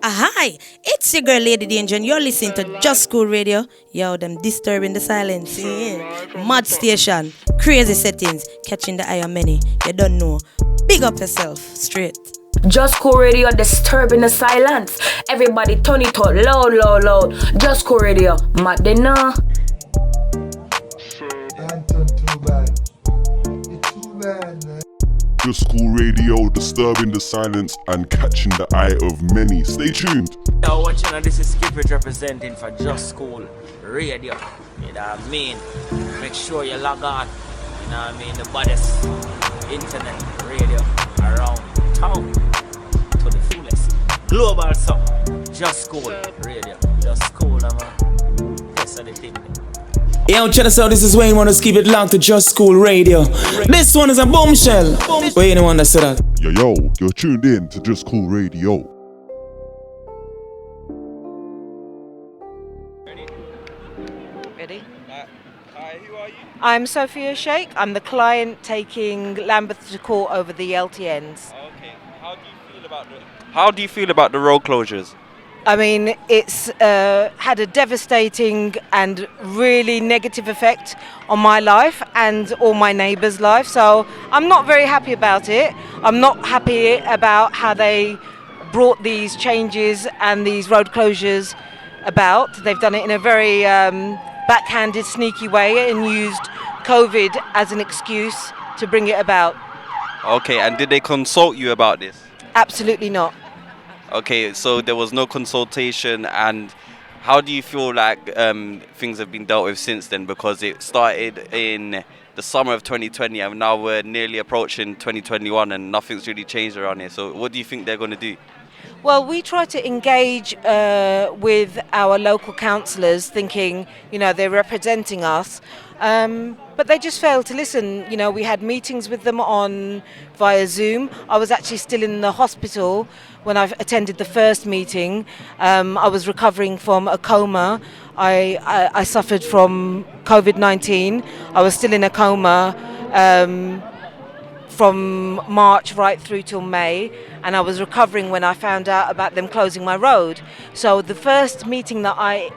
Hi, it's your girl Lady Danger and you're listening to Just School Radio. Yo, them disturbing the silence. Yeah. Mad station, crazy settings, catching the eye of many. You don't know. Big up yourself, straight. Just School Radio, disturbing the silence. Everybody turn it up loud, loud, loud. Just School Radio, mad dinner. Too bad. It's too bad, man. Just School Radio, disturbing the silence and catching the eye of many. Stay tuned. Yo, watching this is Skipper representing for Just School Radio. You know what I mean? Make sure you log on. You know what I mean? The baddest internet radio around town to the fullest. Global song. Just School Radio. Just School, man. That's the thing. Yo, check this out, this is Wayne, wanna keep it locked to Just School Radio. This one is a bombshell. For anyone that said that. Yo, you're tuned in to Just School Radio. Ready? Hi, who are you? I'm Sophia Sheikh. I'm the client taking Lambeth to court over the LTNs. Okay, how do you feel about the road closures? I mean, it's had a devastating and really negative effect on my life and all my neighbours' life. So I'm not very happy about it. I'm not happy about how they brought these changes and these road closures about. They've done it in a very backhanded, sneaky way and used COVID as an excuse to bring it about. Okay, and did they consult you about this? Absolutely not. Okay, so there was no consultation, and how do you feel like things have been dealt with since then? Because it started in the summer of 2020 and now we're nearly approaching 2021 and nothing's really changed around here. So what do you think they're going to do? Well, we try to engage with our local councillors thinking, you know, they're representing us. But they just failed to listen. You know, we had meetings with them via Zoom. I was actually still in the hospital when I attended the first meeting. I was recovering from a coma. I suffered from COVID-19. I was still in a coma from March right through till May, and I was recovering when I found out about them closing my road. So the first meeting that I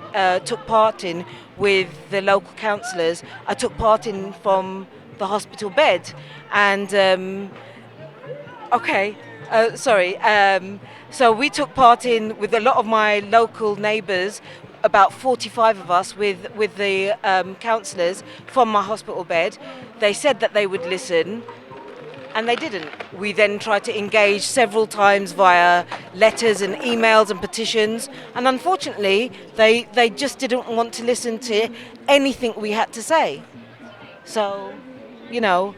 took part in with the local councillors, I took part in from the hospital bed. And so we took part in with a lot of my local neighbours, about 45 of us with the councillors from my hospital bed. They said that they would listen, and they didn't. We then tried to engage several times via letters and emails and petitions, and unfortunately they just didn't want to listen to anything we had to say. So, you know,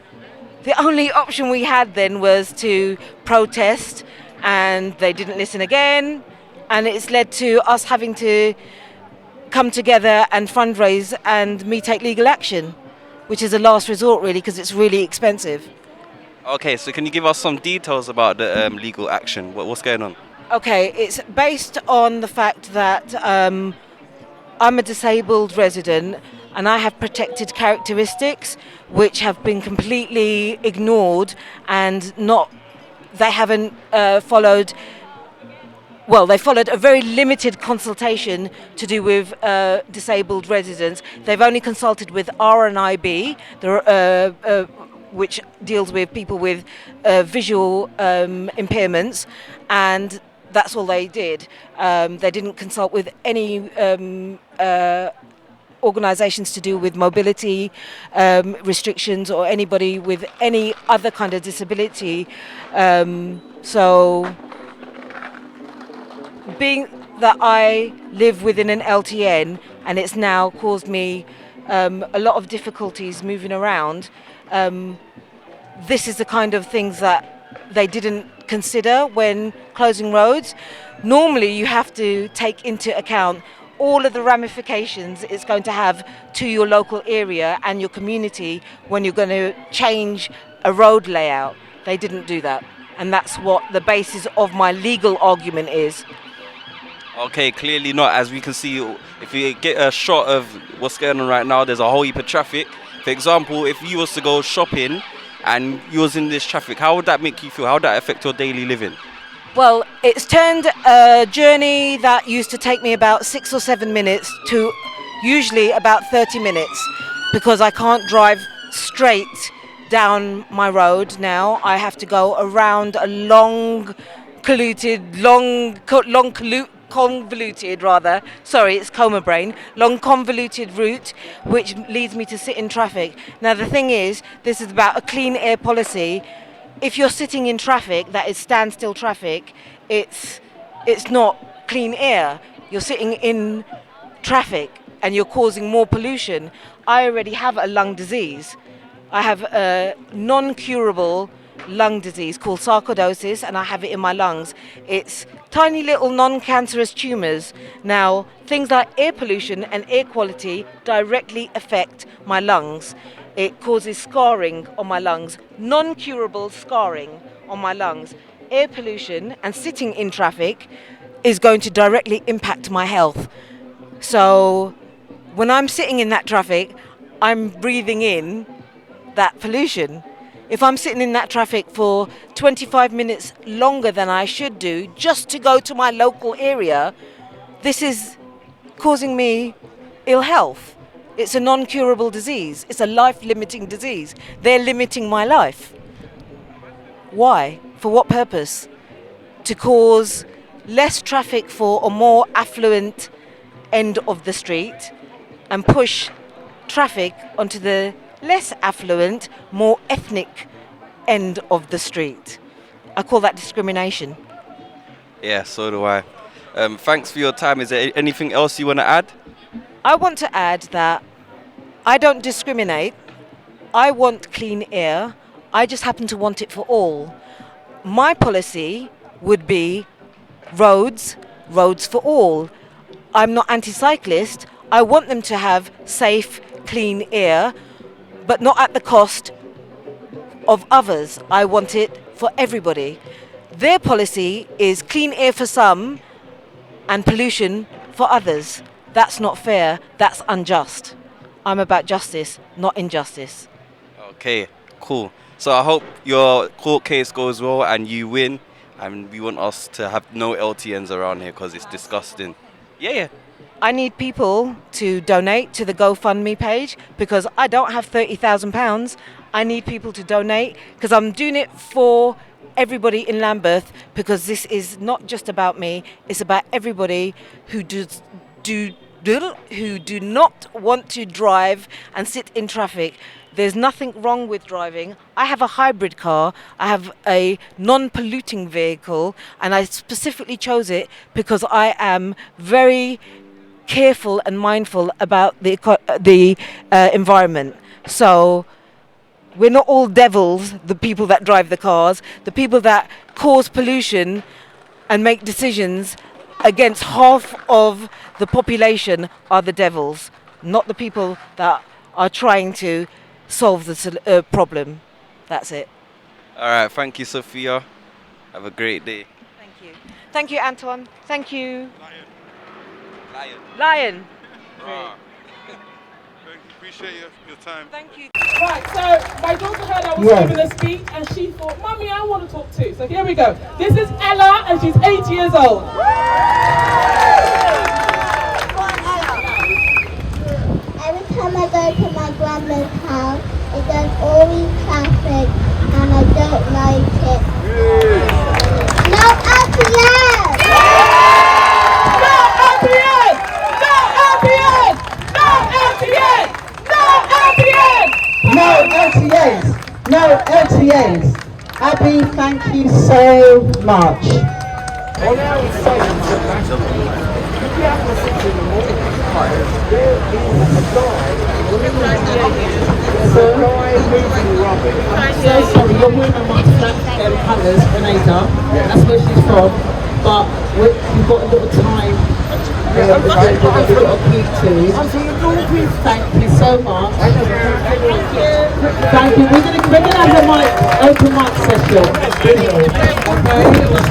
the only option we had then was to protest, and they didn't listen again, and it's led to us having to come together and fundraise and me take legal action, which is a last resort really, because it's really expensive. Okay, so can you give us some details about the legal action? What's going on? Okay, it's based on the fact that I'm a disabled resident and I have protected characteristics which have been completely ignored and they haven't followed. Well, they followed a very limited consultation to do with disabled residents. They've only consulted with RNIB, which deals with people with visual impairments, and that's all they did. They didn't consult with any organisations to do with mobility restrictions or anybody with any other kind of disability. So, being that I live within an LTN and it's now caused me a lot of difficulties moving around, this is the kind of things that they didn't consider when closing roads. Normally you have to take into account all of the ramifications it's going to have to your local area and your community when you're going to change a road layout. They didn't do that, and that's what the basis of my legal argument is. Okay, clearly not. As we can see, if you get a shot of what's going on right now, there's a whole heap of traffic. For example, if you was to go shopping and you was in this traffic, how would that make you feel? How would that affect your daily living? Well, it's turned a journey that used to take me about 6 or 7 minutes to usually about 30 minutes, because I can't drive straight down my road now. I have to go around a long convoluted route, which leads me to sit in traffic. Now the thing is, this is about a clean air policy. If you're sitting in traffic, that is standstill traffic, it's not clean air. You're sitting in traffic and you're causing more pollution. I already have a lung disease. I have a non-curable lung disease called sarcoidosis, and I have it in my lungs. It's tiny little non-cancerous tumours. Now, things like air pollution and air quality directly affect my lungs. It causes scarring on my lungs, non-curable scarring on my lungs. Air pollution and sitting in traffic is going to directly impact my health. So when I'm sitting in that traffic, I'm breathing in that pollution. If I'm sitting in that traffic for 25 minutes longer than I should do just to go to my local area, this is causing me ill health. It's a non-curable disease. It's a life-limiting disease. They're limiting my life. Why? For what purpose? To cause less traffic for a more affluent end of the street and push traffic onto the less affluent, more ethnic end of the street. I call that discrimination. Yeah, so do I. Thanks for your time. Is there anything else you want to add? I want to add that I don't discriminate. I want clean air. I just happen to want it for all. My policy would be roads for all. I'm not anti-cyclist. I want them to have safe, clean air, but not at the cost of others. I want it for everybody. Their policy is clean air for some and pollution for others. That's not fair. That's unjust. I'm about justice, not injustice. Okay, cool. So I hope your court case goes well and you win. And we want us to have no LTNs around here because it's disgusting. Yeah. I need people to donate to the GoFundMe page because I don't have £30,000. I need people to donate because I'm doing it for everybody in Lambeth, because this is not just about me. It's about everybody who do not want to drive and sit in traffic. There's nothing wrong with driving. I have a hybrid car. I have a non-polluting vehicle, and I specifically chose it because I am very careful and mindful about the environment. So we're not all devils, the people that drive the cars. The people that cause pollution and make decisions against half of the population are the devils, not the people that are trying to solve the problem. That's it. All right, thank you, Sophia. Have a great day. Thank you. Thank you, Anton. Thank you. Lion. Appreciate your time. Thank you. Right, so my daughter heard I was giving a speech and she thought, Mummy, I want to talk too. So here we go. This is Ella and she's 8 years old. Every time I go to my grandma's house, it does always traffic and I don't like it. No LTN! No LTN! No LTN! No LTN! No LTN! No LTNs. Abby, thank you so much. So sorry, you're wearing amongst black colours, Grenada. That's where she's from. But we've got a little time. We've got to keep to. Thank you so much. Thank you. We're gonna have a open mic session. Okay?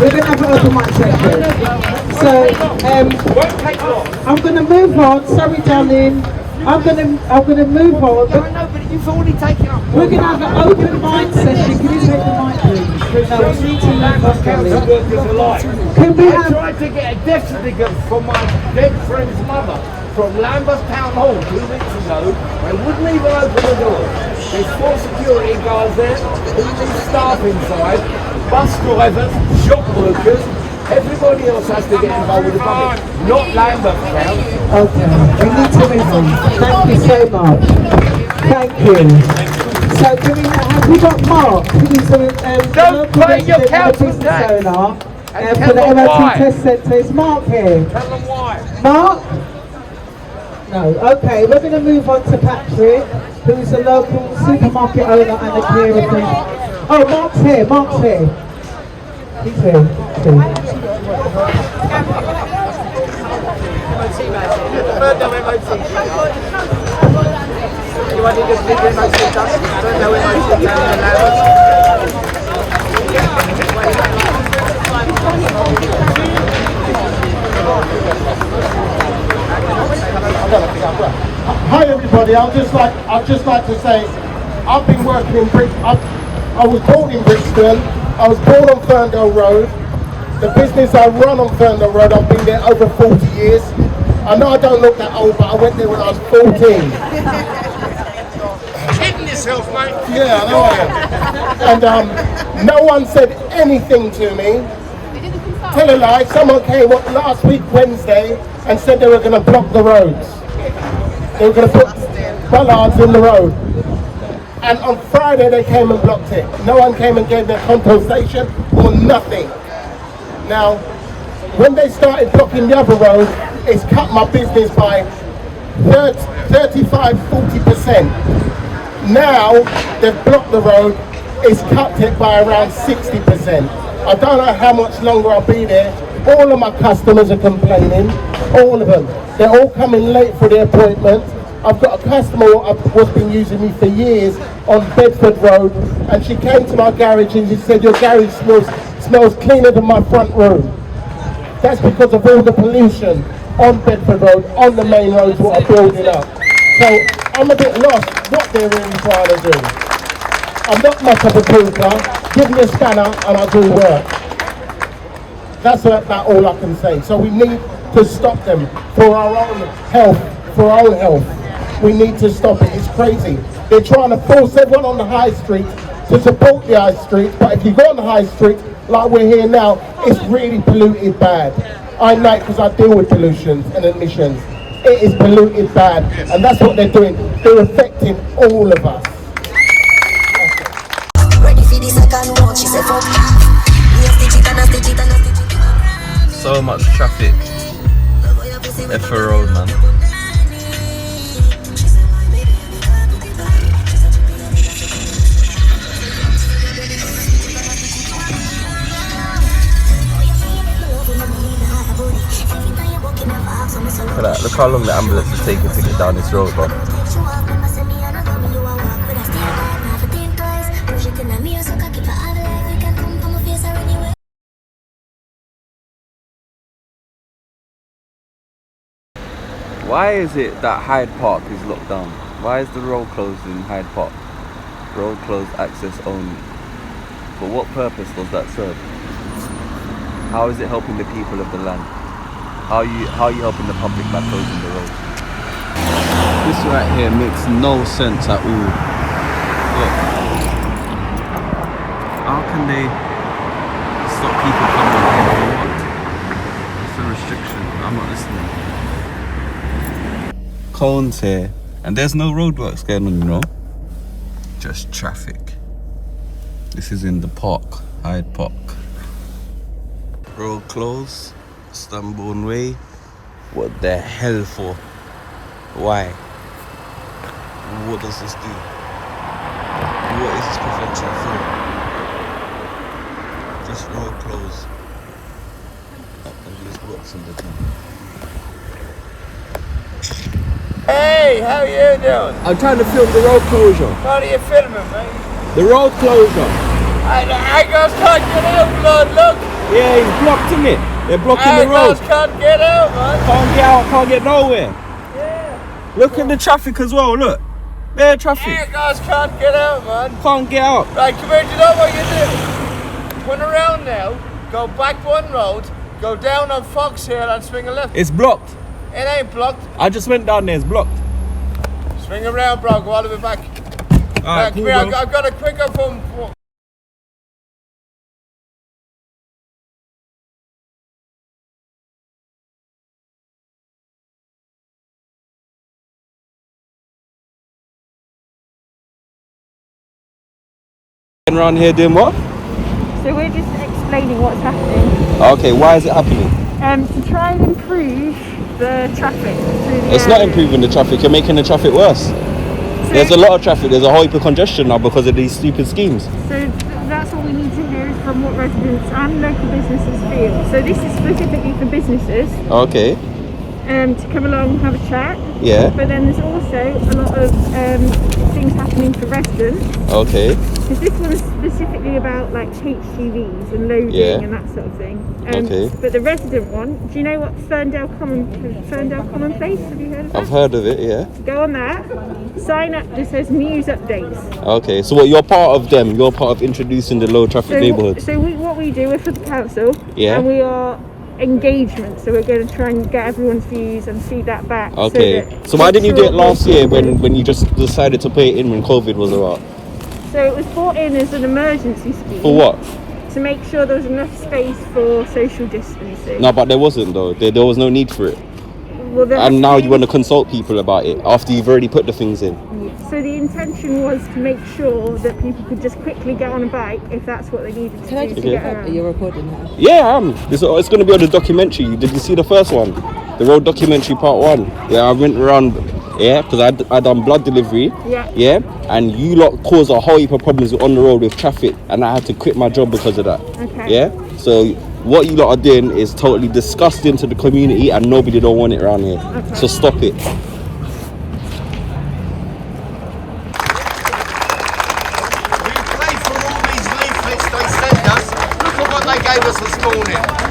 We're gonna have an open mic session. So I'm gonna move on. Sorry, darling. I'm gonna move on. It's already taken up. We're going to have an open mic session. Can you take the mic, please? No, we need to leave us, Can we I have... tried to get a death certificate from my dead friend's mother from Lambeth Town Hall 2 weeks ago. They wouldn't even open the door. There's 4 security guards there, all these staff inside, bus drivers, shop workers. Everybody else has to get involved with the public, not Lambeth Town. Okay, we need to move on. Thank you so much. Thank you. So, have we got Mark, who's a Don't play your council tax. owner And for the tell them MOT why. test centre? Is Mark here? Tell them why. Mark? No. Okay, we're going to move on to Patrick, who's a local supermarket owner and a carer. Oh, Mark's here. Mark's here. He's here. Hi everybody, I'd just like to say I've been working in I was born in Brixton, I was born on Ferndale Road. The business I run on Ferndale Road, I've been there over 40 years. I know I don't look that old, but I went there when I was 14. Kidding yourself, mate. Yeah, I know I am. And no one said anything to me. Tell a lie, someone came up last week Wednesday and said they were going to block the roads. They were going to put bollards in the road. And on Friday they came and blocked it. No one came and gave their compensation or nothing. Now, when they started blocking the other road, it's cut my business by 35–40%. Now they've blocked the road, it's cut it by around 60%. I don't know how much longer I'll be there. All of my customers are complaining, all of them. They're all coming late for their appointments. I've got a customer who's been using me for years on Bedford Road, and she came to my garage and she said, your garage smells cleaner than my front room. That's because of all the pollution on Bedford Road, on the main roads what are building up. So I'm a bit lost what they're really trying to do. I'm not much of a talker. Give me a spanner and I'll do work. That's about all I can say. So we need to stop them for our own health, We need to stop it. It's crazy. They're trying to force everyone on the high street to support the high street, but if you go on the high street, like we're here now, it's really polluted bad. I know it because I deal with pollution and emissions. It is polluted bad, and that's what they're doing. They're affecting all of us. So much traffic. Effer Road, man. Look how long the ambulance is taking to get down this road, bro. Why is it that Hyde Park is locked down? Why is the road closed in Hyde Park? Road closed, access only. For what purpose does that serve? How is it helping the people of the land? How are you helping the public by closing the road? This right here makes no sense at all. Look. How can they stop people coming in? What? It's a restriction. I'm not listening. Cones here. And there's no roadworks going on, you know? Just traffic. This is in the park, Hyde Park. Road closed. Stambourne Way. What the hell for? Why? What does this do? What is this prevention for? Just road close. And these blocks in the town. Hey, how you doing? I'm trying to film the road closure. What are you filming, mate? The road closure. I just can't get out, Lord, look. Yeah, he's blocked in it. They're blocking the road. I just can't get out, man. Can't get out, can't get nowhere. Yeah. Look at the traffic as well, look. Bare traffic. Hey guys, can't get out, man. Can't get out. Right, come here, do you know what you do? Turn around now, go back one road, go down on Fox Hill and swing a left. It's blocked. It ain't blocked. I just went down there, it's blocked. Swing around, bro, go all the way back. Alright, come cool, here, bro. I've got a quicker from... Around here doing what? So we're just explaining what's happening Okay, why is it happening? to try and improve the traffic through the It's not area. improving the traffic, you're making the traffic worse. There's a lot of traffic, there's a whole heap of congestion now because of these stupid schemes. So that's what we need to hear from what residents and local businesses feel. So this is specifically for businesses Okay. to come along and have a chat. Yeah. But then there's also a lot of things happening for residents. Okay. Because this one is specifically about like HGVs and loading Yeah. and that sort of thing. Okay. But the resident one, do you know what Ferndale Commonplace? Have you heard of that? I've heard of it, yeah. Go on that, sign up, this says news updates. Okay, so what, you're part of them, you're part of introducing the low traffic neighbourhoods. So what we do, we're for the council, Yeah. and we are engagement, so we're going to try and get everyone's views and feed that back. Okay, that so why didn't you do it cultural- last year when you just decided to put it in when COVID was about? So it was brought in as an emergency scheme. For what? To make sure there was enough space for social distancing. No, but there wasn't though, there was no need for it. Well, there And now has you want to consult people about it after you've already put the things in. So the intention was to make sure that people could just quickly get on a bike if that's what they needed to do to get around. You're recording now? Yeah, I am. It's going to be on the documentary. Did you see the first one? The road documentary part 1. Yeah, I went around, yeah, because I done blood delivery. Yeah. Yeah, and you lot caused a whole heap of problems on the road with traffic, and I had to quit my job because of that. Okay. Yeah, so what you lot are doing is totally disgusting to the community, and nobody don't want it around here. Okay. So stop it.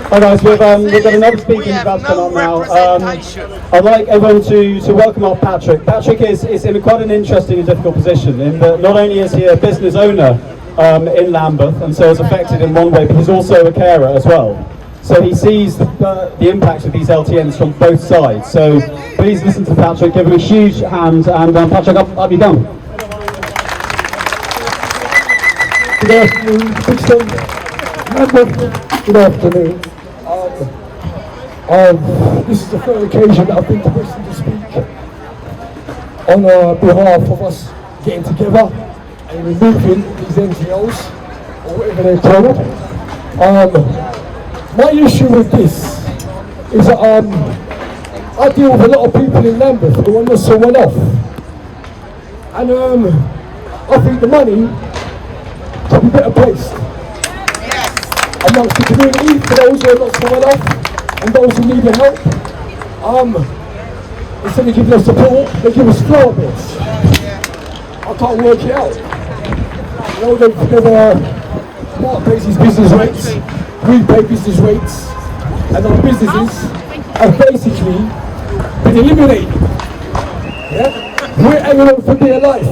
Hi guys, we've got another speaker about to come up now. I'd like everyone to welcome up Patrick. Patrick is in quite an interesting and difficult position in that not only is he a business owner in Lambeth and so is affected in one way, but he's also a carer as well. So he sees the impact of these LTNs from both sides. So please listen to Patrick, give him a huge hand, and Patrick, up you come. Good afternoon, Brixton. Good afternoon. This is the third occasion that I've been to Brixton to speak on behalf of us getting together and removing these NGOs, or whatever they're called. My issue with this is that I deal with a lot of people in Lambeth who want to someone off. And I think the money could be better placed amongst the community for those who are not someone off and those who need the help. Instead of giving us support, they give us flower beds. I can't work it out. You know, Mark pays his business rates, we pay business rates, and our businesses have basically been eliminated. Yeah? We're hanging on for dear life.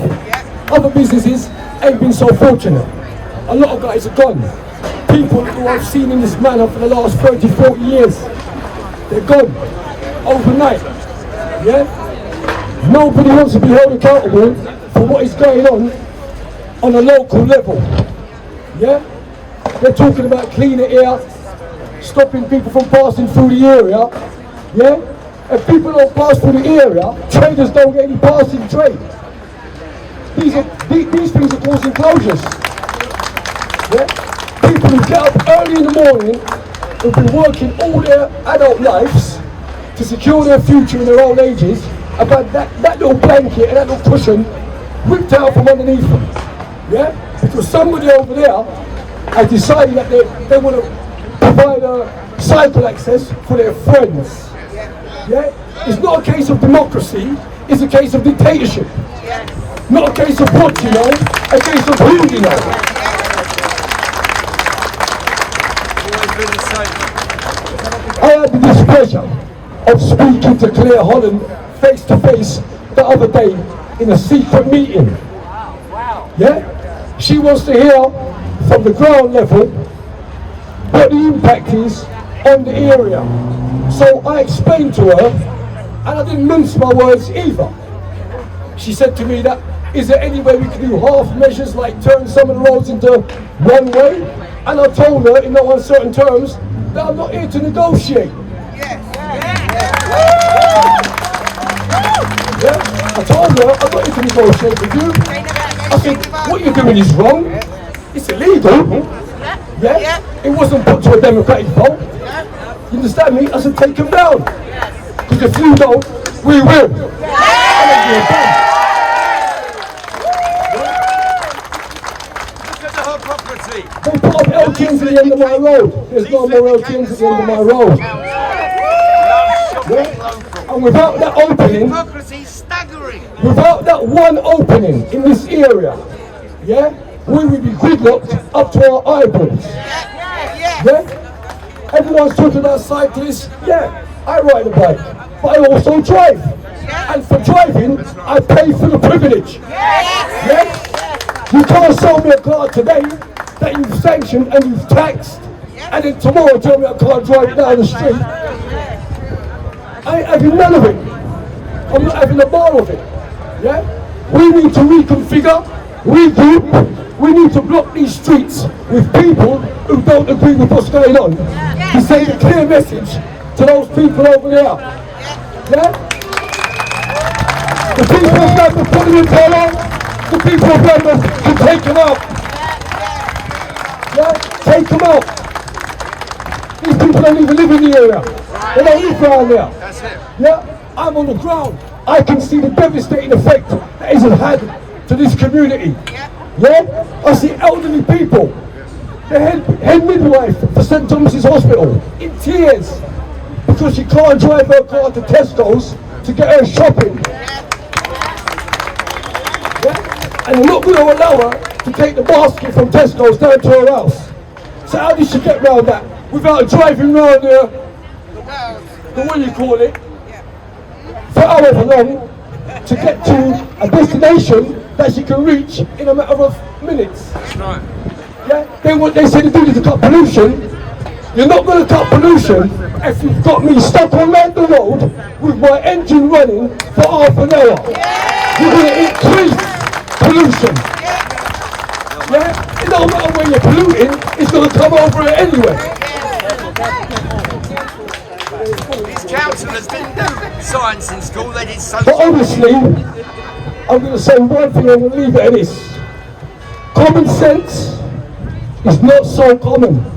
Other businesses ain't been so fortunate. A lot of guys are gone. People who I've seen in this manner for the last 30, 40 years, they're gone overnight. Yeah? Nobody wants to be held accountable for what is going on a local level. Yeah? They're talking about cleaner air, stopping people from passing through the area. Yeah? If people don't pass through the area, traders don't get any passing trade. These things are causing closures. Yeah? People who get up early in the morning, who've been working all their adult lives to secure their future in their old ages, about that little blanket and that little cushion whipped out from underneath them. Yeah? Because somebody over there has decided that they want to provide a cycle access for their friends. Yeah? It's not a case of democracy, it's a case of dictatorship. Not a case of what you know, a case of who you know. I had the displeasure of speaking to Claire Holland face to face the other day in a secret meeting. Yeah? She wants to hear from the ground level what the impact is on the area. So I explained to her, and I didn't mince my words either. She said to me that, is there any way we can do half measures, like turn some of the roads into one way? And I told her in no uncertain terms that I'm not here to negotiate. Yeah? I told her I'm not here to negotiate with you. I said, what you're doing is wrong. It's illegal. Yeah? It wasn't put to a democratic vote. You understand me? I said, take him down. Because if you don't, we will. They put up LTNs at the end of my road. There's no more LTNs at the end of my road. Yeah? And without that opening, without that one opening in this area, yeah, we would be gridlocked up to our eyeballs. Yeah? Everyone's talking about cyclists. Yeah, I ride a bike, but I also drive. And for driving, I pay for the privilege. Yeah? You can't sell me a car today that you've sanctioned and you've taxed, and then tomorrow tell me I can't drive it down the street. I ain't having none of it. I'm not having a bar of it. Yeah? We need to reconfigure, regroup. We need to block these streets with people who don't agree with what's going on. To send a clear message to those people over there. Yeah? The people of London put them in power. The people of London can take them out. Yeah? Take them out. These people don't even live in the area. They don't live around there. Yeah? I'm on the ground. I can see the devastating effect that it has had to this community. Yeah? I see elderly people. The head midwife for St. Thomas's Hospital in tears because she can't drive her car to Tesco's to get her shopping. Yeah? And they're not going to allow her to take the basket from Tesco's down to her house. So how did she get round that without driving round the what do you call it, for however long to get to a destination that she can reach in a matter of minutes? That's right. Yeah? Then what they say to do is to cut pollution. You're not going to cut pollution if you've got me stuck on London Road with my engine running for half an hour. You're going to increase pollution. Yeah? It don't matter where you're polluting, it's going to come over it anyway. These councillors didn't do science in school, they did social. But honestly, I'm going to say one thing and we'll leave it at this. Common sense is not so common.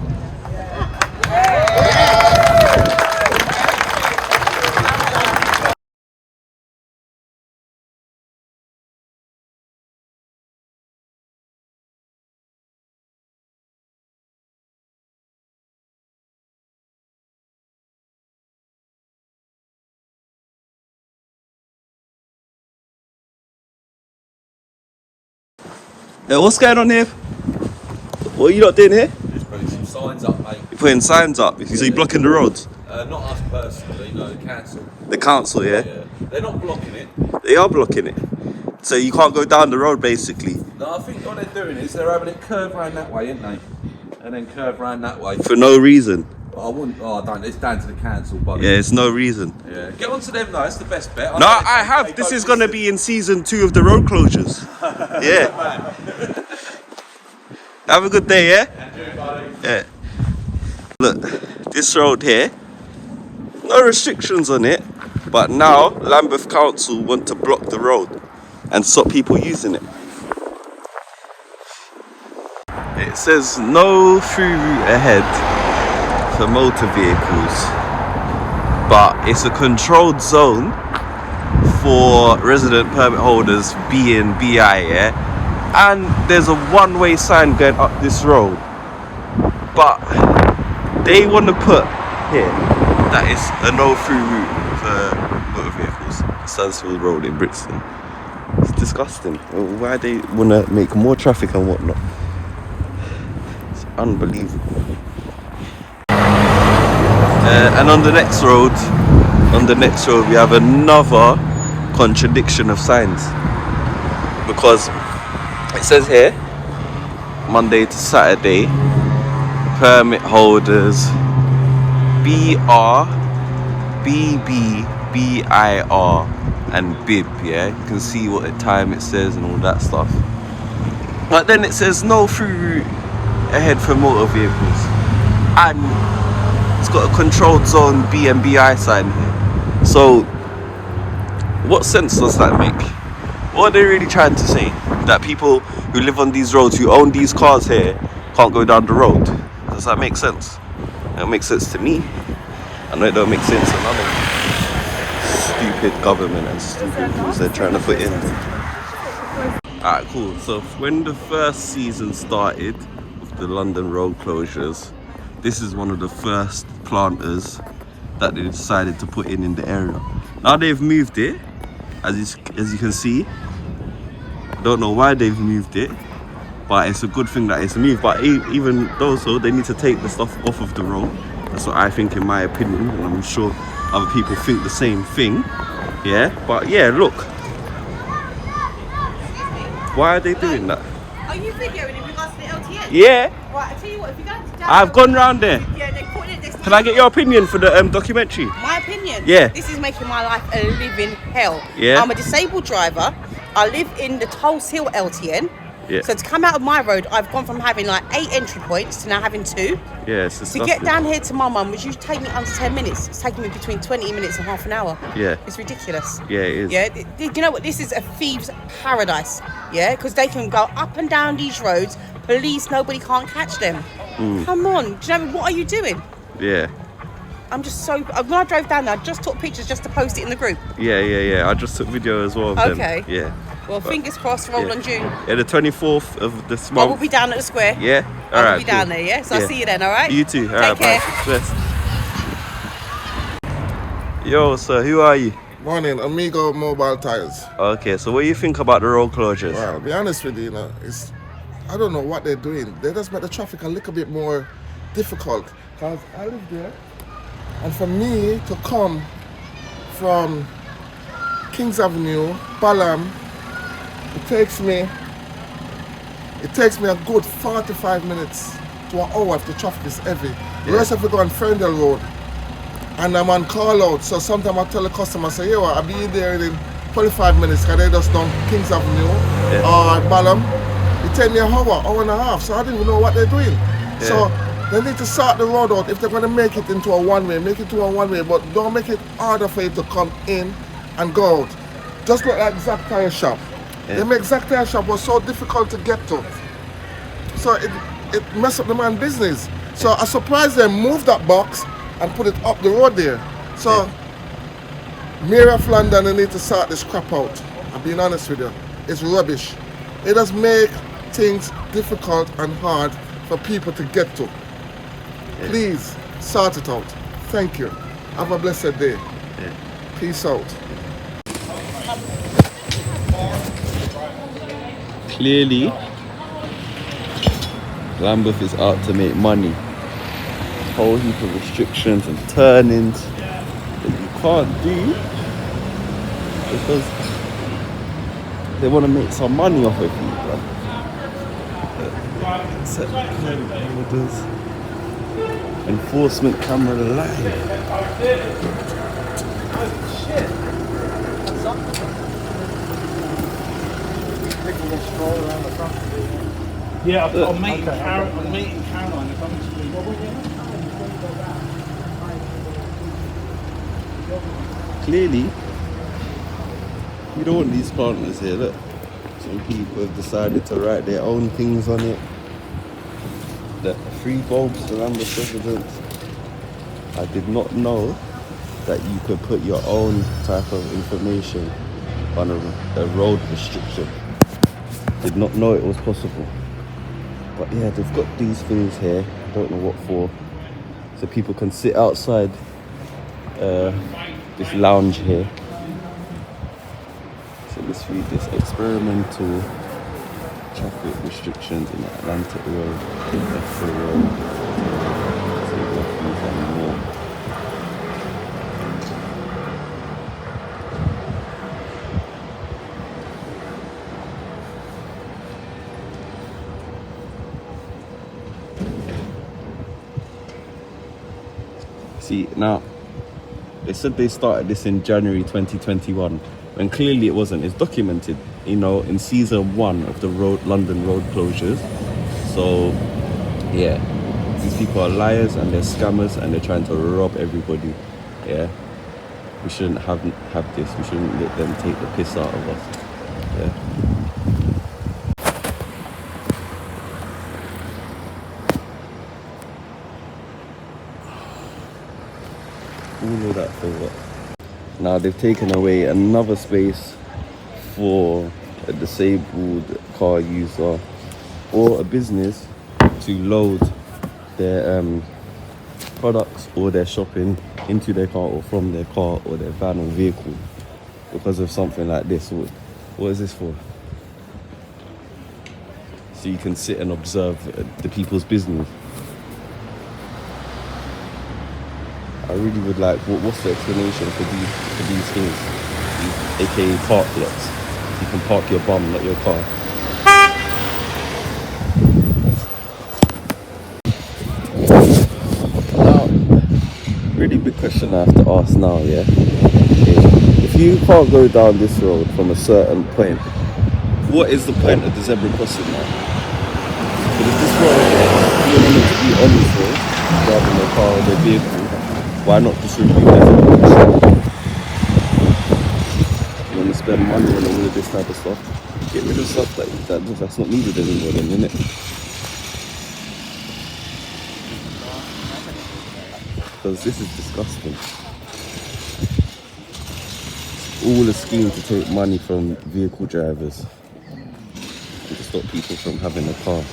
What's going on here? What are you not doing here? Just putting some signs up, mate. You're putting signs up? So you're blocking the roads? Not us personally, no, the council. The council, yeah? They're not blocking it. They are blocking it. So you can't go down the road, basically? No, I think what they're doing is they're having it curve round that way, aren't they? And then curve round that way. For no reason? I don't, it's down to the council, but yeah, it's no reason. Yeah, get on to them though, that's the best bet. No, I have. This is going to be in season 2 of the road closures. Yeah. Have a good day, yeah? Yeah. Look, this road here, no restrictions on it, but now Lambeth Council want to block the road and stop people using it. It says no through route ahead for motor vehicles, but it's a controlled zone for resident permit holders B and BI, yeah? And there's a one-way sign going up this road, but they want to put here that it's a no-through route for motor vehicles. Stansfield Road in Brixton. It's disgusting. Why they want to make more traffic and whatnot. It's unbelievable. And on the next road we have another contradiction of signs. because it says here Monday to Saturday, permit holders BR, BB, BIR and BIB, yeah? You can see what time it says and all that stuff. But then it says no through route ahead for motor vehicles. And it's got a controlled zone B and BI sign here. So, what sense does that make? What are they really trying to say? That people who live on these roads, who own these cars here, can't go down the road? Does that make sense? It makes sense to me. I know it don't make sense to none of stupid government and stupid rules they're trying to put in. Alright, cool. So when the first season started with the London road closures, this is one of the first planters that they decided to put in the area. Now they've moved it, as you can see. I don't know why they've moved it, but it's a good thing that it's moved. But even though so, they need to take the stuff off of the road. That's what I think, in my opinion, and I'm sure other people think the same thing. Yeah, but yeah, look. Why are they doing that? Are you videoing in regards to the LTN? Yeah. Right, I tell you what, if you go to I've gone round there. Yeah, they put it. Can I get your opinion for the documentary? My opinion? Yeah. This is making my life a living hell. Yeah. I'm a disabled driver. I live in the Tulse Hill LTN. Yeah. So to come out of my road, I've gone from having like 8 entry points to now having 2. Yeah, it's To disgusting. get down here to my mum, which used to take me under 10 minutes, it's taking me between 20 minutes and half an hour. Yeah. It's ridiculous. Yeah, it is. Yeah, you know what? This is a thieves' paradise. Yeah, because they can go up and down these roads. Police, nobody can't catch them. Come on, do you know what are you doing? Yeah. I'm just so. When I drove down there, I just took pictures just to post it in the group. Yeah. I just took video as well of Okay. them. Yeah. Well, fingers crossed, roll on June. Yeah, the 24th of this I month. will be down at the square. Yeah. I will be down there. Yeah. So I'll see you then. All right. You too. All Take right. care. Bye. Bless. Yo, sir, who are you? Morning, Amigo Mobile Tires. Okay, so what do you think about the road closures? Well, I'll be honest with you, I don't know what they're doing. They just make the traffic a little bit more difficult. Because I live there, and for me to come from Kings Avenue, Balham, it takes me a good 45 minutes to an hour if the traffic is heavy. The rest of it go on Ferndale Road. And I'm on call out, so sometimes I tell the customer, say, yo, I'll be there in 25 minutes, because they just down Kings Avenue or Balham. It takes me an hour and a half, so I don't even know what they're doing. Yeah. So they need to sort the road out. If they're going to make it into a one-way, make it to a one-way, but don't make it harder for you to come in and go out. Just look like Zack Tire Shop. Yeah. They make Zack Tire Shop was so difficult to get to. So it messed up the man's business. So I'm surprised they moved that box and put it up the road there. So, Mayor of London, they need to sort this crap out. I'm being honest with you. It's rubbish. It does make things difficult and hard for people to get to. Please, sort it out. Thank you. Have a blessed day. Peace out. Clearly, Lambeth is out to make money. Whole heap of restrictions and turn-ins that you can't do because they want to make some money off of you, bro. Set orders. Enforcement camera live. Yeah, I'm meeting Caroline. If I'm Clearly, we don't want these planters here. Look, some people have decided to write their own things on it. The free bulbs for Lambeth residents. I did not know that you could put your own type of information on a road restriction. Did not know it was possible. But yeah, they've got these things here. I don't know what for. So people can sit outside this lounge here. So let's read this. Experimental traffic restrictions in Atlantic Road, Industrial Road, and more. See, now, they said they started this in January 2021, when clearly it wasn't. It's documented, you know, in season 1 of the London road closures. So, yeah, these people are liars and they're scammers and they're trying to rob everybody. Yeah, we shouldn't have this. We shouldn't let them take the piss out of us. Yeah. All of that for what? Now they've taken away another space for a disabled car user or a business to load their products or their shopping into their car or from their car or their van or vehicle because of something like this. What is this for? So you can sit and observe the people's business. I really would like, what's the explanation for these things? AKA park lots. You can park your bum, not your car. Now, really big question I have to ask now, yeah? If you can't go down this road from a certain point, what is the point of the zebra crossing now? But if this road, you want it to be on this road, rather than a car or a vehicle, why not just remove everything? You want to spend money on all of this type of stuff? Get rid of stuff that's not needed anymore then, innit? Because this is disgusting. It's all a scheme to take money from vehicle drivers and to stop people from having a car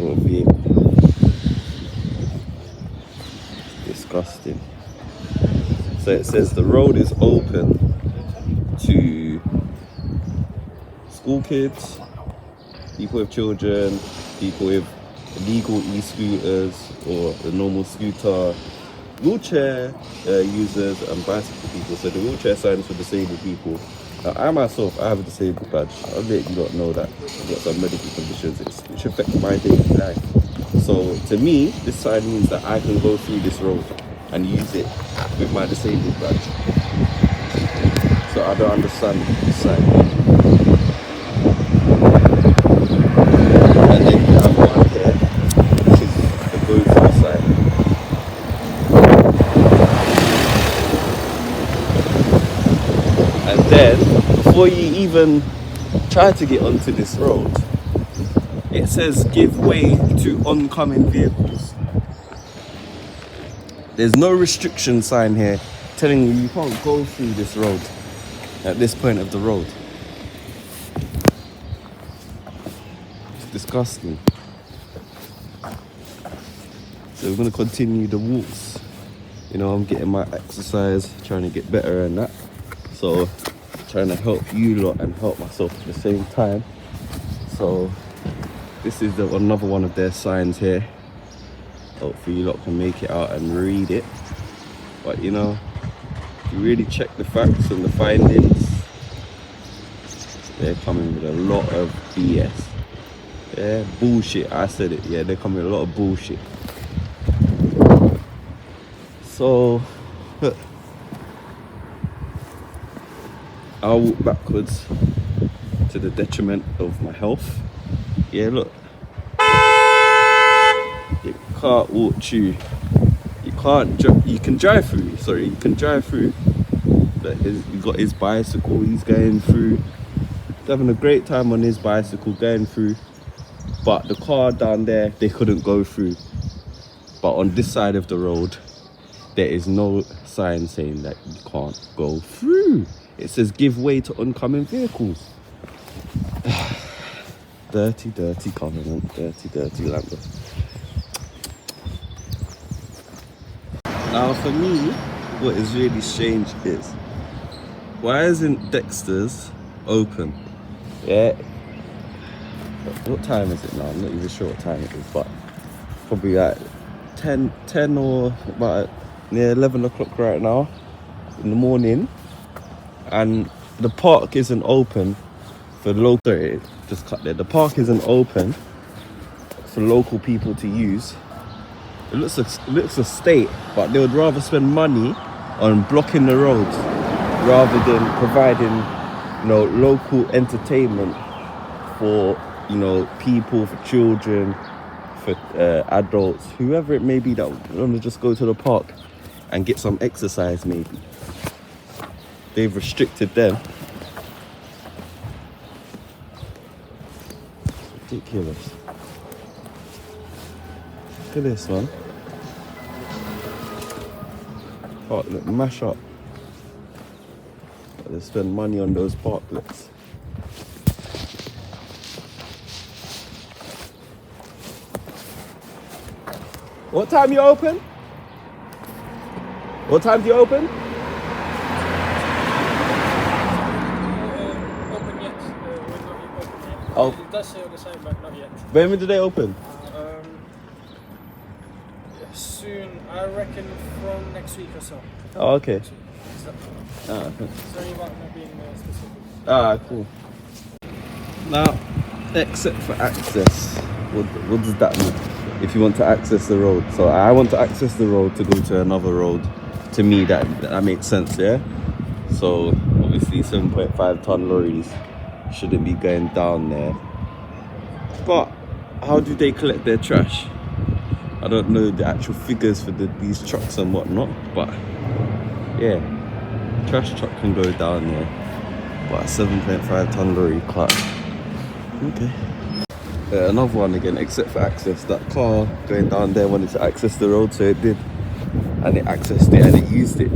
or a vehicle. Disgusting. So it says the road is open to school kids, people with children, people with illegal e-scooters or the normal scooter, wheelchair users and bicycle people. So the wheelchair sign is for disabled people. Now, I myself, I have a disabled badge. I'll let you not know that I've got some medical conditions which affect my daily life. So to me, this sign means that I can go through this road and use it with my disabled badge. So I don't understand this sign. And then you have one here, which is the go-through sign. And then, before you even try to get onto this road, it says give way to oncoming vehicles. There's no restriction sign here telling you can't go through this road at this point of the road. It's disgusting. So we're going to continue the walks. You know, I'm getting my exercise, trying to get better and that. So trying to help you lot and help myself at the same time. So this is another one of their signs here. Hopefully you lot can make it out and read it. But you know, if you really check the facts and the findings, they're coming with a lot of BS. Yeah, bullshit, I said it. Yeah, they're coming with a lot of bullshit. So, look, I'll walk backwards to the detriment of my health. Yeah, look. You can't walk through. You can drive through. Sorry, you can drive through. But he's got his bicycle. He's going through. He's having a great time on his bicycle going through. But the car down there, they couldn't go through. But on this side of the road, there is no sign saying that you can't go through. It says give way to oncoming vehicles. Dirty, dirty government. Dirty, dirty Lambert. Now for me, what is really strange is, why isn't Dexter's open? Yeah. What time is it now? I'm not even sure what time it is, but probably like 10 or about near 11 o'clock right now in the morning. And the park isn't open for local, sorry, just cut there. The park isn't open for local people to use It looks a state, but they would rather spend money on blocking the roads rather than providing, you know, local entertainment for, you know, people, for children, for adults, whoever it may be that want to just go to the park and get some exercise maybe. They've restricted them. It's ridiculous. Look at this, man. Park, look, mash up. But they spend money on those parklets. What time you open? What time do you open? Open yet. Oh. It does say on the side, but not yet. When do they open? Soon, I reckon from next week or so. Oh, okay. Sorry about not being specific. Ah, cool. Now, except for access, what does that mean? If you want to access the road. So I want to access the road to go to another road. To me, that makes sense, yeah? So obviously 7.5 ton lorries shouldn't be going down there. But how do they collect their trash? I don't know the actual figures for these trucks and whatnot, but yeah, trash truck can go down there, but a 7.5 ton lorry can't. Okay. Another one again, except for access. That car going down there wanted to access the road, so it did, and it accessed it and it used it.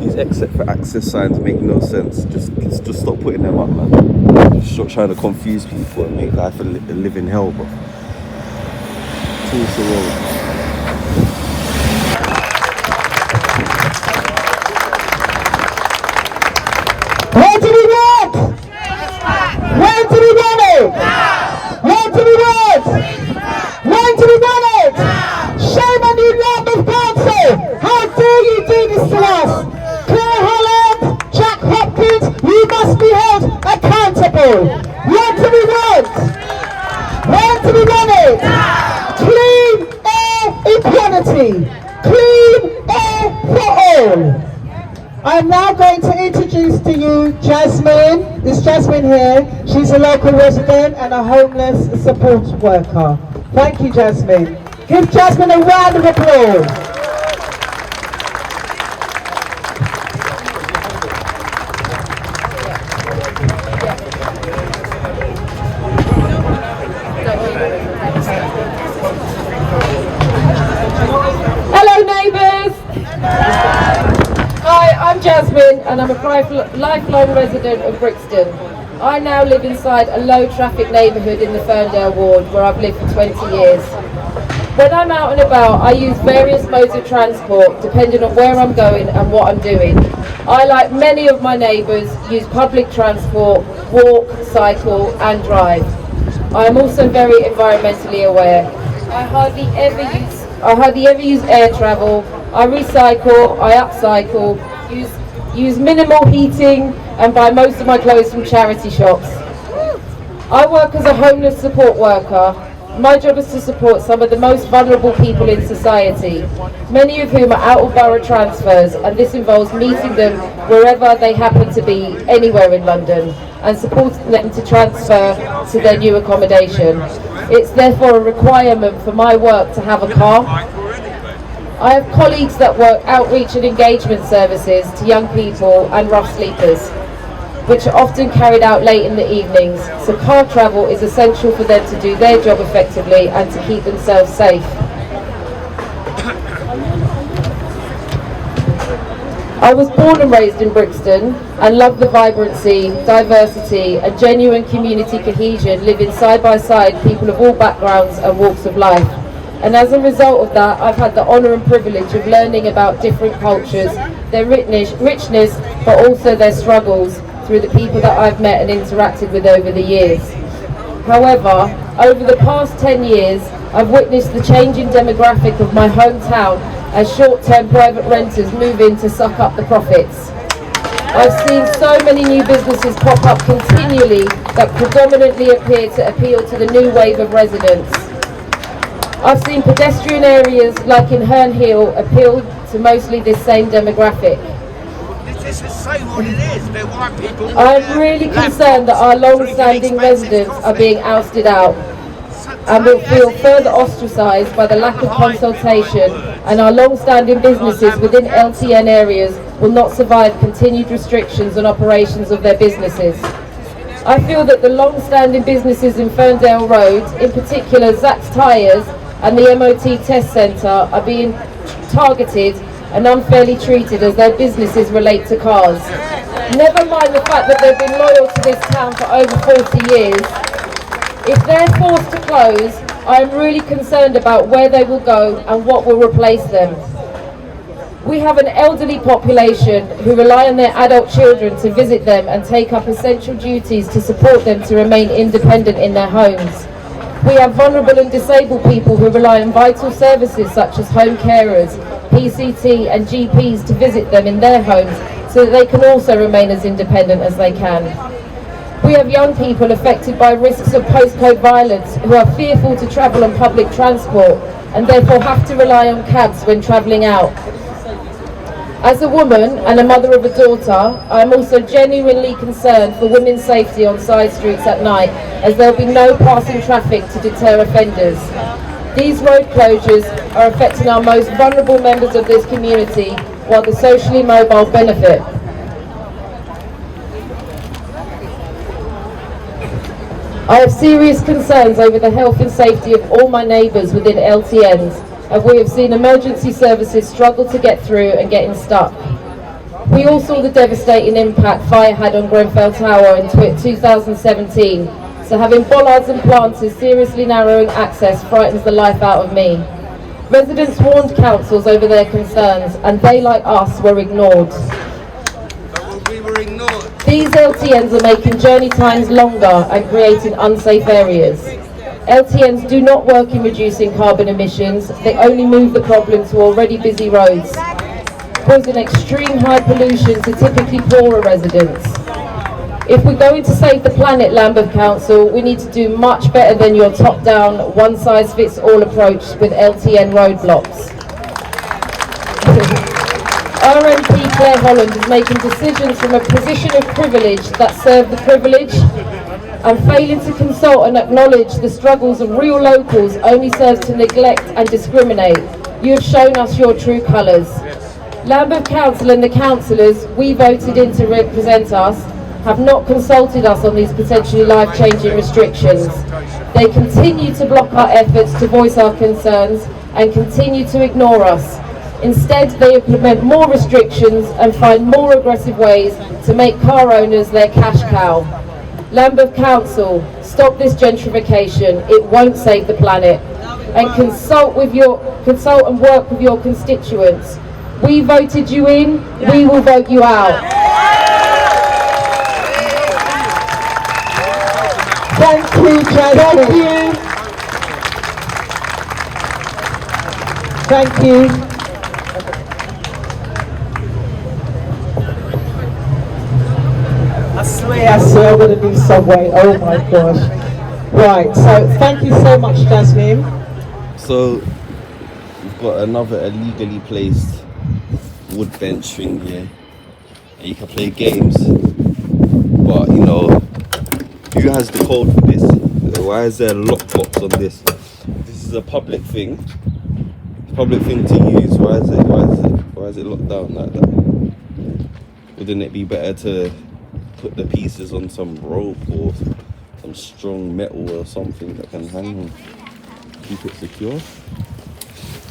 These except for access signs make no sense. Just stop putting them up, man. Just stop trying to confuse people and make life a living hell, bro. Towards the road. Where do we walk? Where do we run it? Where do we run? When do we run it? Shame on you, Lambeth Council! How dare you do this to us? Claire Holland, Jack Hopkins, you must be held accountable. Where do we run? Where do we run it? Clean air equality. Clean air for all. I'm now going to introduce to you Jasmine. This Jasmine here, she's a local resident and a homeless support worker. Thank you, Jasmine. Give Jasmine a round of applause. Hello neighbours! Hi, I'm Jasmine and I'm a lifelong resident of Brixton. I now live inside a low traffic neighbourhood in the Ferndale ward where I've lived for 20 years. When I'm out and about, I use various modes of transport depending on where I'm going and what I'm doing. I, like many of my neighbours, use public transport, walk, cycle and drive. I am also very environmentally aware. I hardly ever use air travel. I recycle, I upcycle, use minimal heating and buy most of my clothes from charity shops. I work as a homeless support worker. My job is to support some of the most vulnerable people in society, many of whom are out of borough transfers, and this involves meeting them wherever they happen to be, anywhere in London, and supporting them to transfer to their new accommodation. It's therefore a requirement for my work to have a car. I have colleagues that work outreach and engagement services to young people and rough sleepers, which are often carried out late in the evenings, so car travel is essential for them to do their job effectively and to keep themselves safe. I was born and raised in Brixton and love the vibrancy, diversity and genuine community cohesion living side by side people of all backgrounds and walks of life. And as a result of that, I've had the honour and privilege of learning about different cultures, their richness, but also their struggles through the people that I've met and interacted with over the years. However, over the past 10 years, I've witnessed the changing demographic of my hometown as short-term private renters move in to suck up the profits. I've seen so many new businesses pop up continually that predominantly appear to appeal to the new wave of residents. I've seen pedestrian areas like in Herne Hill appeal to mostly this same demographic. This is say what it is. They're white people. I'm really concerned that our long-standing residents are being ousted out and will feel further ostracised by the lack of consultation, and our long-standing businesses within LTN areas will not survive continued restrictions on operations of their businesses. I feel that the long-standing businesses in Ferndale Road, in particular Zack's Tyres and the MOT Test Centre, are being targeted and unfairly treated as their businesses relate to cars. Never mind the fact that they've been loyal to this town for over 40 years. If they're forced to close, I am really concerned about where they will go and what will replace them. We have an elderly population who rely on their adult children to visit them and take up essential duties to support them to remain independent in their homes. We have vulnerable and disabled people who rely on vital services such as home carers, PCT and GPs to visit them in their homes so that they can also remain as independent as they can. We have young people affected by risks of postcode violence who are fearful to travel on public transport and therefore have to rely on cabs when travelling out. As a woman and a mother of a daughter, I am also genuinely concerned for women's safety on side streets at night, as there will be no passing traffic to deter offenders. These road closures are affecting our most vulnerable members of this community, while the socially mobile benefit. I have serious concerns over the health and safety of all my neighbours within LTNs, and we have seen emergency services struggle to get through and getting stuck. We all saw the devastating impact fire had on Grenfell Tower in 2017, so having bollards and planters seriously narrowing access frightens the life out of me. Residents warned councils over their concerns, and they, like us, were ignored. We were ignored. These LTNs are making journey times longer and creating unsafe areas. LTNs do not work in reducing carbon emissions, they only move the problem to already busy roads, causing extreme high pollution to typically poorer residents. If we're going to save the planet, Lambeth Council, we need to do much better than your top-down, one-size-fits-all approach with LTN roadblocks. Our MP Claire Holland is making decisions from a position of privilege that serve the privileged, and failing to consult and acknowledge the struggles of real locals only serves to neglect and discriminate. You have shown us your true colours. Lambeth Council and the councillors we voted in to represent us have not consulted us on these potentially life-changing restrictions. They continue to block our efforts to voice our concerns and continue to ignore us. Instead, they implement more restrictions and find more aggressive ways to make car owners their cash cow. Lambeth Council, stop this gentrification. It won't save the planet. And consult and work with your constituents. We voted you in, we will vote you out. Thank you, Jasmine. Thank you. I swear I'm going to do Subway. Oh my gosh. Right, so thank you so much, Jasmine. So we've got another illegally placed wood bench thing here, and you can play games, but you know, who has the code for this? Why is there a lockbox on this? This is a public thing. Public thing to use. Why is it locked down like that? Wouldn't it be better to put the pieces on some rope or some strong metal or something that can hang and keep it secure?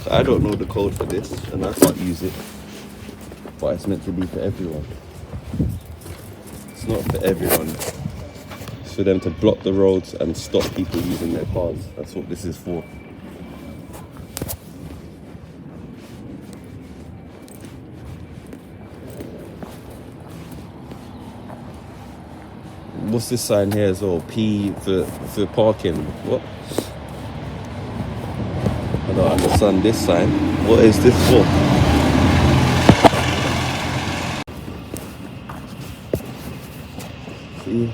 So I don't know the code for this and I can't use it, but it's meant to be for everyone. It's not for everyone. It's for them to block the roads and stop people using their cars. That's what this is for. What's this sign here as well? P for parking. What? I don't understand this sign. What is this for? See?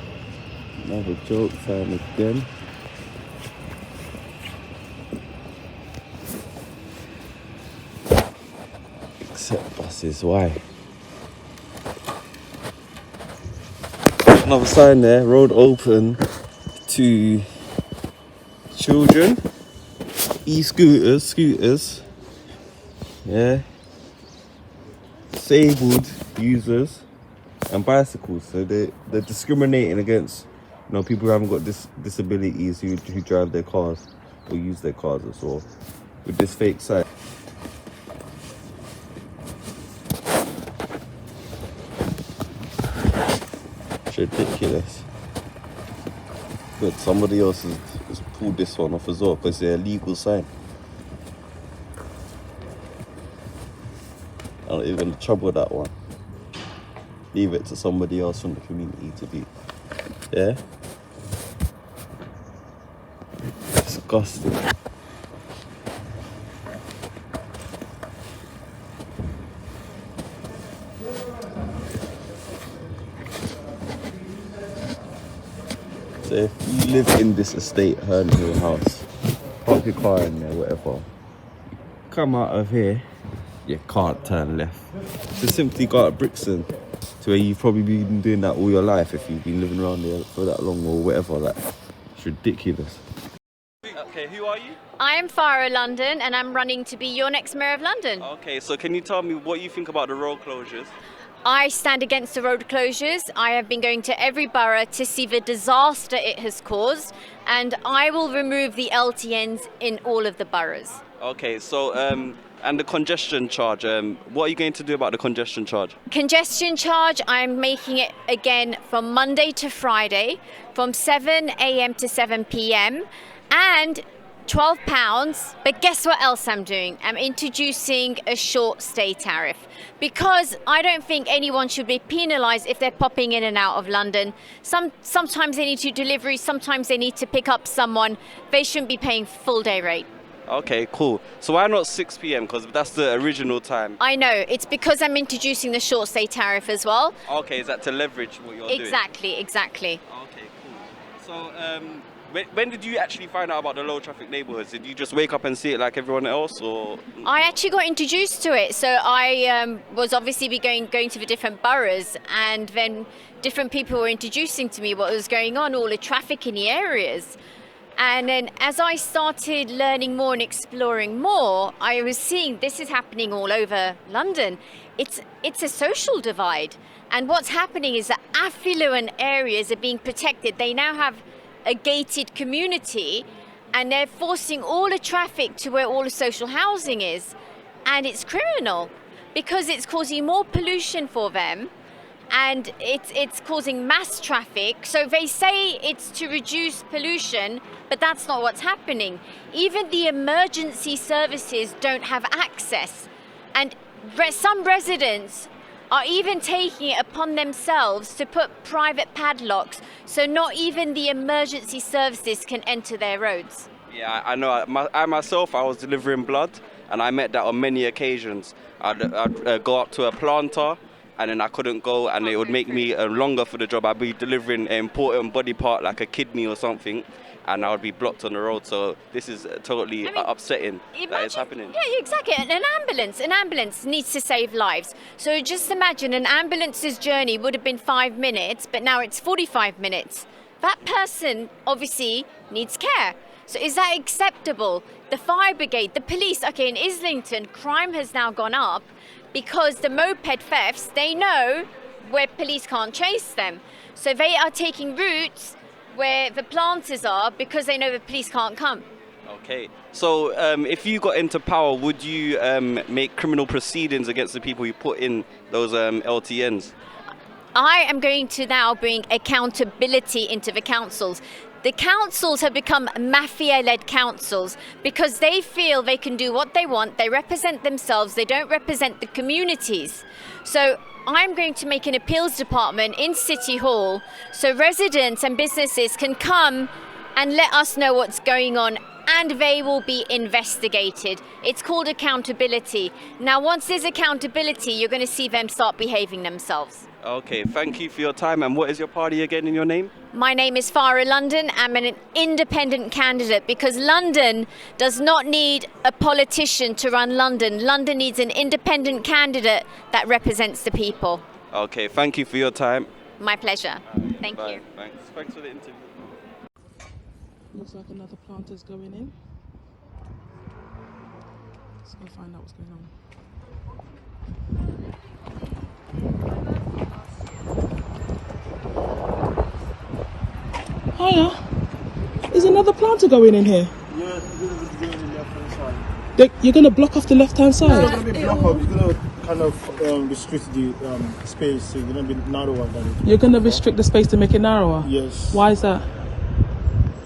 Another joke sign again. accept buses, why? Another sign there, road open to children, scooters, yeah, disabled users and bicycles. So they're discriminating against, you know, people who haven't got disabilities who drive their cars or use their cars as well with this fake sign. It's ridiculous. But somebody else has pulled this one off as well because it's a legal sign. I'm not even going to trouble that one. Leave it to somebody else from the community to do. Yeah? Disgusting. So if you live in this estate, Herne Hill house, park your car in there, whatever. Come out of here, you can't turn left. So simply go out Brixton to where you've probably been doing that all your life if you've been living around there for that long or whatever. Like, it's ridiculous. Okay, who are you? I am Farah London and I'm running to be your next Mayor of London. Okay, so can you tell me what you think about the road closures? I stand against the road closures. I have been going to every borough to see the disaster it has caused, and I will remove the LTNs in all of the boroughs. Okay, so and the congestion charge, what are you going to do about the congestion charge? Congestion charge, I'm making it again from Monday to Friday, from 7 a.m. to 7 p.m. and £12, but guess what else I'm doing? I'm introducing a short stay tariff because I don't think anyone should be penalised if they're popping in and out of London. Sometimes they need to delivery, sometimes they need to pick up someone. They shouldn't be paying full day rate. Okay, cool. So why not 6 p.m? Because that's the original time. I know, it's because I'm introducing the short stay tariff as well. Okay, is that to leverage what you're doing? Exactly. Okay, cool. So when did you actually find out about the low traffic neighbourhoods? Did you just wake up and see it like everyone else, or? I actually got introduced to it. So I was obviously going to the different boroughs, and then different people were introducing to me what was going on, all the traffic in the areas. And then as I started learning more and exploring more, I was seeing this is happening all over London. It's a social divide. And what's happening is that affluent areas are being protected. They now have a gated community, and they're forcing all the traffic to where all the social housing is, and it's criminal because it's causing more pollution for them, and it's causing mass traffic. So they say it's to reduce pollution, but that's not what's happening. Even the emergency services don't have access, and some residents are even taking it upon themselves to put private padlocks so not even the emergency services can enter their roads. Yeah, I know. I myself, I was delivering blood, and I met that on many occasions. I'd go up to a planter, and then I couldn't go, and it would make me longer for the job. I'd be delivering an important body part like a kidney or something, and I would be blocked on the road. So this is totally upsetting that it's happening. Yeah, exactly. And an ambulance needs to save lives. So just imagine an ambulance's journey would have been 5 minutes, but now it's 45 minutes. That person obviously needs care. So is that acceptable? The fire brigade, the police, okay, in Islington, crime has now gone up because the moped thefts, they know where police can't chase them. So they are taking routes where the planters are because they know the police can't come. Okay, so if you got into power, would you make criminal proceedings against the people you put in those LTNs? I am going to now bring accountability into the councils. The councils have become mafia-led councils because they feel they can do what they want. They represent themselves. They don't represent the communities. So I'm going to make an appeals department in City Hall so residents and businesses can come and let us know what's going on, and they will be investigated. It's called accountability. Now, once there's accountability, you're going to see them start behaving themselves. Okay, thank you for your time. And what is your party again in your name? My name is Farah London. I'm an independent candidate because London does not need a politician to run London. London needs an independent candidate that represents the people. Okay, thank you for your time. My pleasure. Thank you. Thanks for the interview. Looks like another planter's going in. Let's go find out what's going on. Hiya. There's another planter going in here. Yes, it's going to be going in the left-hand side. You're going to block off the left-hand side? It's going to be blocked off. It's going to kind of restrict the space, so it's going to be narrower than it. You're going to restrict the space to make it narrower? Yes. Why is that?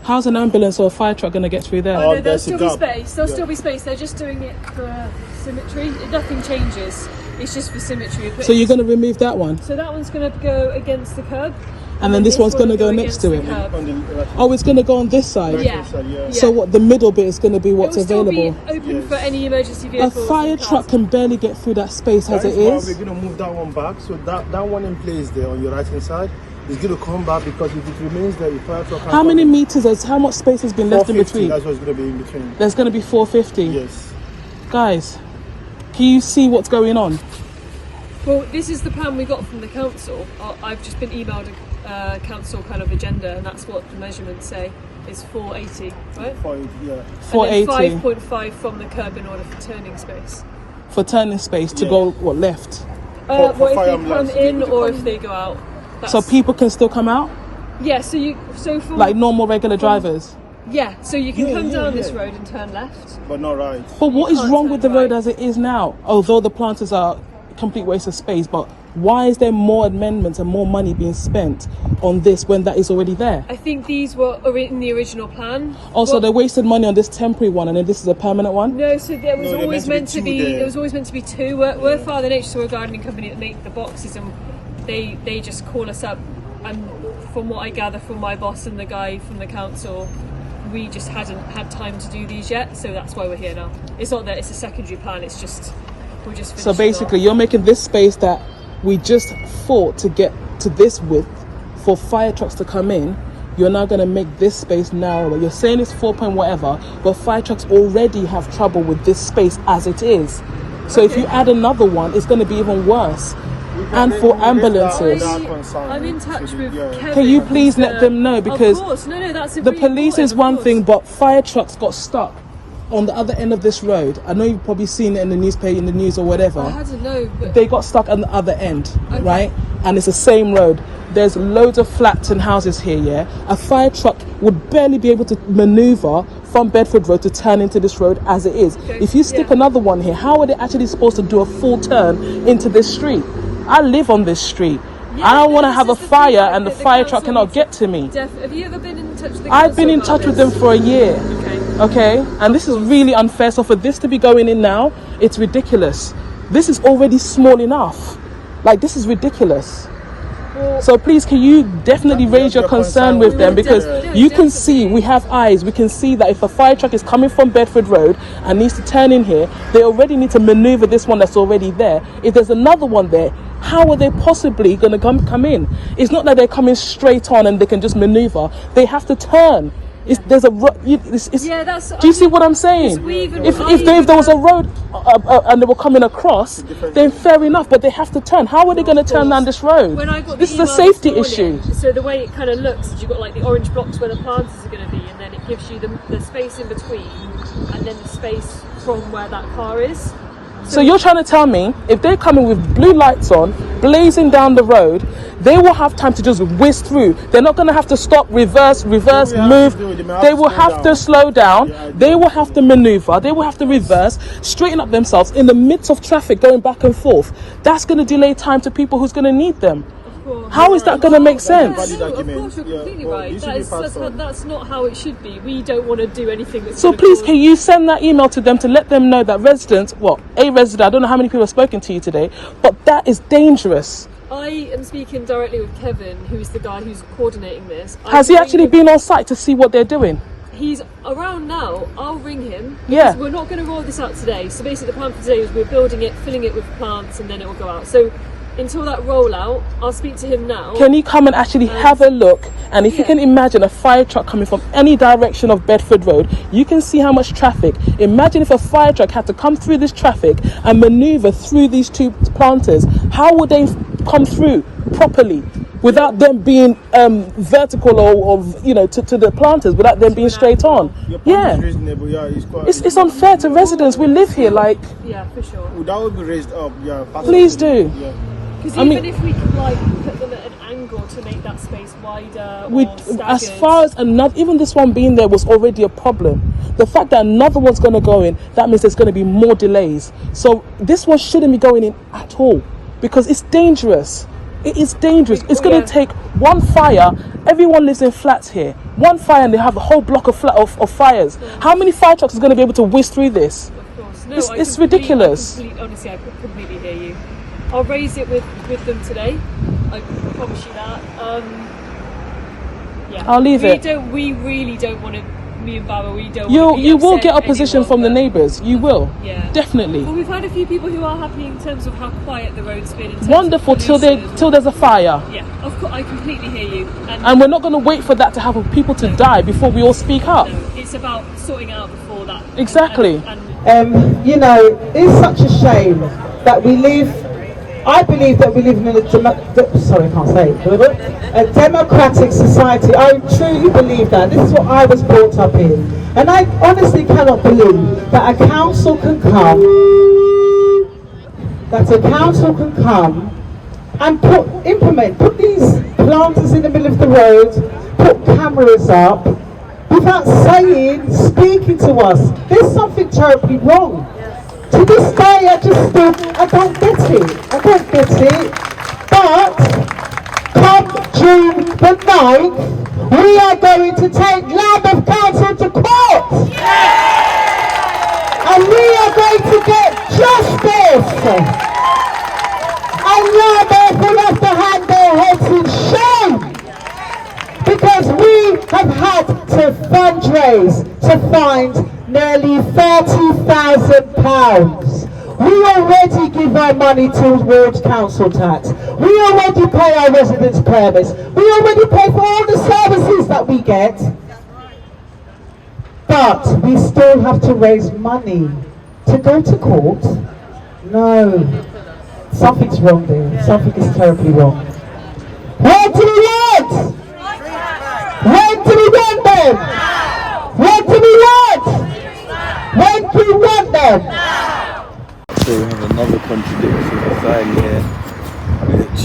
How's an ambulance or a fire truck going to get through there? Oh, no, there'll still be space. There'll still be space. They're just doing it for symmetry. Nothing changes. It's just for symmetry. So you're going to remove that one? So that one's going to go against the curb. And then this one's going to go next to it? Oh, it's going to go on this side? Yeah. So what, the middle bit is going to be what's available? It will still be open for any emergency vehicles. A fire truck can barely get through that space as it is. We're going to move that one back. So that one in place there on your right-hand side is going to come back, because if it remains there, the fire truck can How many meters, how much space has been left in between? That's what's going to be in between. There's going to be 450? Yes. Guys, can you see what's going on? Well, this is the plan we got from the council. I've just been emailed a council kind of agenda, and that's what the measurements say. Is 480, right? 480, yeah. 480. And then 5.5 from the curb in order for turning space. For turning space to go, what, left? What if they come in or if they go out? So people can still come out? Yeah, so from... Like normal regular drivers? Yeah, so you can come down this road and turn left. But not right. But what is wrong with the road as it is now? Although the planters are a complete waste of space, but why is there more amendments and more money being spent on this when that is already there? I think these were in the original plan. Also, they wasted money on this temporary one, and then this is a permanent one? No, so there was always meant to be two. We're Father Nature, so we're a gardening company that make the boxes, and they just call us up, and from what I gather from my boss and the guy from the council, we just hadn't had time to do these yet, so that's why we're here now. It's not that it's a secondary plan, it's just we're just so basically you're making this space that we just fought to get to this width for fire trucks to come in. You're now going to make this space narrower. You're saying it's 4 point whatever, but fire trucks already have trouble with this space as it is. So if you add another one, it's going to be even worse. And for ambulances, I'm in touch with Kevin. Can you please let them know, because of course. No, that's the really police is important, one thing, but fire trucks got stuck on the other end of this road. I know you've probably seen it in the newspaper, in the news or whatever. I don't know, but They got stuck on the other end, right? And it's the same road. There's loads of flats and houses here, yeah? A fire truck would barely be able to maneuver from Bedford Road to turn into this road as it is. Okay. If you stick another one here, how are they actually supposed to do a full turn into this street? I live on this street. I don't want to have a fire and the fire truck cannot get to me. Have you ever been in touch with the I've been in council touch with about them for a year. Okay. Okay? And this is really unfair. So for this to be going in now, it's ridiculous. This is already small enough. Like, this is ridiculous. So please, can you definitely raise your concern with them, because you can see, we have eyes, we can see that if a fire truck is coming from Bedford Road and needs to turn in here, they already need to maneuver this one that's already there. If there's another one there, how are they possibly going to come in? It's not that they're coming straight on and they can just maneuver. They have to turn. Do you see what I'm saying? If there was a road and they were coming across, then fair enough, but they have to turn. How are they going to turn down this road? This is a safety issue. So the way it kind of looks is you've got like the orange blocks where the planters are going to be, and then it gives you the space in between, and then the space from where that car is. So you're trying to tell me, if they're coming with blue lights on, blazing down the road, they will have time to just whiz through. They're not going to have to stop, reverse, move. They will have to slow down. They will have to maneuver. They will have to reverse, straighten up themselves in the midst of traffic going back and forth. That's going to delay time to people who's going to need them. How is that going to make sense? No, of course, you're completely right. That's not how it should be. We don't want to do anything that's So please, can you send that email to them to let them know that residents, a resident, I don't know how many people have spoken to you today, but that is dangerous. I am speaking directly with Kevin, who's the guy who's coordinating this. Has he actually been on site to see what they're doing? He's around now. I'll ring him. Yeah. We're not going to roll this out today. So basically the plan for today is we're building it, filling it with plants, and then it will go out. So rollout, I'll speak to him now. Can you come and actually have a look? And if you can imagine a fire truck coming from any direction of Bedford Road, you can see how much traffic. Imagine if a fire truck had to come through this traffic and maneuver through these two planters. How would they come through properly without them being vertical or to the planters, without them being straight on? Yeah. It's unfair to residents. We live here, like. Yeah, for sure. That would be raised up, Please do. Because even if we could put them at an angle to make that space wider, as far as even this one being there was already a problem. The fact that another one's going to go in, that means there's going to be more delays. So this one shouldn't be going in at all because it's dangerous. It is dangerous. It's going to take one fire. Everyone lives in flats here. One fire and they have a whole block of fires. How many fire trucks is going to be able to whiz through this? Of course. No, it's ridiculous. Honestly, I completely hear you. I'll raise it with them today. I promise you that. I'll leave it. We really don't want to. Me and Baba, we don't. You will get opposition from the neighbours. You will. Yeah. Definitely. Well, we've had a few people who are happy in terms of how quiet the road's been. Wonderful till there's a fire. Yeah, of course, I completely hear you. And we're not going to wait for that to happen. People to die before we all speak up. No, it's about sorting out before that. Exactly. It's such a shame that we live. I believe that we live in a democratic society. I truly believe that. This is what I was brought up in. And I honestly cannot believe that a council can come and put these planters in the middle of the road, put cameras up, without speaking to us. There's something terribly wrong. To this day, I don't get it. But come June the 9th, we are going to take Lambeth Council to court. And we are going to get justice. And Lambeth will have to hang their heads in shame. Because we have had to fundraise to find nearly £30,000. We already give our money towards council tax. We already pay our residents' permits. We already pay for all the services that we get. But we still have to raise money to go to court. No. Something's wrong there. Something is terribly wrong. Where do we want? When do we want them? What do we want? When do we want them? So we have another contradiction sign here, which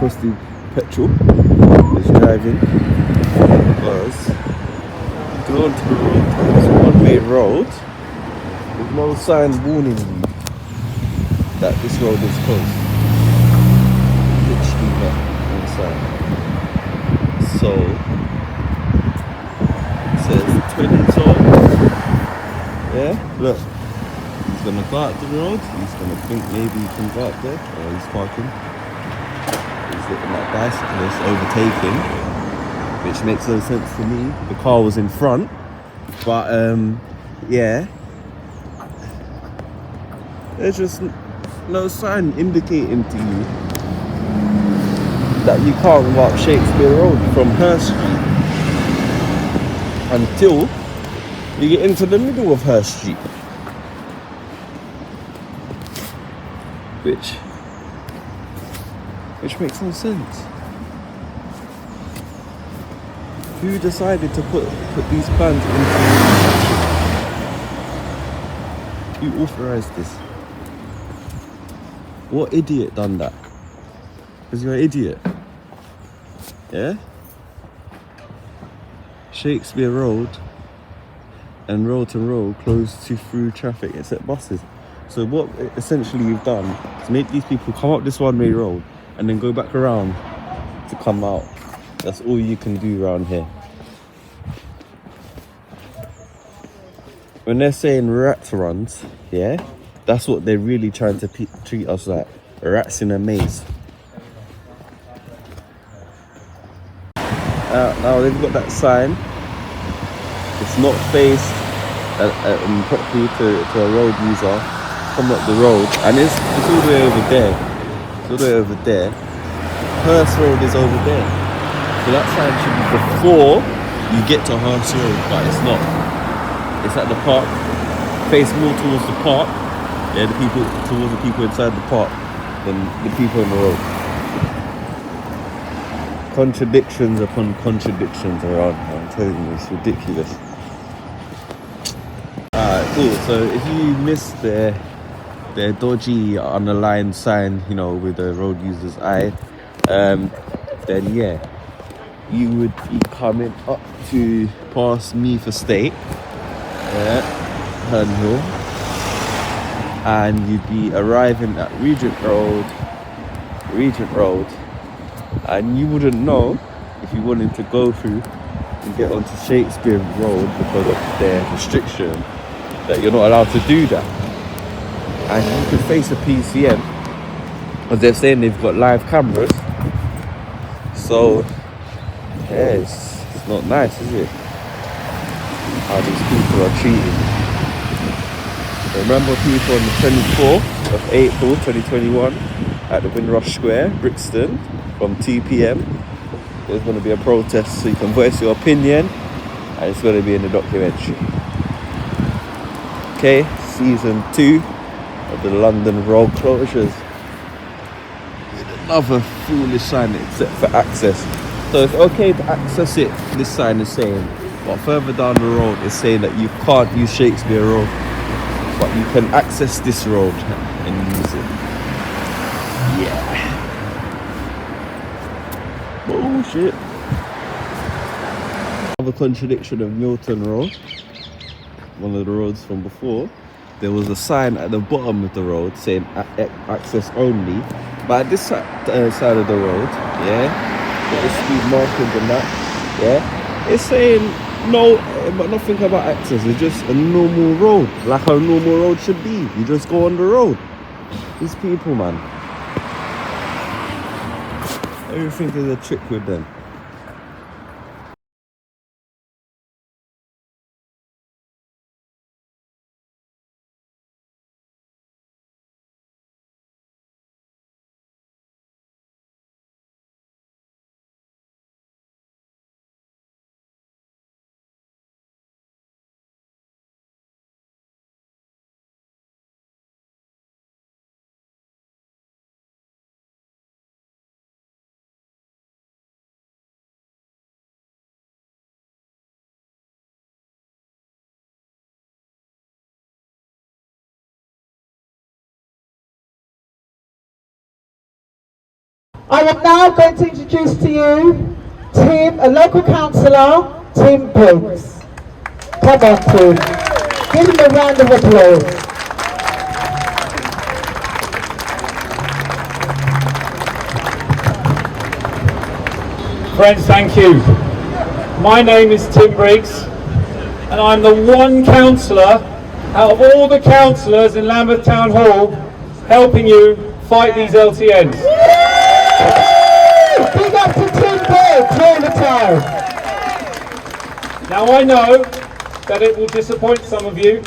costing petrol is driving because to go onto the road, it's a one-way road with no sign warning you that this road is closed. Literally not on sign. So it says 20 toll. Yeah, look. He's gonna go out the road, he's gonna think maybe he can go out there, or he's parking. He's letting that bicyclist overtaking, which makes no sense to me. The car was in front, but yeah. There's just no sign indicating to you that you can't go up Shakespeare Road from Her Street until you get into the middle of Her Street. Which makes no sense. Who decided to put these plans into? Who authorized this? What idiot done that? Because you're an idiot. Yeah? Shakespeare Road and Road to Road closed to through traffic except buses. So what essentially you've done is make these people come up this one-way road and then go back around to come out. That's all you can do around here. When they're saying rat runs, yeah, that's what they're really trying to treat us like, rats in a maze. Now they've got that sign. It's not faced properly to a road user. Come up the road, and it's all the way over there. all the way over there. Hurst Road is over there. So that sign should be before you get to Hurst Road, but it's not. It's at the park. Face more towards the park. Yeah, towards the people inside the park than the people on the road. Contradictions upon contradictions around here. I'm telling you, it's ridiculous. Alright, cool. So if you missed their dodgy underlined sign, you know, with the road user's eye, then yeah, you would be coming up to past Meath Estate, Hernhill, and you'd be arriving at Regent Road, and you wouldn't know if you wanted to go through and get onto Shakespeare Road because of their restriction that you're not allowed to do that. And you could face a PCM because they're saying they've got live cameras. So yeah, it's not nice, is it? How these people are treated. Remember people on the 24th of April 2021 at the Windrush Square, Brixton, from 2 p.m. There's going to be a protest so you can voice your opinion, and it's going to be in the documentary. Okay, season 2 of the London road closures. Another foolish sign except for access. So it's okay to access it, this sign is saying, but further down the road it's saying that you can't use Shakespeare Road, but you can access this road and use it. Yeah. Bullshit. Another contradiction of Milton Road, one of the roads from before. There was a sign at the bottom of the road saying access only, but at this side of the road, yeah, with the speed markings and that, yeah, it's saying no, but nothing about access. It's just a normal road, like a normal road should be. You just go on the road. These people, man, everything is a trick with them. I am now going to introduce to you Tim, a local councillor, Tim Briggs. Come on, Tim. Give him a round of applause. Friends, thank you. My name is Tim Briggs, and I'm the one councillor out of all the councillors in Lambeth Town Hall helping you fight these LTNs. Big up to Tim Briggs all the time. Now I know that it will disappoint some of you,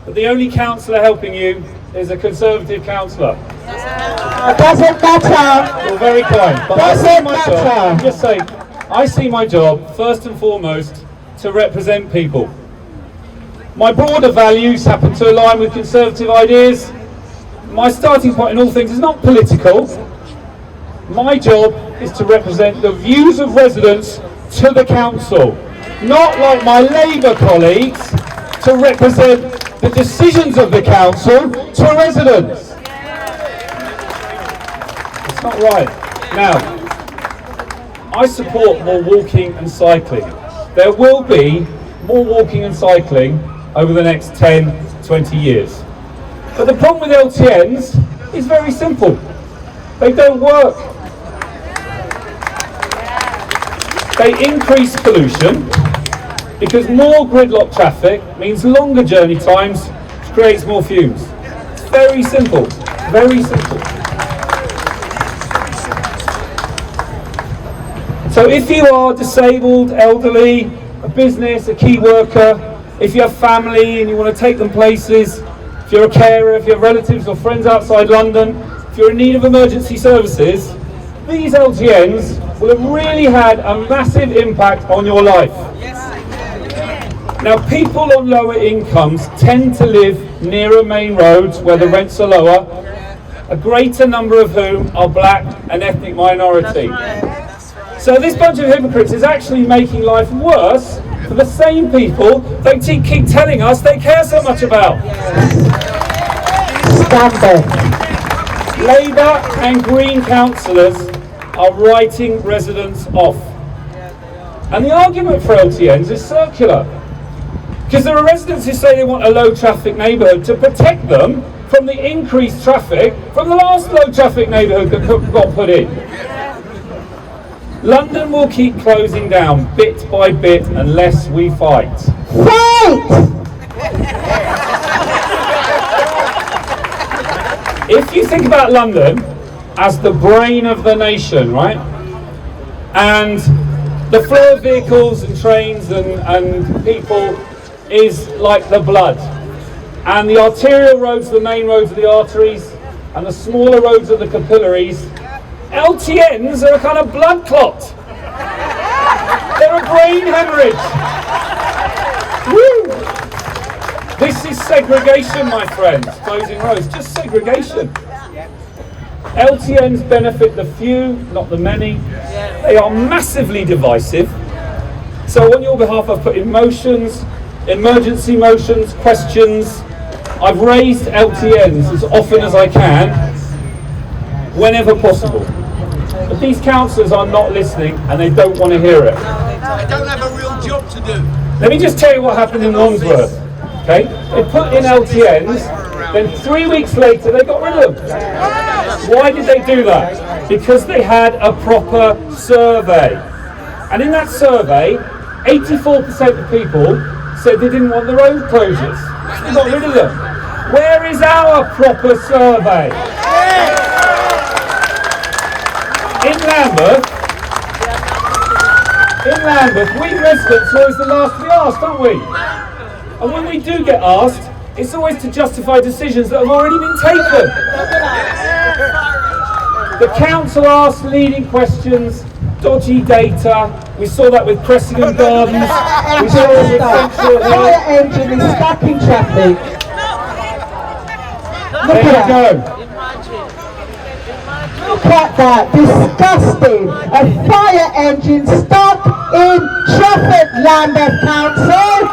but the only councillor helping you is a Conservative councillor. It doesn't matter. You're very kind, but Doesn't matter. job, just say, I see my job first and foremost to represent people. My broader values happen to align with Conservative ideas. My starting point in all things is not political. My job is to represent the views of residents to the council, not like my Labour colleagues to represent the decisions of the council to residents. It's not right. Now, I support more walking and cycling. There will be more walking and cycling over the next 10, 20 years. But the problem with LTNs is very simple. They don't work. They increase pollution because more gridlock traffic means longer journey times, which creates more fumes. It's very simple, very simple. So if you are disabled, elderly, a business, a key worker, if you have family and you want to take them places, if you're a carer, if you have relatives or friends outside London, if you're in need of emergency services, these LTNs will have really had a massive impact on your life. Now, people on lower incomes tend to live nearer main roads where the rents are lower, a greater number of whom are black and ethnic minority. So this bunch of hypocrites is actually making life worse for the same people they keep telling us they care so much about. Labour and Green councillors are writing residents off. And the argument for LTNs is circular. Because there are residents who say they want a low traffic neighbourhood to protect them from the increased traffic from the last low traffic neighbourhood that got put in. London will keep closing down bit by bit unless we fight. Fight! If you think about London as the brain of the nation, right? And the flow of vehicles and trains and people is like the blood. And the arterial roads, the main roads are the arteries, and the smaller roads are the capillaries. LTNs are a kind of blood clot. They're a brain hemorrhage. Woo! This is segregation, my friends. Closing roads, just segregation. LTNs benefit the few, not the many. They are massively divisive. So on your behalf, I've put in motions, emergency motions, questions. I've raised LTNs as often as I can, whenever possible. But these councillors are not listening and they don't want to hear it. They don't have a real job to do. Let me just tell you what happened in Wandsworth. Okay? They put in LTNs, then 3 weeks later they got rid of them. Why did they do that? Because they had a proper survey. And in that survey, 84% of people said they didn't want the road closures. They got rid of them. Where is our proper survey? In Lambeth, we residents are always the last to be asked, aren't we? And when we do get asked, it's always to justify decisions that have already been taken. The council asks leading questions, dodgy data. We saw that with Cressingham Gardens. We saw it with Central Hill. Fire engine is stuck in traffic. There you go. Look at that, disgusting. A fire engine stuck in traffic, Lambeth Council.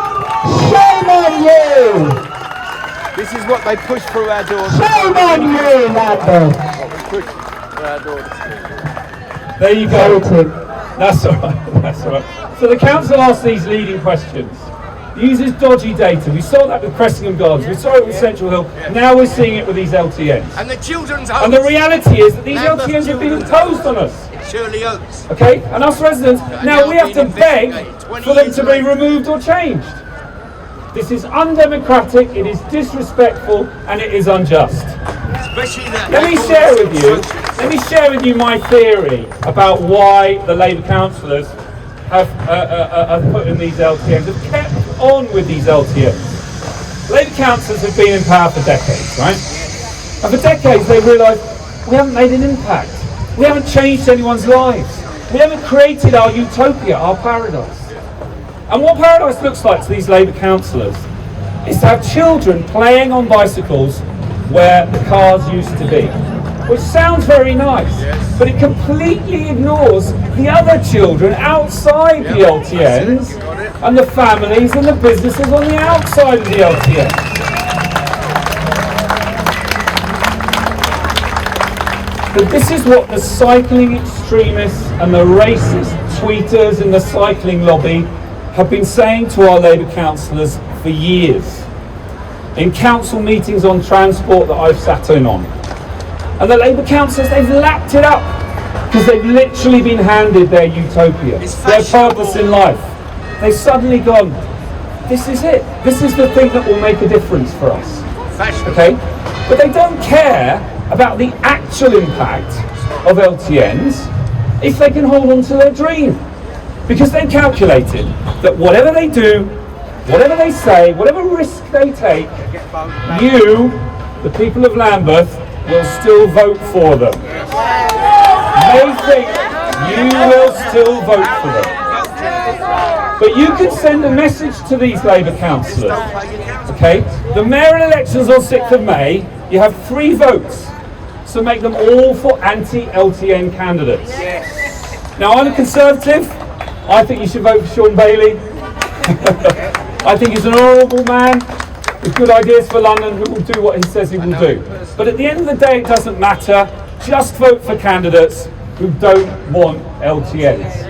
Shame on you. This is what they push through our doors. Shame on you, Lambeth. There you go. That's all right. That's all right. So the council asks these leading questions. Uses dodgy data. We saw that with Cressingham Gardens. We saw it with Central Hill. Now we're seeing it with these LTNs. And the children's homes. And the reality is that these LTNs have been imposed on us. Shirley Oaks. Okay? And us residents, now we have to beg for them to be removed or changed. This is undemocratic, it is disrespectful, and it is unjust. Let me share with you my theory about why the Labour councillors have put in these LTNs, have kept on with these LTNs. Labour councillors have been in power for decades, right? And for decades they've realised we haven't made an impact. We haven't changed anyone's lives. We haven't created our utopia, our paradise. And what paradise looks like to these Labour councillors is to have children playing on bicycles where the cars used to be. Which sounds very nice, but it completely ignores the other children outside the LTNs and the families and the businesses on the outside of the LTN. But this is what the cycling extremists and the racist tweeters in the cycling lobby have been saying to our Labour councillors for years. In council meetings on transport that I've sat in on. And the Labour councillors, they've lapped it up because they've literally been handed their utopia, their purpose in life. They've suddenly gone, this is it. This is the thing that will make a difference for us. Okay? But they don't care about the actual impact of LTNs if they can hold on to their dream. Because they've calculated that whatever they do, whatever they say, whatever risk they take, you, the people of Lambeth, will still vote for them. They think you will still vote for them. But you can send a message to these Labour councillors. Okay? The mayoral elections on 6th of May, you have 3 votes. So make them all for anti-LTN candidates. Now, I'm a Conservative. I think you should vote for Sean Bailey. I think he's an honourable man with good ideas for London who will do what he says he will do. But at the end of the day, it doesn't matter. Just vote for candidates who don't want LTNs.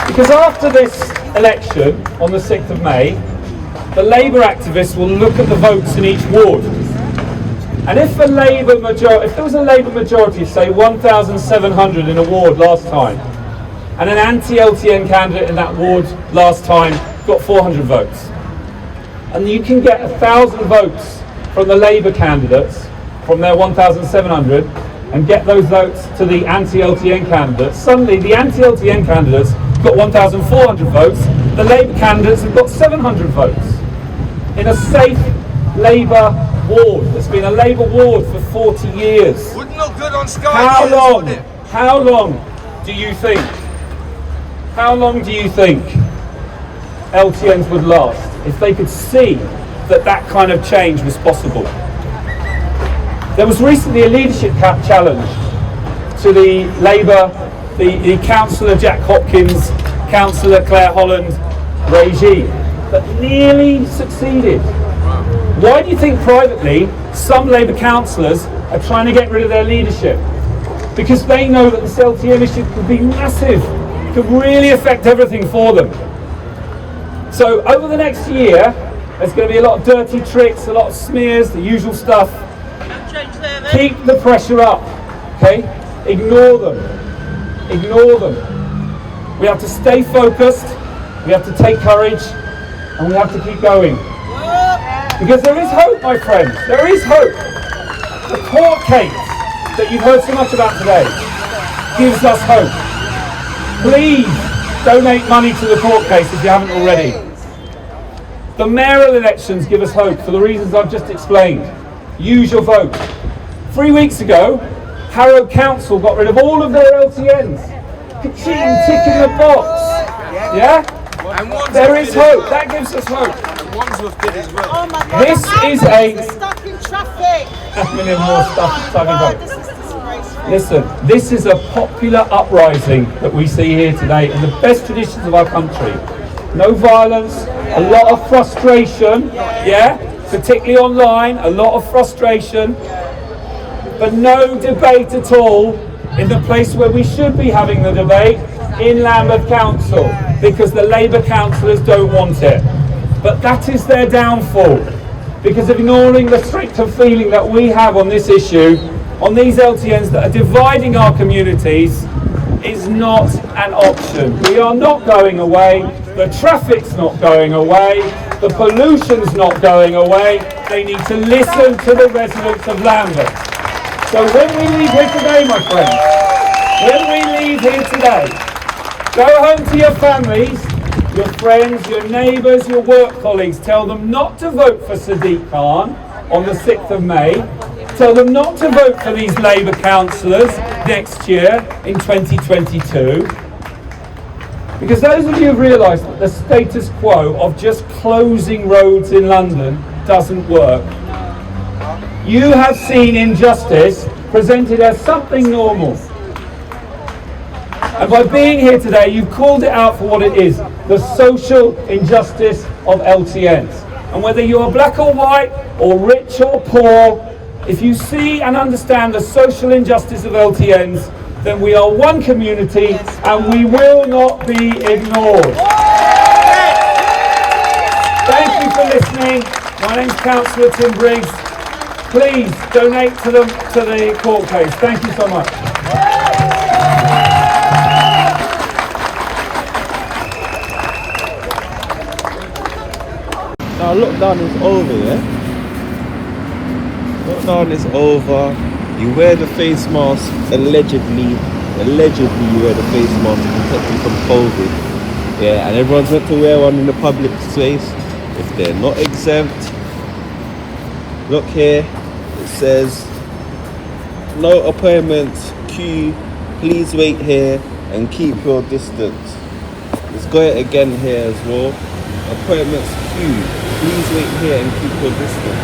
Because after this election on the 6th of May, the Labour activists will look at the votes in each ward. And if there was a Labour majority, say 1,700 in a ward last time, and an anti-LTN candidate in that ward last time got 400 votes, and you can get 1,000 votes from the Labour candidates, from their 1,700, and get those votes to the anti-LTN candidates, suddenly the anti-LTN candidates got 1,400 votes, the Labour candidates have got 700 votes. In a safe Labour ward. It's been a Labour ward for 40 years. Wouldn't look good on Sky. How long do you think LTNs would last if they could see that kind of change was possible? There was recently a leadership challenge to the Labour, the Councillor Jack Hopkins, Councillor Claire Holland regime that nearly succeeded. Why do you think privately some Labour councillors are trying to get rid of their leadership? Because they know that this LTN issue could be massive, could really affect everything for them. So over the next year, there's going to be a lot of dirty tricks, a lot of smears, the usual stuff. Keep the pressure up, okay? Ignore them. Ignore them. We have to stay focused, we have to take courage, and we have to keep going. Because there is hope, my friends, there is hope. The court case that you've heard so much about today gives us hope. Please donate money to the court case if you haven't already. The mayoral elections give us hope for the reasons I've just explained. Use your vote. 3 weeks ago, Harrow Council got rid of all of their LTNs. Ka-ching, tick in the box. Yeah? There is hope. That gives us hope. Oh my God, This is a stuck in traffic. Listen, this is a popular uprising that we see here today in the best traditions of our country. No violence, a lot of frustration, yeah, particularly online, a lot of frustration, but no debate at all in the place where we should be having the debate, in Lambeth Council, because the Labour councillors don't want it. But that is their downfall, because ignoring the strength of feeling that we have on this issue, on these LTNs that are dividing our communities, is not an option. We are not going away, the traffic's not going away, the pollution's not going away. They need to listen to the residents of Lambeth. So when we leave here today, my friends, when we leave here today, go home to your families, your friends, your neighbours, your work colleagues. Tell them not to vote for Sadiq Khan on the 6th of May. Tell them not to vote for these Labour councillors next year in 2022. Because those of you have realised that the status quo of just closing roads in London doesn't work. You have seen injustice presented as something normal. And by being here today, you've called it out for what it is, the social injustice of LTNs. And whether you are black or white, or rich or poor, if you see and understand the social injustice of LTNs, then we are one community and we will not be ignored. Thank you for listening. My name's Councillor Tim Briggs. Please donate to the court case. Thank you so much. Now lockdown is over, yeah? Lockdown is over. You wear the face mask, allegedly you wear the face mask to protect you from COVID. Yeah, and everyone's meant to wear one in the public space. if they're not exempt. Look here, it says no appointments, queue, please wait here and keep your distance. Let's go it again here as well. Appointments queue, please wait here and keep your distance.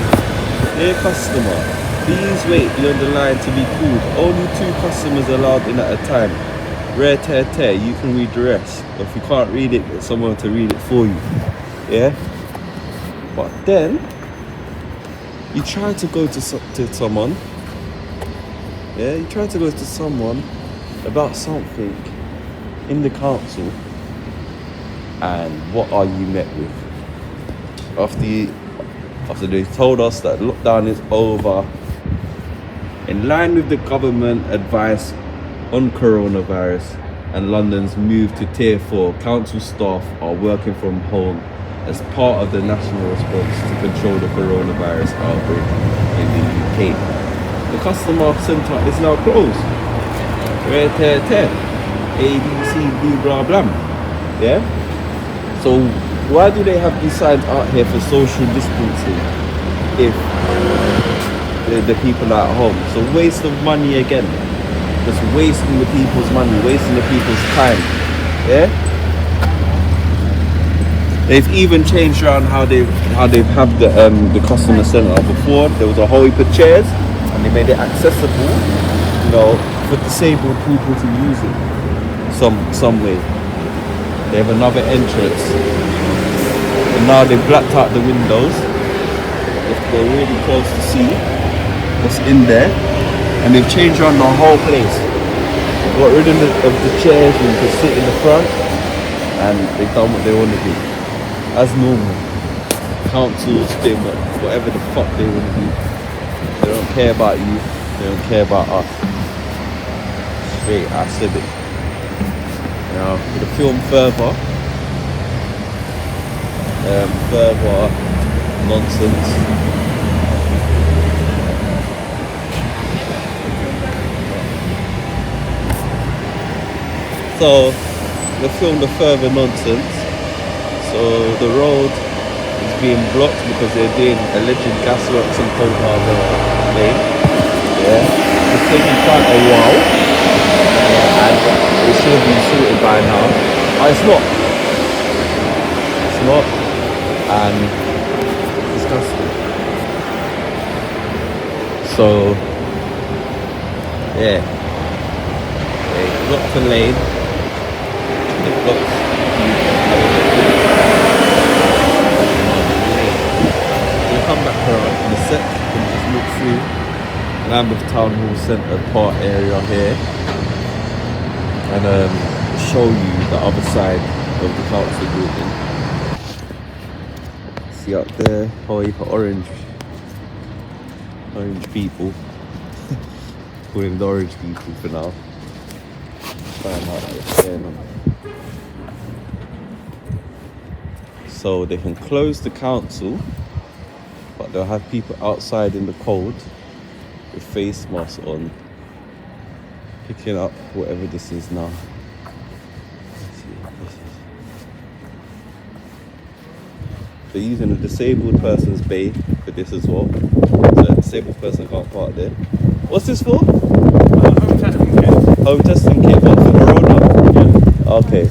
Dear customer, please wait beyond the line to be called. Only 2 customers allowed in at a time. Rare tear, you can read the rest. If you can't read it, get someone to read it for you. Yeah? But then, you try to go to someone. Yeah, you try to go to someone about something in the council, and what are you met with? After they told us that lockdown is over, in line with the government advice on coronavirus and London's move to Tier 4, council staff are working from home as part of the national response to control the coronavirus outbreak in the UK. The customer centre is now closed. Rare tear, A, B, C, D, blah, blah. Yeah? So why do they have these signs out here for social distancing if the people are at home? It's a waste of money again. Just wasting the people's money, wasting the people's time. Yeah? They've even changed around how they've had the customer centre. Before there was a whole heap of chairs and they made it accessible, you know, for disabled people to use it some way. They have another entrance. And now they've blacked out the windows. If they're really close to see what's in there. And they've changed around the whole place. They've got rid of the chairs and you can sit in the front. And they've done what they want to do. As normal. Councils do whatever the fuck they want to do. They don't care about you. They don't care about us. Straight, I said it. Now, for the film further nonsense. So, they film the further nonsense. So, the road is being blocked because they're doing alleged gas works in Cold Harbour Lane. Yeah, it's taking quite a while. And it should have been sorted by now. It's not. It's not. And it's disgusting. So, yeah. They blocked the lane. They blocked. We'll come back around in a sec and just look through Lambeth Town Hall Centre Park area here. And show you the other side of the council building. See up there, whole heap of orange people. Call them the orange people for now. Find out what's going on. So they can close the council, but they'll have people outside in the cold with face masks on, picking up whatever this is now. Let's see what this is. They're using a disabled person's bay for this as well. So a disabled person can't park there. What's this for? Home testing kit. Home testing kit, what, for Corona? Yeah. Okay.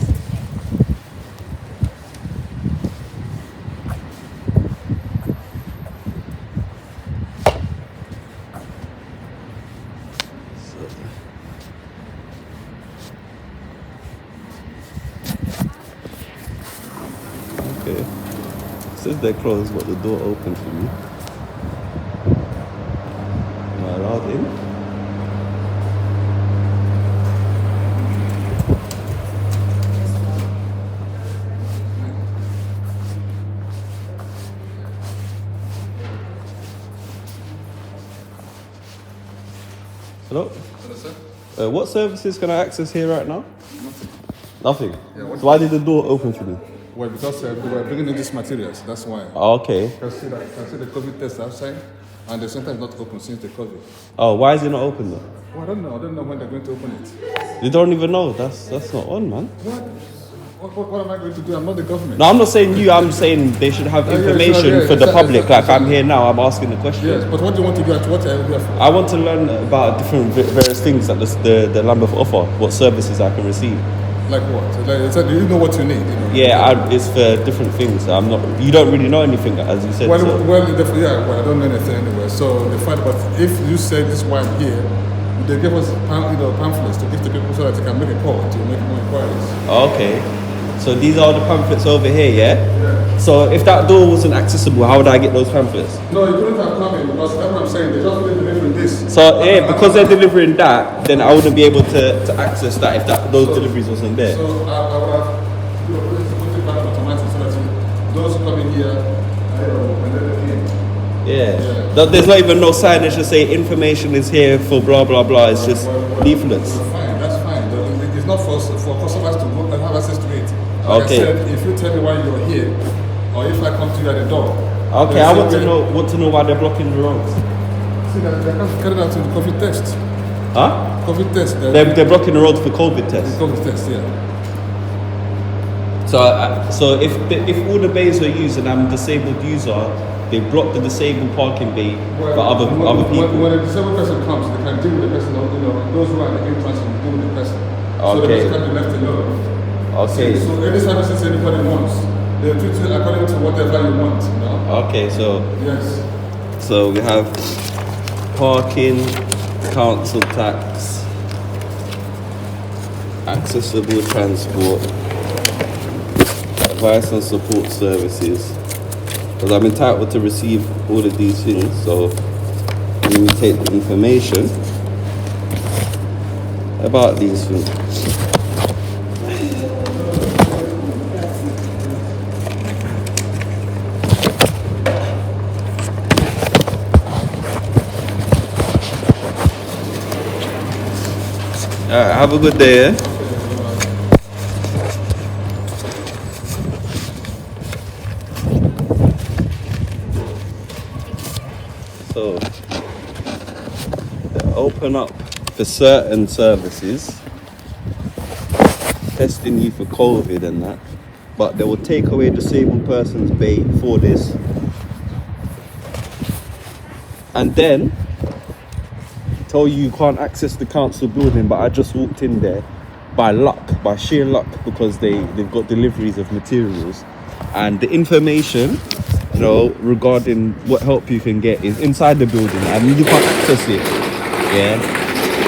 Okay. It says they're closed, but the door open for me. Am I allowed in? Hello? Hello, sir. What services can I access here right now? Nothing. Nothing? Yeah, So why did the door open for me? Well, because they were bringing in these materials, that's why. Oh, okay. You can see the COVID test outside, and the center is not open since the COVID. Oh, why is it not open though? Well, I don't know when they're going to open it. You don't even know. That's not on, man. What? What am I going to do? I'm not the government. No, I'm not saying you. I'm saying they should have information for the public. Like I'm here now. I'm asking the question. Yes, but what do you want to do? What are you here for? I want to learn about different various things that the Lambeth offer. What services I can receive. Like what? Like, do you know what you need? You know? Yeah, it's for different things. I'm not. You don't really know anything, as you said. Well, so. I don't know anything anyway. So the fact, but if you say this is why I'm here, they give us pamphlets to give to people so that they can make a call to make more inquiries. Okay. So these are the pamphlets over here, yeah? So if that door wasn't accessible, how would I get those pamphlets? No, you couldn't have come in because that's what I'm saying. They're just delivering this. So because they're delivering that, then I wouldn't be able to access that if those deliveries wasn't there. So I would have put it back automatic so that those who come in here, and then Yeah. There's not even no signage to say information is here for blah blah blah. It's just leaflets. That's fine. It's not for customers to go and have access to it. Like I said, if you tell me why you're here, or if I come to you at the door. Okay, I want to know why they're blocking the roads. See, they're carried out in the COVID test. Huh? COVID test. They're blocking the roads for COVID tests. The COVID test, yeah. So if all the bays were used and I'm a disabled user, they block the disabled parking bay for other people. When a disabled person comes, they can deal with the person. Those who are in the entrance will deal with the person. So the person can be left alone. Okay. So any services anybody wants, they treat it according to whatever you want. You know? Okay, so yes. So we have parking, council tax, accessible transport, advice and support services. Because I'm entitled to receive all of these things, so let me take the information about these things. Alright, have a good day, eh? So, they open up for certain services, testing you for COVID and that, but they will take away disabled persons bay for this. And then tell you can't access the council building, but I just walked in there by luck, by sheer luck, because they've got deliveries of materials, and the information, you know, regarding what help you can get is inside the building, and you can't access it, yeah,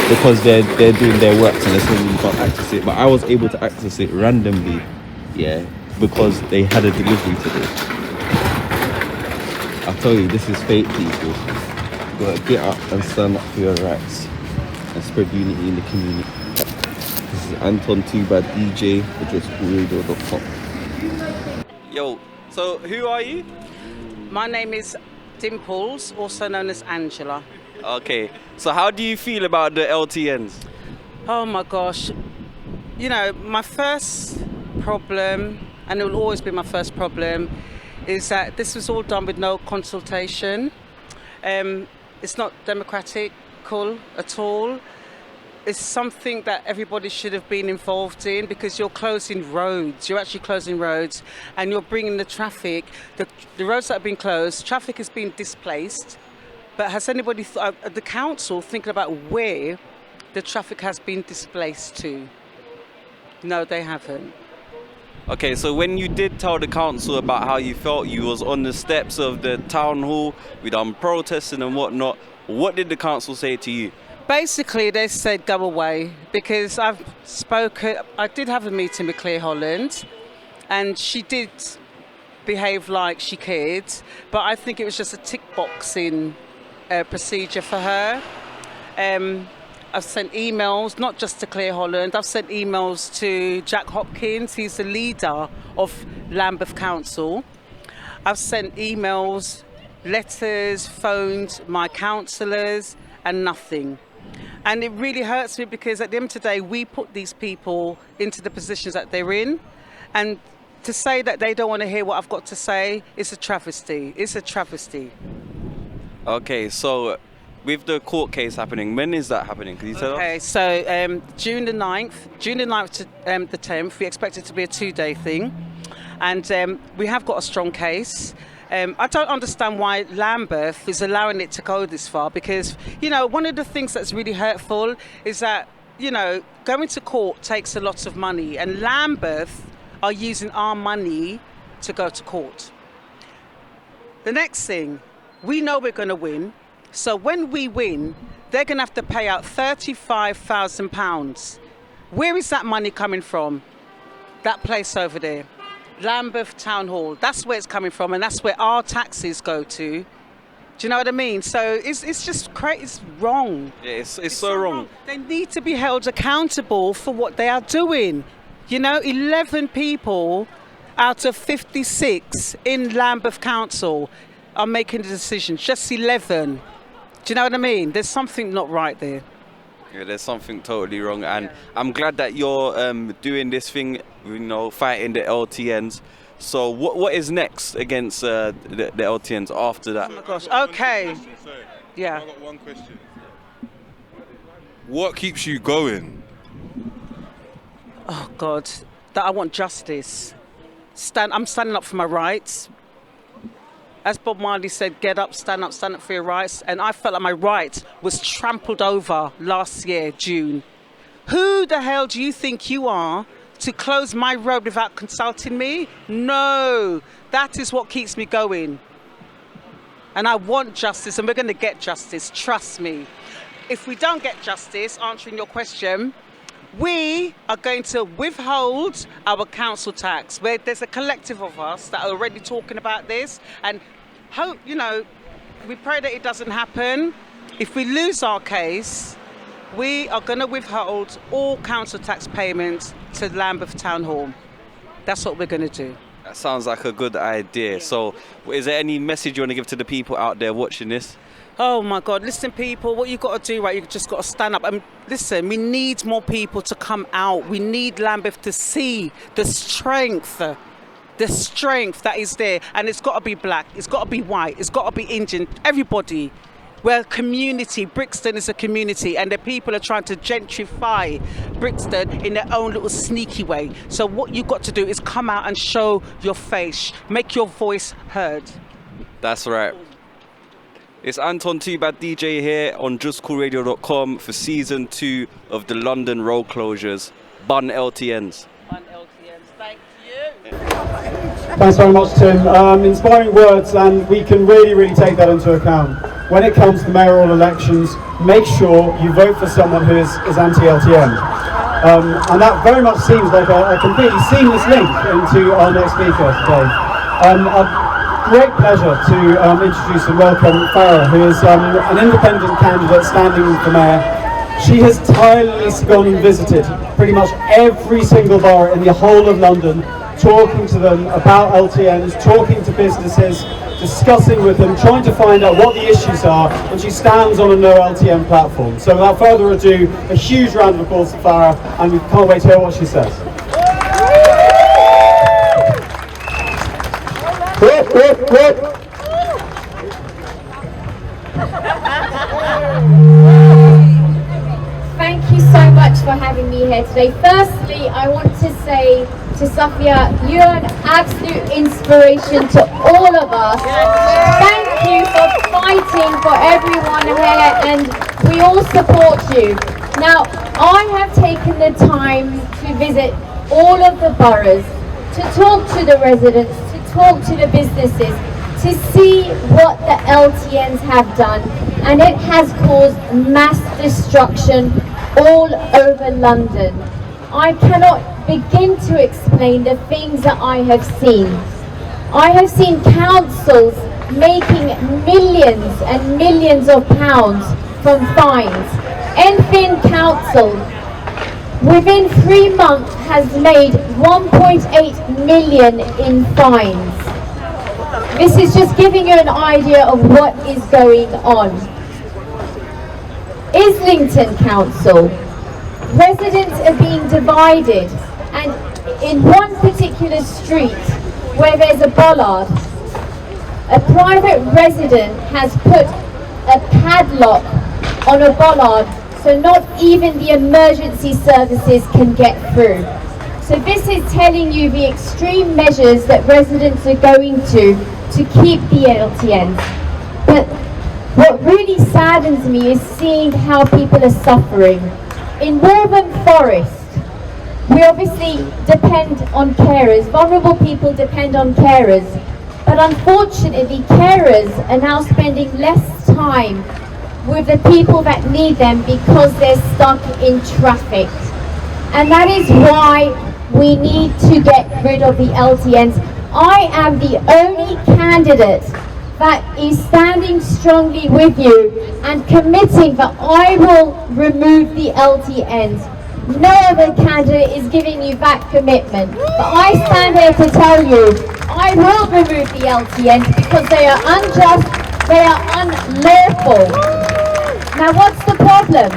because they're doing their work, so they're saying you can't access it. But I was able to access it randomly, yeah, because they had a delivery today. I tell you, this is fake, people. You gotta get up and stand up for your rights and spread unity in the community. This is Anton Tubad DJ for JUSCOOLRADIO.com. Yo, so who are you? My name is Dimples, also known as Angela. Okay, so how do you feel about the LTNs? Oh my gosh. You know, my first problem, and it will always be my first problem, is that this was all done with no consultation. It's not democratical at all. It's something that everybody should have been involved in, because you're closing roads. You're actually closing roads, and you're bringing the traffic. The roads that have been closed, traffic has been displaced. But has anybody, the council, thinking about where the traffic has been displaced to? No, they haven't. Okay, so when you did tell the council about how you felt, you was on the steps of the town hall, we done protesting and whatnot. What did the council say to you? Basically, they said go away, because I did have a meeting with Claire Holland, and she did behave like she cared, but I think it was just a tick boxing procedure for her. I've sent emails, not just to Claire Holland, I've sent emails to Jack Hopkins, he's the leader of Lambeth Council. I've sent emails, letters, phoned my councillors, and nothing. And it really hurts me, because at the end of the day, we put these people into the positions that they're in. And to say that they don't want to hear what I've got to say is a travesty. It's a travesty. Okay, so with the court case happening, when is that happening? Can you tell us? Okay, so June the 9th to the 10th, we expect it to be a 2-day thing. And we have got a strong case. I don't understand why Lambeth is allowing it to go this far, because, you know, one of the things that's really hurtful is that, you know, going to court takes a lot of money, and Lambeth are using our money to go to court. The next thing, we know we're going to win. So when we win, they're going to have to pay out £35,000. Where is that money coming from? That place over there, Lambeth Town Hall. That's where it's coming from, and that's where our taxes go to. Do you know what I mean? So it's just crazy. It's wrong. Yeah, it's so wrong. They need to be held accountable for what they are doing. You know, 11 people out of 56 in Lambeth Council are making the decision. Just 11. Do you know what I mean? There's something not right there. Yeah, there's something totally wrong, and I'm glad that you're doing this thing, you know, fighting the LTNs. So what is next against the LTNs after that? Oh my gosh, okay. Yeah. I've got one question. What keeps you going? Oh God, that I want justice. I'm standing up for my rights. As Bob Marley said, get up for your rights. And I felt like my right was trampled over last year, June. Who the hell do you think you are to close my road without consulting me? No, that is what keeps me going. And I want justice, and we're going to get justice, trust me. If we don't get justice, answering your question, we are going to withhold our council tax. Where there's a collective of us that are already talking about this, and hope, you know, we pray that it doesn't happen. If we lose our case, we are going to withhold all council tax payments to Lambeth Town Hall. That's what we're going to do. That sounds like a good idea. So is there any message you want to give to the people out there watching this? Oh my God, listen people, what you've got to do, right, you've just got to stand up. And listen, we need more people to come out. We need Lambeth to see the strength that is there. And it's got to be black, it's got to be white, it's got to be Indian, everybody. We're a community. Brixton is a community, and the people are trying to gentrify Brixton in their own little sneaky way. So what you've got to do is come out and show your face, make your voice heard. That's right. It's Anton Too Bad DJ here on JUSCOOLRadio.com for season 2 of the London road closures. Bun LTNs. Bun LTNs, thank you. Thanks very much, Tim. Inspiring words, and we can really take that into account. When it comes to mayoral elections, make sure you vote for someone who is anti-LTN. And that very much seems like a completely seamless link into our next speaker today. Great pleasure to introduce and welcome Farah, who is an independent candidate standing for mayor. She has tirelessly gone and visited pretty much every single borough in the whole of London, talking to them about LTNs, talking to businesses, discussing with them, trying to find out what the issues are, and she stands on a no LTN platform. So without further ado, a huge round of applause for Farah, and we can't wait to hear what she says. Thank you so much for having me here today. Firstly, I want to say to Safia, you're an absolute inspiration to all of us. Thank you for fighting for everyone here, and we all support you. Now, I have taken the time to visit all of the boroughs, to talk to the residents, to talk to the businesses, to see what the LTNs have done, and it has caused mass destruction all over London. I cannot begin to explain the things that I have seen. I have seen councils making millions and millions of pounds from fines. Enfield Council, within 3 months, has made 1.8 million in fines. This is just giving you an idea of what is going on. Islington Council, residents are being divided, and in one particular street where there's a bollard, a private resident has put a padlock on a bollard, so not even the emergency services can get through. So this is telling you the extreme measures that residents are going to keep the LTNs. But what really saddens me is seeing how people are suffering. In Northern Forest, we obviously depend on carers. Vulnerable people depend on carers. But unfortunately, carers are now spending less time with the people that need them because they're stuck in traffic. And that is why we need to get rid of the LTNs. I am the only candidate that is standing strongly with you and committing that I will remove the LTNs. No other candidate is giving you that commitment. But I stand here to tell you, I will remove the LTNs because they are unjust, they are unlawful. Now what's the problem?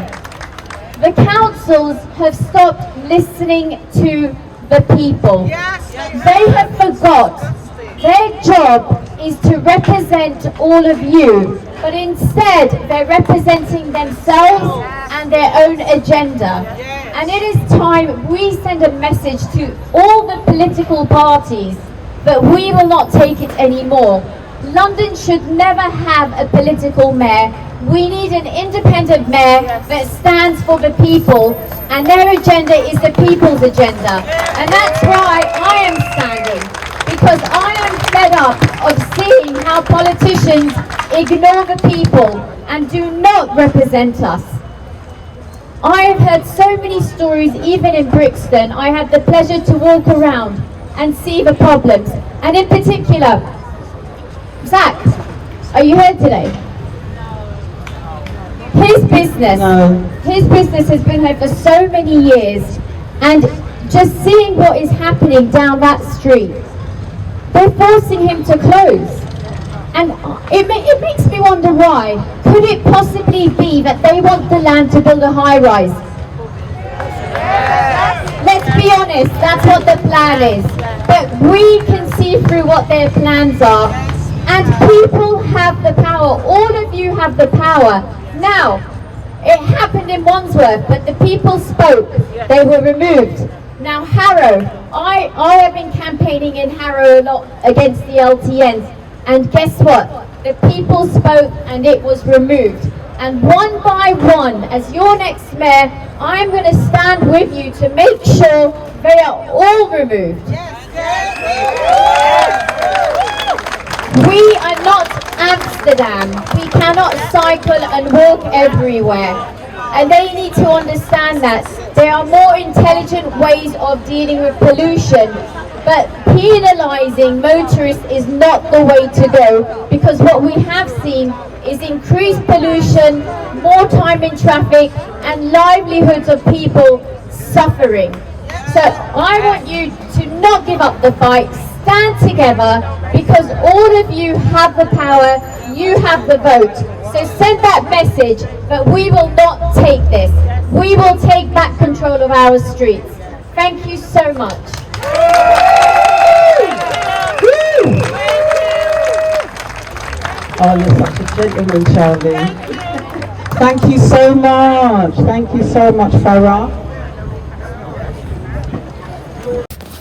The councils have stopped listening to the people. They have forgot their job is to represent all of you, but instead they're representing themselves and their own agenda. And it is time we send a message to all the political parties that we will not take it anymore. London should never have a political mayor. We need an independent mayor that stands for the people, and their agenda is the people's agenda. And that's why I am standing, because I am fed up of seeing how politicians ignore the people and do not represent us. I have heard so many stories, even in Brixton. I had the pleasure to walk around and see the problems. And in particular, Zach, are you here today? His business has been here for so many years, and just seeing what is happening down that street, they're forcing him to close. And it makes me wonder why. Could it possibly be that they want the land to build a high-rise? Let's be honest, that's what the plan is. But we can see through what their plans are. And people have the power. All of you have the power. Now, it happened in Wandsworth, but the people spoke. They were removed. Now Harrow, I have been campaigning in Harrow a lot against the LTNs. And guess what? The people spoke and it was removed. And one by one, as your next mayor, I'm going to stand with you to make sure they are all removed. We are not Amsterdam. We cannot cycle and walk everywhere. And they need to understand that. There are more intelligent ways of dealing with pollution. But penalising motorists is not the way to go, because what we have seen is increased pollution, more time in traffic, and livelihoods of people suffering. So I want you to not give up the fight, stand together, because all of you have the power, you have the vote. So send that message that we will not take this. We will take back control of our streets. Thank you so much. Oh, you're such a gentleman, Charlie. Thank you so much. Thank you so much, Farah.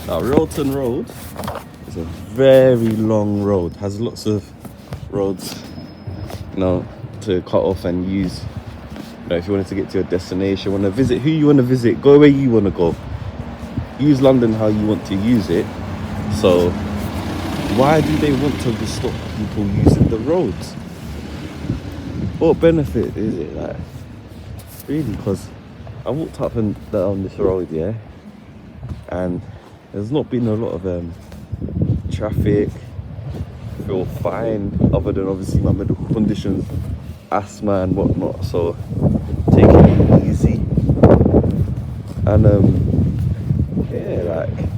Now, Railton Road is a very long road. Has lots of roads, you know, to cut off and use. You know, if you wanted to get to your destination, want to visit who you want to visit, go where you want to go. Use London how you want to use it. So why do they want to stop people using the roads? What benefit is it? Like, really? Because I walked up and down this road, yeah, and there's not been a lot of traffic. I feel fine, other than obviously my medical conditions, asthma and whatnot. So take it easy. And yeah, like,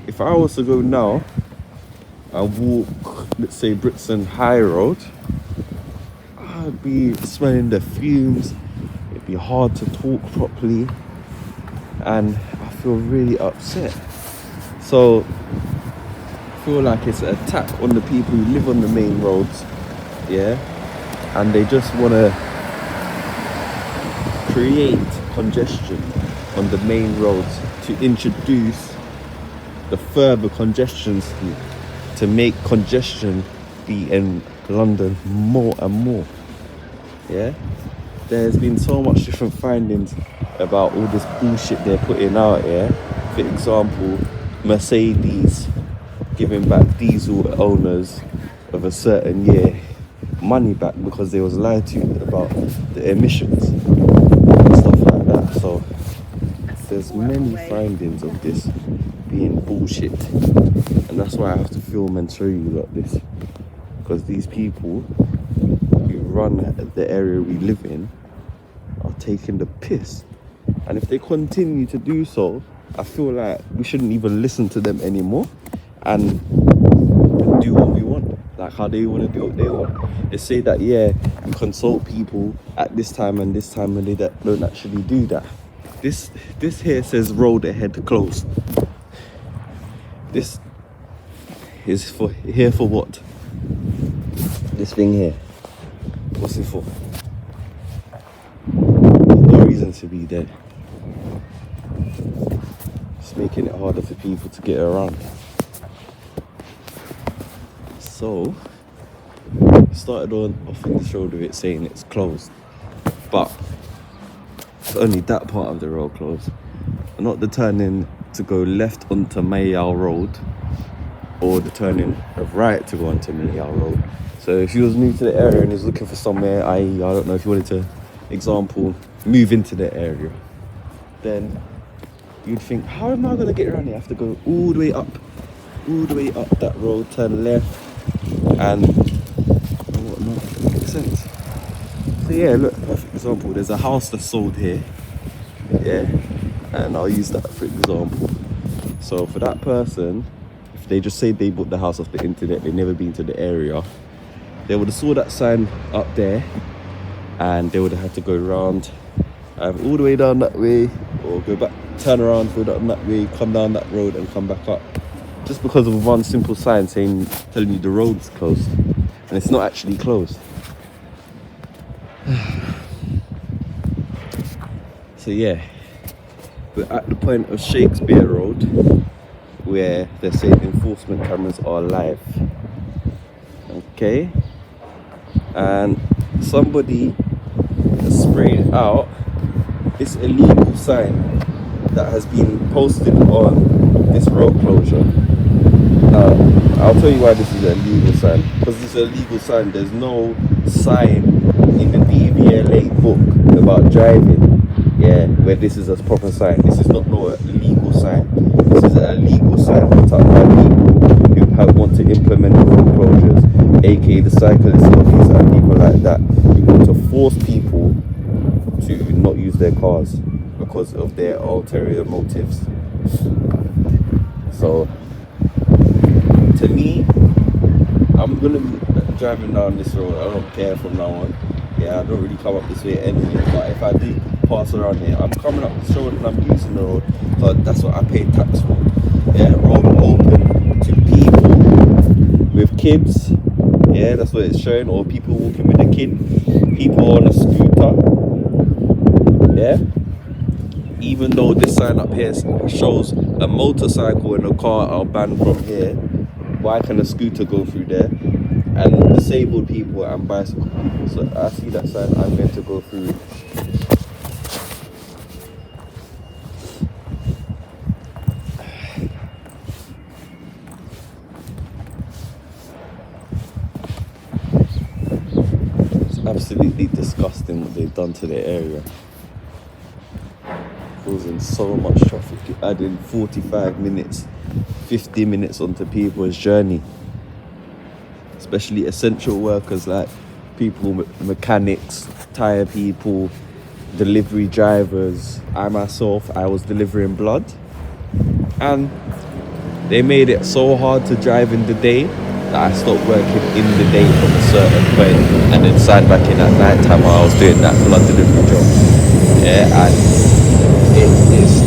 if I was to go now and walk, let's say Brixton High Road, I'd be smelling the fumes. It'd be hard to talk properly, and I feel really upset. So feel like it's an attack on the people who live on the main roads, yeah, and they just want to create congestion on the main roads to introduce the further congestion scheme to make congestion be in London more and more. Yeah, there's been so much different findings about all this bullshit they're putting out here. For example, Mercedes giving back diesel owners of a certain year money back because they was lied to about the emissions and stuff like that. So there's many findings of this being bullshit, and that's why I have to film and show you like this, because these people who run the area we live in are taking the piss, and if they continue to do so, I feel like we shouldn't even listen to them anymore and do what we want, like how they want to do what they want. They say that, yeah, you consult people at this time and this time, and they don't actually do that. This here says road ahead closed. This is here for what? This thing here, what's it for? There's no reason to be there. It's making it harder for people to get around. So, started off on this road with it saying it's closed, but it's only that part of the road closed, and not the turning to go left onto Mayall Road or the turning right to go onto Mayall Road. So if you was new to the area and was looking for somewhere, I don't know, if you wanted to, example, move into the area, then you'd think, how am I going to get around here? I have to go all the way up that road, turn left, and whatnot. It makes sense. So yeah, look, for example, there's a house that's sold here, yeah, and I'll use that for example. So for that person, if they just say they bought the house off the internet, they've never been to the area, they would have saw that sign up there, and they would have had to go around all the way down that way, or go back, turn around, go down that way, come down that road and come back up, just because of one simple sign telling you the road's closed, and it's not actually closed. So yeah, we're at the point of Shakespeare Road where they're saying enforcement cameras are live. Okay, and somebody has sprayed out this illegal sign that has been posted on this road closure. Now, I'll tell you why this is an illegal sign. Because it's an illegal sign, there's no sign in the DVLA book about driving, yeah, where this is a proper sign. This is not no illegal sign. This is an illegal sign put up by people who want to implement road closures, aka the cyclist lobbies and people like that, who want to force people to not use their cars because of their ulterior motives. So, to me, I'm gonna be driving down this road. I don't care from now on. Yeah, I don't really come up this way anyway. But if I do pass around here, I'm coming up this road and I'm using the road. So that's what I pay tax for. Yeah, road open to people with kids. Yeah, that's what it's showing. Or people walking with a kid. People on a scooter. Yeah. Even though this sign up here shows a motorcycle and a car are banned from here, why can a scooter go through there? And disabled people and bicycle people. So I see that sign, I'm going to go through. It's absolutely disgusting what they've done to the area. Causing so much traffic, adding 45 minutes, 50 minutes onto people's journey, especially essential workers like people, mechanics, tire people, delivery drivers. I myself, I was delivering blood, and they made it so hard to drive in the day that I stopped working in the day from a certain point and then signed back in at night time while I was doing that blood delivery job. Yeah, and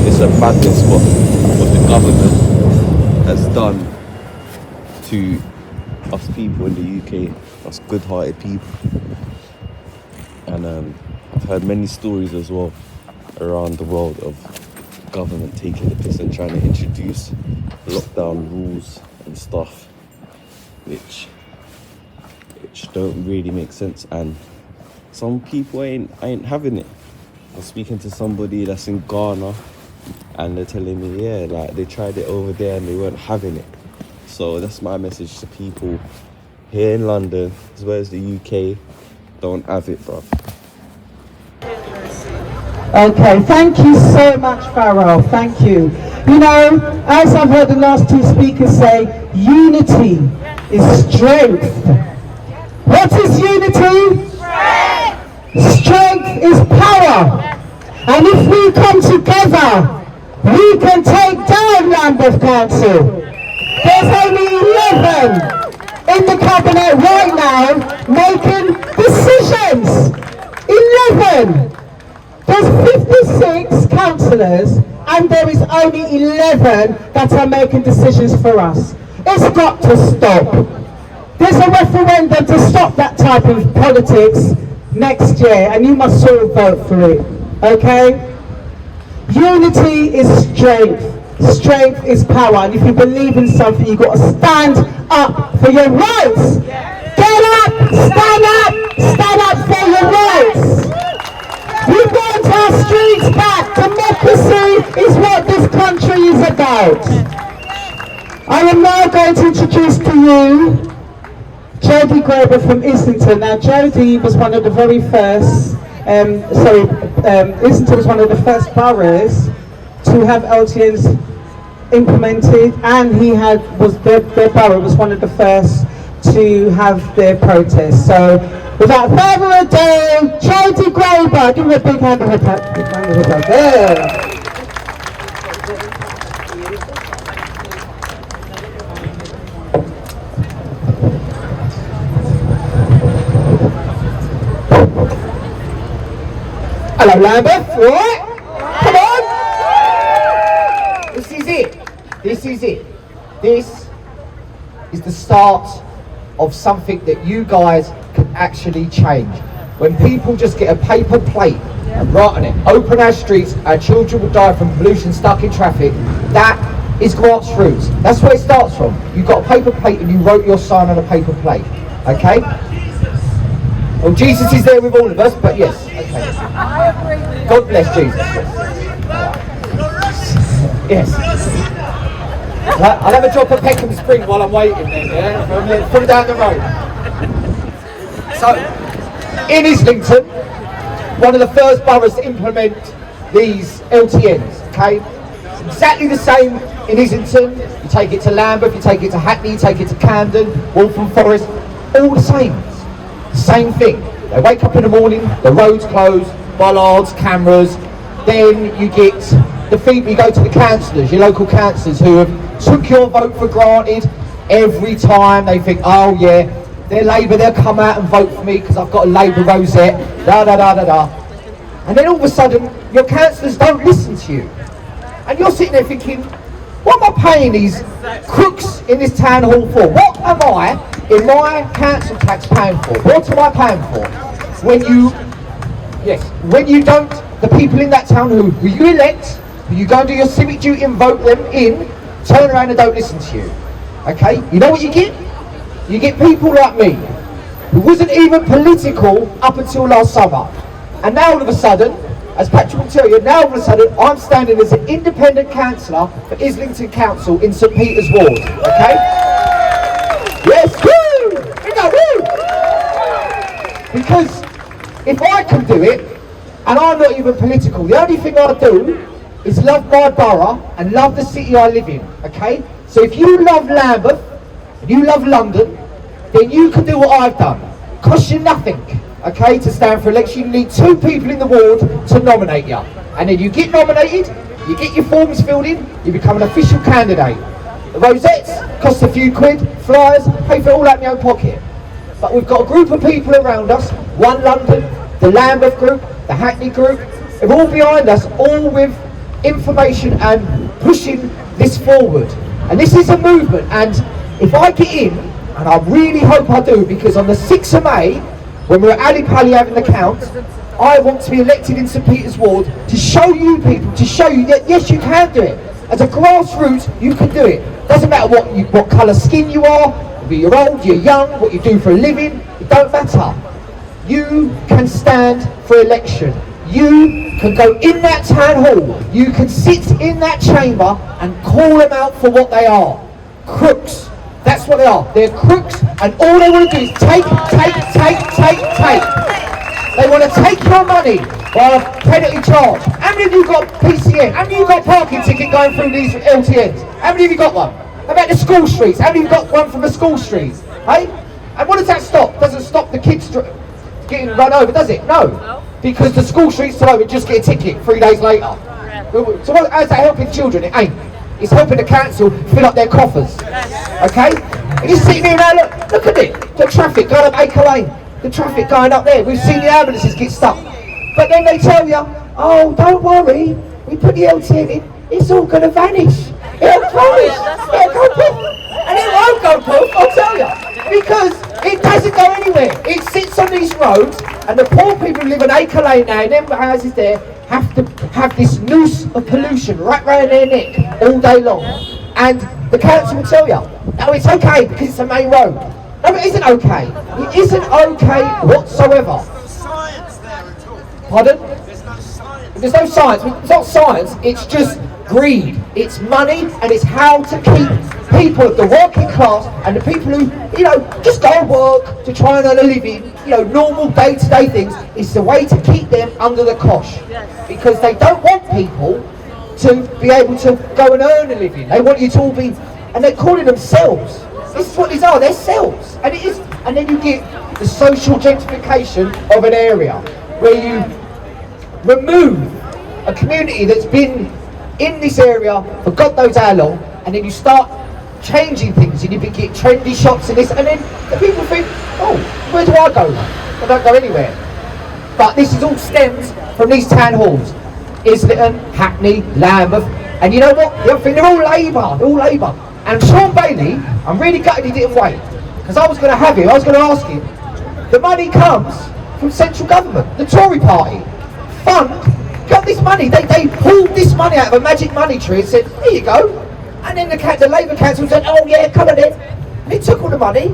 it's a madness what the government has done to us people in the UK, us good-hearted people. And I've heard many stories as well around the world of government taking the piss and trying to introduce lockdown rules and stuff which don't really make sense, and some people ain't having it. I was speaking to somebody that's in Ghana and they're telling me, yeah, like they tried it over there and they weren't having it. So that's my message to people here in London as well as the UK. Don't have it, bruv. Okay, thank you so much, Farrell. Thank you. You know, as I've heard the last two speakers say, unity is strength. What is unity? Strength. Strength is power. And if we come together, we can take down Lambeth Council. There's only 11 in the cabinet right now making decisions. 11. There's 56 councillors and there is only 11 that are making decisions for us. It's got to stop. There's a referendum to stop that type of politics next year and you must all vote for it, okay? Unity is strength. Strength is power, and if you believe in something, you've got to stand up for your rights. Get up, stand up for your rights. We want our streets back. Democracy is what this country is about. I am now going to introduce to you Jodie Grover from Islington. Now Jodie was one of the very first, Islington was one of the first boroughs to have LTNs implemented, and their borough was one of the first to have their protests. So without further ado, Jodie Grover, give her a big hand of applause. Big hand of applause. There. Hello Lambeth, alright? Come on! This is it. This is it. This is the start of something that you guys can actually change. When people just get a paper plate and write on it, open our streets, our children will die from pollution, stuck in traffic, that is grassroots. That's where it starts from. You got a paper plate and you wrote your sign on a paper plate, okay? Well, Jesus is there with all of us, but yes, okay. God bless Jesus. Yes. I'll have a drop of Peckham Spring while I'm waiting then, yeah? From down the road. So, in Islington, one of the first boroughs to implement these LTNs, okay? It's exactly the same in Islington. You take it to Lambeth, you take it to Hackney, you take it to Camden, Waltham Forest, all the same. Same thing. They wake up in the morning, the roads closed, bollards, cameras, then you get the feedback. You go to the councillors, your local councillors who have took your vote for granted every time. They think, oh yeah, they're Labour, they'll come out and vote for me because I've got a Labour rosette, da da da da da. And then all of a sudden, your councillors don't listen to you. And you're sitting there thinking, what am I paying these crooks in this town hall for? What am I in my council tax paying for? What am I paying for? When you don't, the people in that town who you elect, who you go and do your civic duty and vote them in, turn around and don't listen to you. Okay? You know what you get? You get people like me, who wasn't even political up until last summer. And now all of a sudden, as Patrick will tell you, now all of a sudden I'm standing as an independent councillor for Islington Council in St Peter's Ward, okay? Yes, woo! Woo! Because if I can do it, and I'm not even political, the only thing I do is love my borough and love the city I live in, okay? So if you love Lambeth, and you love London, then you can do what I've done. Costs you nothing. Okay, to stand for election, you need 2 people in the ward to nominate you. And then you get nominated, you get your forms filled in, you become an official candidate. The rosettes cost a few quid, flyers, pay for it all out of my own pocket. But we've got a group of people around us, One London, the Lambeth group, the Hackney group, they're all behind us, all with information and pushing this forward. And this is a movement, and if I get in, and I really hope I do, because on the 6th of May, when we're at Ali Pali having the count, I want to be elected in St Peter's Ward to show you people, to show you that yes, you can do it. As a grassroots, you can do it. Doesn't matter what colour skin you are, whether you're old, you're young, what you do for a living, it don't matter. You can stand for election. You can go in that town hall, you can sit in that chamber and call them out for what they are. Crooks. That's what they are. They're crooks, and all they want to do is take. They want to take your money by a predatory charge. How many of you got PCN? How many of you got parking ticket going through these LTNs? How many of you got one? How about the school streets? How many of you got one from the school streets? Hey? And what does that stop? Doesn't stop the kids getting run over, does it? No. Because the school streets today would just get a ticket 3 days later. So how's that helping children? It ain't. It's helping the council fill up their coffers. Okay? And you're sitting here now, look at it. The traffic going up Acre Lane. The traffic going up there. We've seen the ambulances get stuck. But then they tell you, oh, don't worry. We put the LTN in. It's all going to vanish. It'll vanish. It'll go poof. And it won't go poof, I'll tell you. Because it doesn't go anywhere. It sits on these roads, and the poor people who live on Acre Lane now, in them houses there, have to have this noose of pollution right round their neck all day long. And the council will tell you, no, it's okay because it's a main road. No, it isn't okay. It isn't okay whatsoever. Pardon? There's no science. It's not science, it's just greed. It's money, and it's how to keep people of the working class and the people who, just go and work to try and earn a living, normal day-to-day things, is the way to keep them under the cosh. Because they don't want people to be able to go and earn a living. They want you to all be, and they're calling themselves. This is what these are, they're selves. And it is, and then you get the social gentrification of an area where you remove a community that's been in this area for God knows how long, and then you start changing things, and you get trendy shops and this, and then the people think, oh, where do I go? I don't go anywhere. But this is all stems from these town halls. Islington, Hackney, Lambeth, and you know what? The other thing, they're all Labour. And Sean Bailey, I'm really gutted he didn't wait, because I was going to have him, I was going to ask him, the money comes from central government, the Tory party, got this money, they pulled this money out of a magic money tree and said, here you go. And then the Labour Council said, oh yeah, come on in. And he took all the money.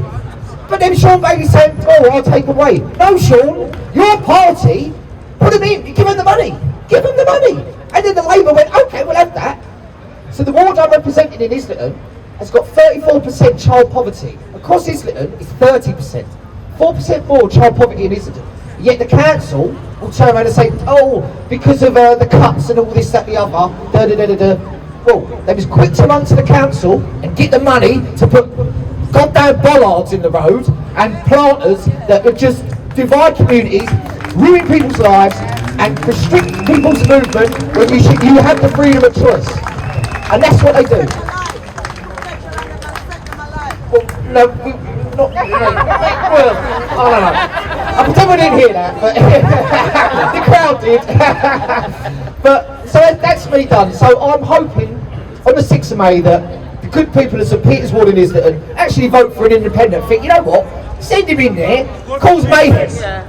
But then Sean Bailey said, oh, I'll take away. No, Sean, your party, put them in, give them the money. Give them the money. And then the Labour went, okay, we'll have that. So the ward I'm representing in Islington has got 34% child poverty. Across Islington, it's 30%. 4% more child poverty in Islington. Yet the council will turn around and say, oh, because of the cuts and all this, that, the other, Well, they was quick to run to the council and get the money to put goddamn bollards in the road and planters that would just divide communities, ruin people's lives, and restrict people's movement when you have the freedom of choice. And that's what they do. Well, no, not well, I don't know. I pretend I didn't hear that, but the crowd did. But so that's me done. So I'm hoping on the 6th of May that the good people of St Peter's Ward in Islington actually vote for an independent. Think, you know what? Send him in there, cause mayhem.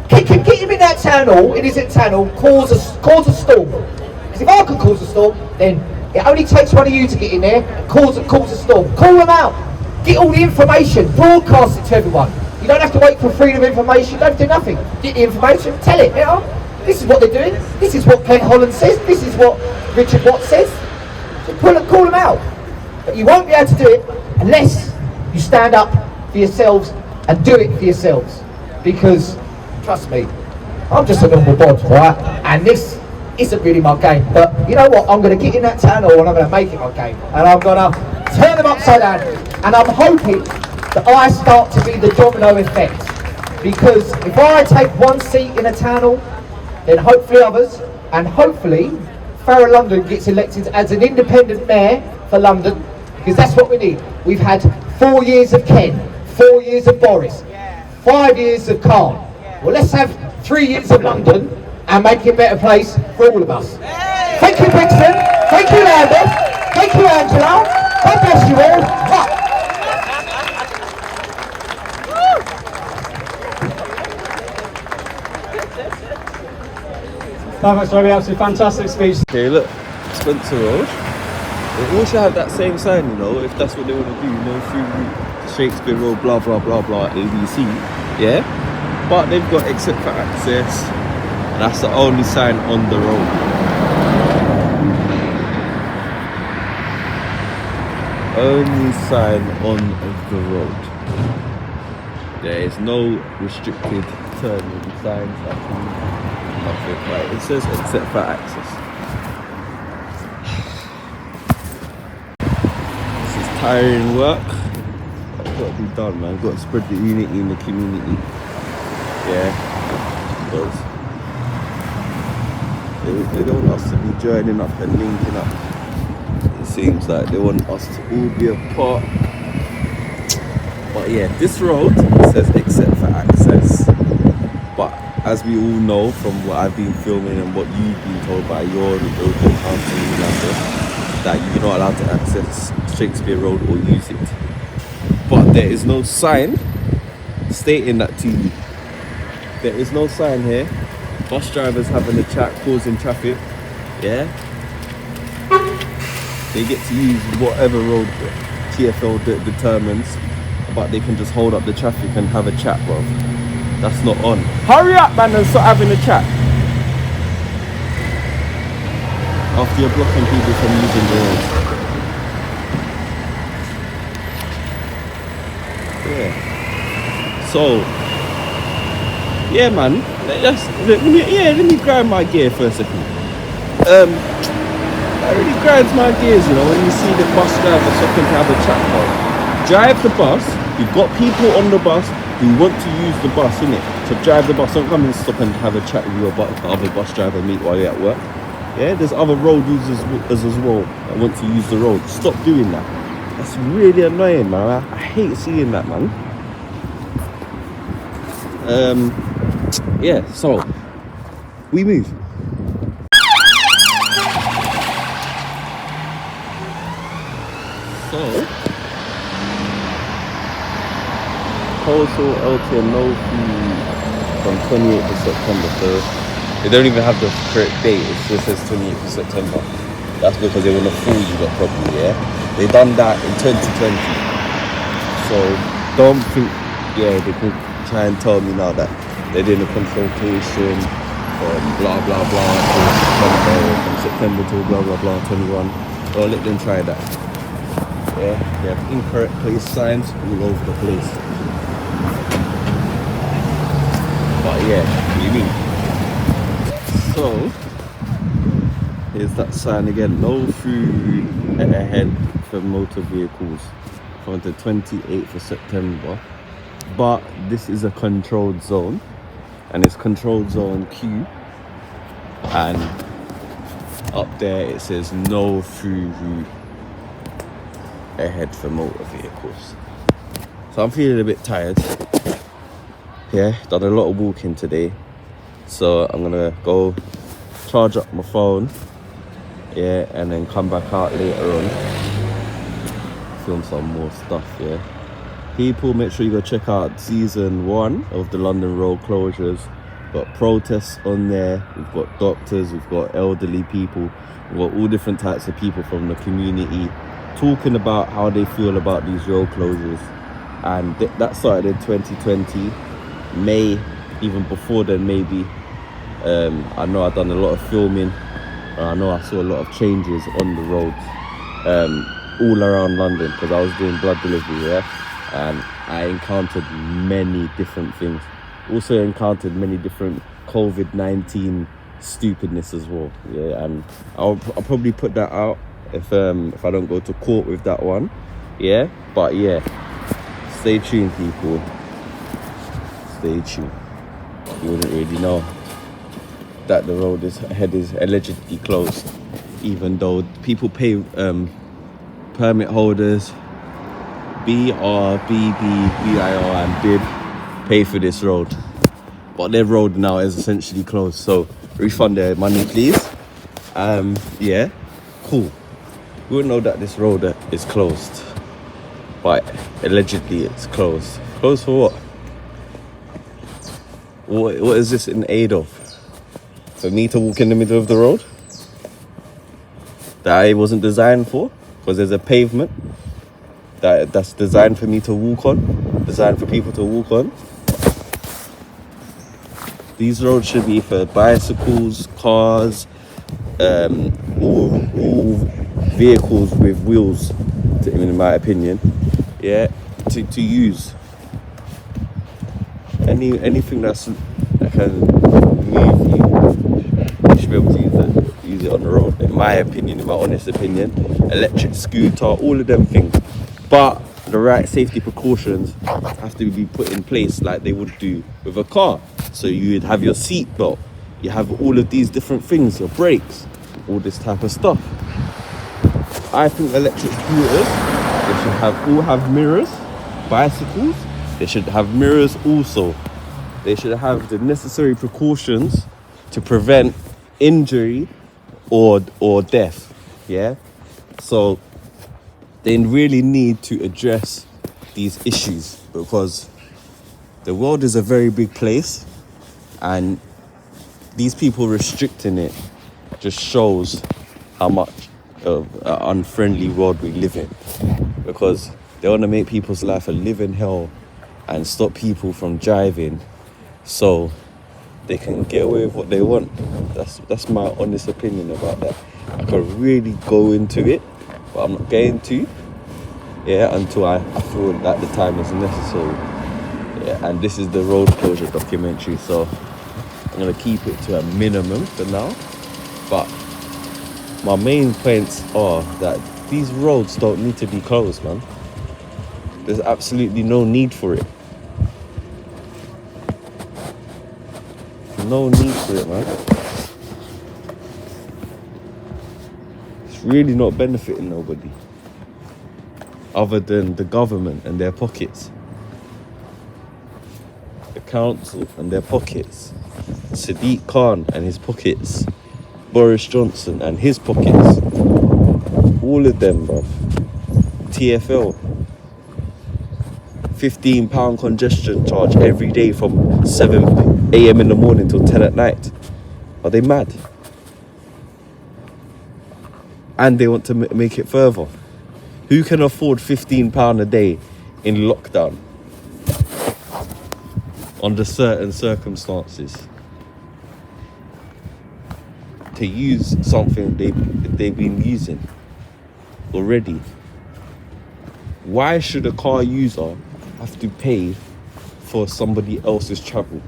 Get him in that town hall, in his town hall, cause a storm. Because if I can cause a storm, then it only takes one of you to get in there and cause a storm. Call them out. Get all the information, broadcast it to everyone. You don't have to wait for freedom of information, you don't have to do nothing. Get the information, tell it, this is what they're doing, this is what Glenn Holland says, this is what Richard Watt says. So call them out. But you won't be able to do it unless you stand up for yourselves and do it for yourselves. Because, trust me, I'm just a normal bod, right? And this isn't really my game. But you know what? I'm going to get in that town hall and I'm going to make it my game. And I'm going to turn them upside down. And I'm hoping that I start to be the domino effect. Because if I take one seat in a town hall, then hopefully others, and hopefully Farrah London gets elected as an independent mayor for London, because that's what we need. We've had 4 years of Ken, 4 years of Boris, 5 years of Khan. Well, let's have 3 years of London and make it a better place for all of us. Thank you, Brixton. Thank you, Lambeth. Thank you, Angela. God bless you all. Perfect, Robbie, absolutely fantastic speech. Okay, look, Spencer Road. They all should have that same sign, you know, if that's what they want to do, you know, through route to Shakespeare Road, blah, blah, blah, blah, ABC, yeah? But they've got exit for access. That's the only sign on the road. Only sign on the road. There is no restricted turning signs, nothing. Right, it says except for access. This is tiring work. It's got to be done, man. Got to spread the unity in the community. Yeah, because they don't want us to be joining up and linking up. It seems like they want us to all be apart. But yeah, this road says except for access. But as we all know from what I've been filming and what you've been told by your local council member, that you're not allowed to access Shakespeare Road or use it. But there is no sign stating that to you. There is no sign here. Bus drivers having a chat, causing traffic. Yeah. They get to use whatever road TfL determines, but they can just hold up the traffic and have a chat, bro. That's not on. Hurry up, man, and start having a chat. After you're blocking people from using the road. Yeah. So, yeah, man. Let me grind my gear for a second. That really grinds my gears, you know, when you see the bus driver stopping to have a chat, bro. Drive the bus. You've got people on the bus who want to use the bus, innit? So drive the bus. Don't come and stop and have a chat with your other bus driver mate while you're at work. Yeah, there's other road users as well that want to use the road. Stop doing that. That's really annoying, man. I hate seeing that, man. Yeah, so we move. So postal LTN no fee from 28th of September. So they don't even have the correct date. It just says 28th of September. That's because they want to fool you lot probably, yeah? They done that in 2020. So don't think, yeah, they can try and tell me now that they're doing a consultation from blah blah blah till September, from September till blah blah blah 21. Don't let them try that. Yeah, they have incorrect place signs all over the place. But yeah, what do you mean? So here's that sign again. No through ahead for motor vehicles from the 28th of September. But this is a controlled zone, and it's controlled zone Q, and up there it says no through route ahead for motor vehicles. So I'm feeling a bit tired. Yeah, done a lot of walking today, so I'm gonna go charge up my phone, yeah, and then come back out later on, film some more stuff. Yeah, people, make sure you go check out season 1 of the London Road closures. We've got protests on there, we've got doctors, we've got elderly people, we've got all different types of people from the community talking about how they feel about these road closures. And that started in 2020, May, even before then maybe. I know I've done a lot of filming, and I know I saw a lot of changes on the roads all around London, because I was doing blood delivery, yeah, and I encountered many different things. Also encountered many different COVID-19 stupidness as well, yeah, and I'll probably put that out if I don't go to court with that one, yeah. But yeah, stay tuned, people. Stay tuned. You wouldn't really know that the road ahead is allegedly closed, even though people pay permit holders, BR, BB, BIR and BIB pay for this road, but their road now is essentially closed, so refund their money please. Yeah, cool. We would know that this road is closed, but allegedly it's closed. Closed for what? What is this in aid of? for me to walk in the middle of the road that I wasn't designed for, because there's a pavement that's designed for me to walk on, designed for people to walk on. These roads should be for bicycles, cars, all vehicles with wheels, in my opinion, yeah, to use. Anything that can move you should be able to use it on the road, in my opinion, in my honest opinion. Electric scooter, all of them things. But the right safety precautions have to be put in place like they would do with a car. So you'd have your seat belt, you have all of these different things, your brakes, all this type of stuff. I think electric scooters, they should all have mirrors. Bicycles, they should have mirrors also. They should have the necessary precautions to prevent injury or death, yeah? So they really need to address these issues, because the world is a very big place, and these people restricting it just shows how much of an unfriendly world we live in, because they want to make people's life a living hell and stop people from driving so they can get away with what they want. That's my honest opinion about that. I could really go into it, but I'm not going to, yeah, until I feel that the time is necessary. Yeah, and this is the road closure documentary, so I'm going to keep it to a minimum for now. But my main points are that these roads don't need to be closed, man. There's absolutely no need for it. No need for it, man. It's really not benefiting nobody other than the government and their pockets, the council and their pockets, Sadiq Khan and his pockets, Boris Johnson and his pockets, all of them, bruv. TfL, £15 congestion charge every day from 7 a.m. in the morning till 10 at night. Are they mad? And they want to make it further. Who can afford £15 a day in lockdown under certain circumstances to use something they've been using already? Why should a car user have to pay for somebody else's travel?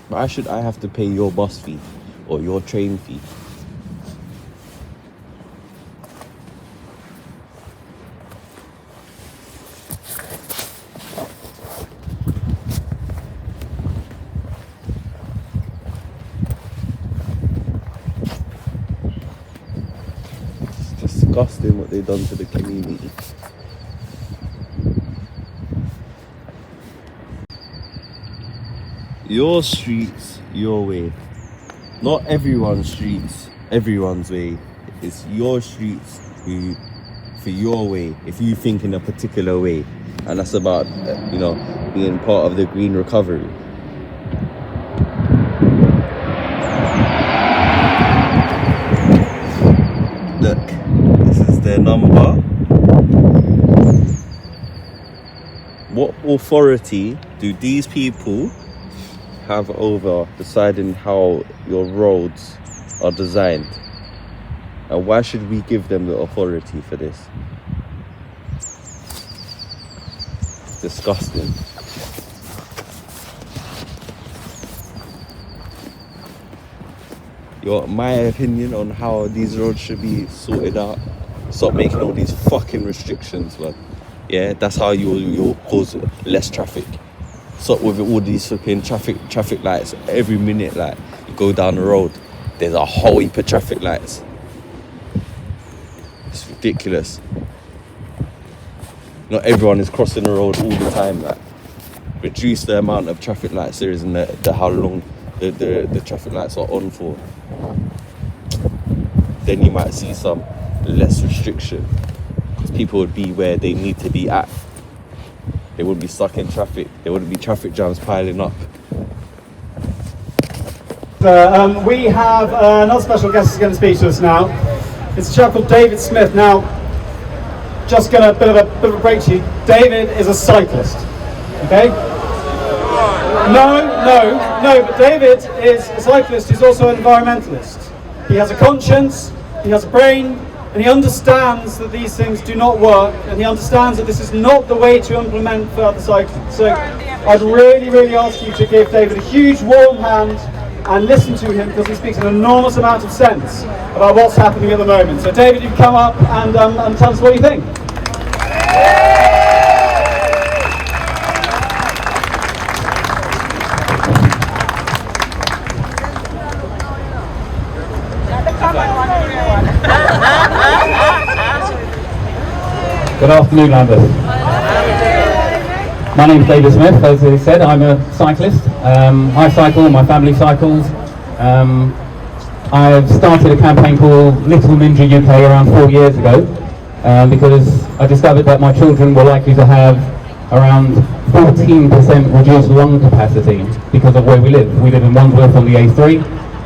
Why should I have to pay your bus fee or your train fee? It's disgusting what they've done to the community. Your streets, your way. Not everyone's streets, everyone's way. It's your streets for your way, if you think in a particular way. And that's about, being part of the green recovery. Look, this is their number. What authority do these people have over deciding how your roads are designed? And why should we give them the authority for this? It's disgusting. My opinion on how these roads should be sorted out: stop making all these fucking restrictions, man. Yeah, that's how you'll cause less traffic. Stop with all these flipping traffic lights every minute. Like, you go down the road, there's a whole heap of traffic lights. It's ridiculous. Not everyone is crossing the road all the time. Like, reduce the amount of traffic lights there is and how long the traffic lights are on for. Then you might see some less restriction, because people would be where they need to be at. They wouldn't be stuck in traffic. There wouldn't be traffic jams piling up. Minister. We have another special guest who's going to speak to us now. It's a chap called David Smith. Now, just going to bit of a break to you. David is a cyclist. Okay? No, but David is a cyclist who's also an environmentalist. He has a conscience, he has a brain, and he understands that these things do not work, and he understands that this is not the way to implement further cycling. So I'd really, really ask you to give David a huge warm hand and listen to him, because he speaks an enormous amount of sense about what's happening at the moment. So David, you can come up and tell us what you think. Good afternoon, Lambeth. My name is David Smith. As he said, I'm a cyclist. I cycle, my family cycles. I've started a campaign called Little Ninja UK around 4 years ago because I discovered that my children were likely to have around 14% reduced lung capacity because of where we live. We live in Wandsworth on the A3,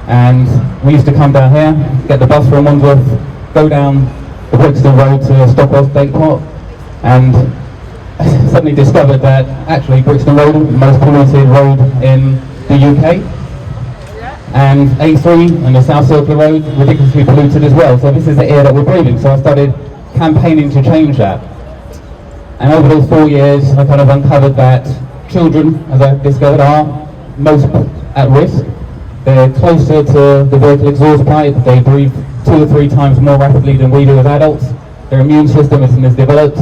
and we used to come down here, get the bus from Wandsworth, go down the Brixton Road to Stockwell State Park, and suddenly discovered that actually Brixton Road is the most polluted road in the UK, and A3 and the South Circular Road ridiculously polluted as well. So this is the air that we're breathing. So I started campaigning to change that, and over those 4 years I kind of uncovered that children, as I discovered, are most at risk. They're closer to the vehicle exhaust pipe, they breathe 2 or 3 times more rapidly than we do as adults. Their immune system isn't as developed,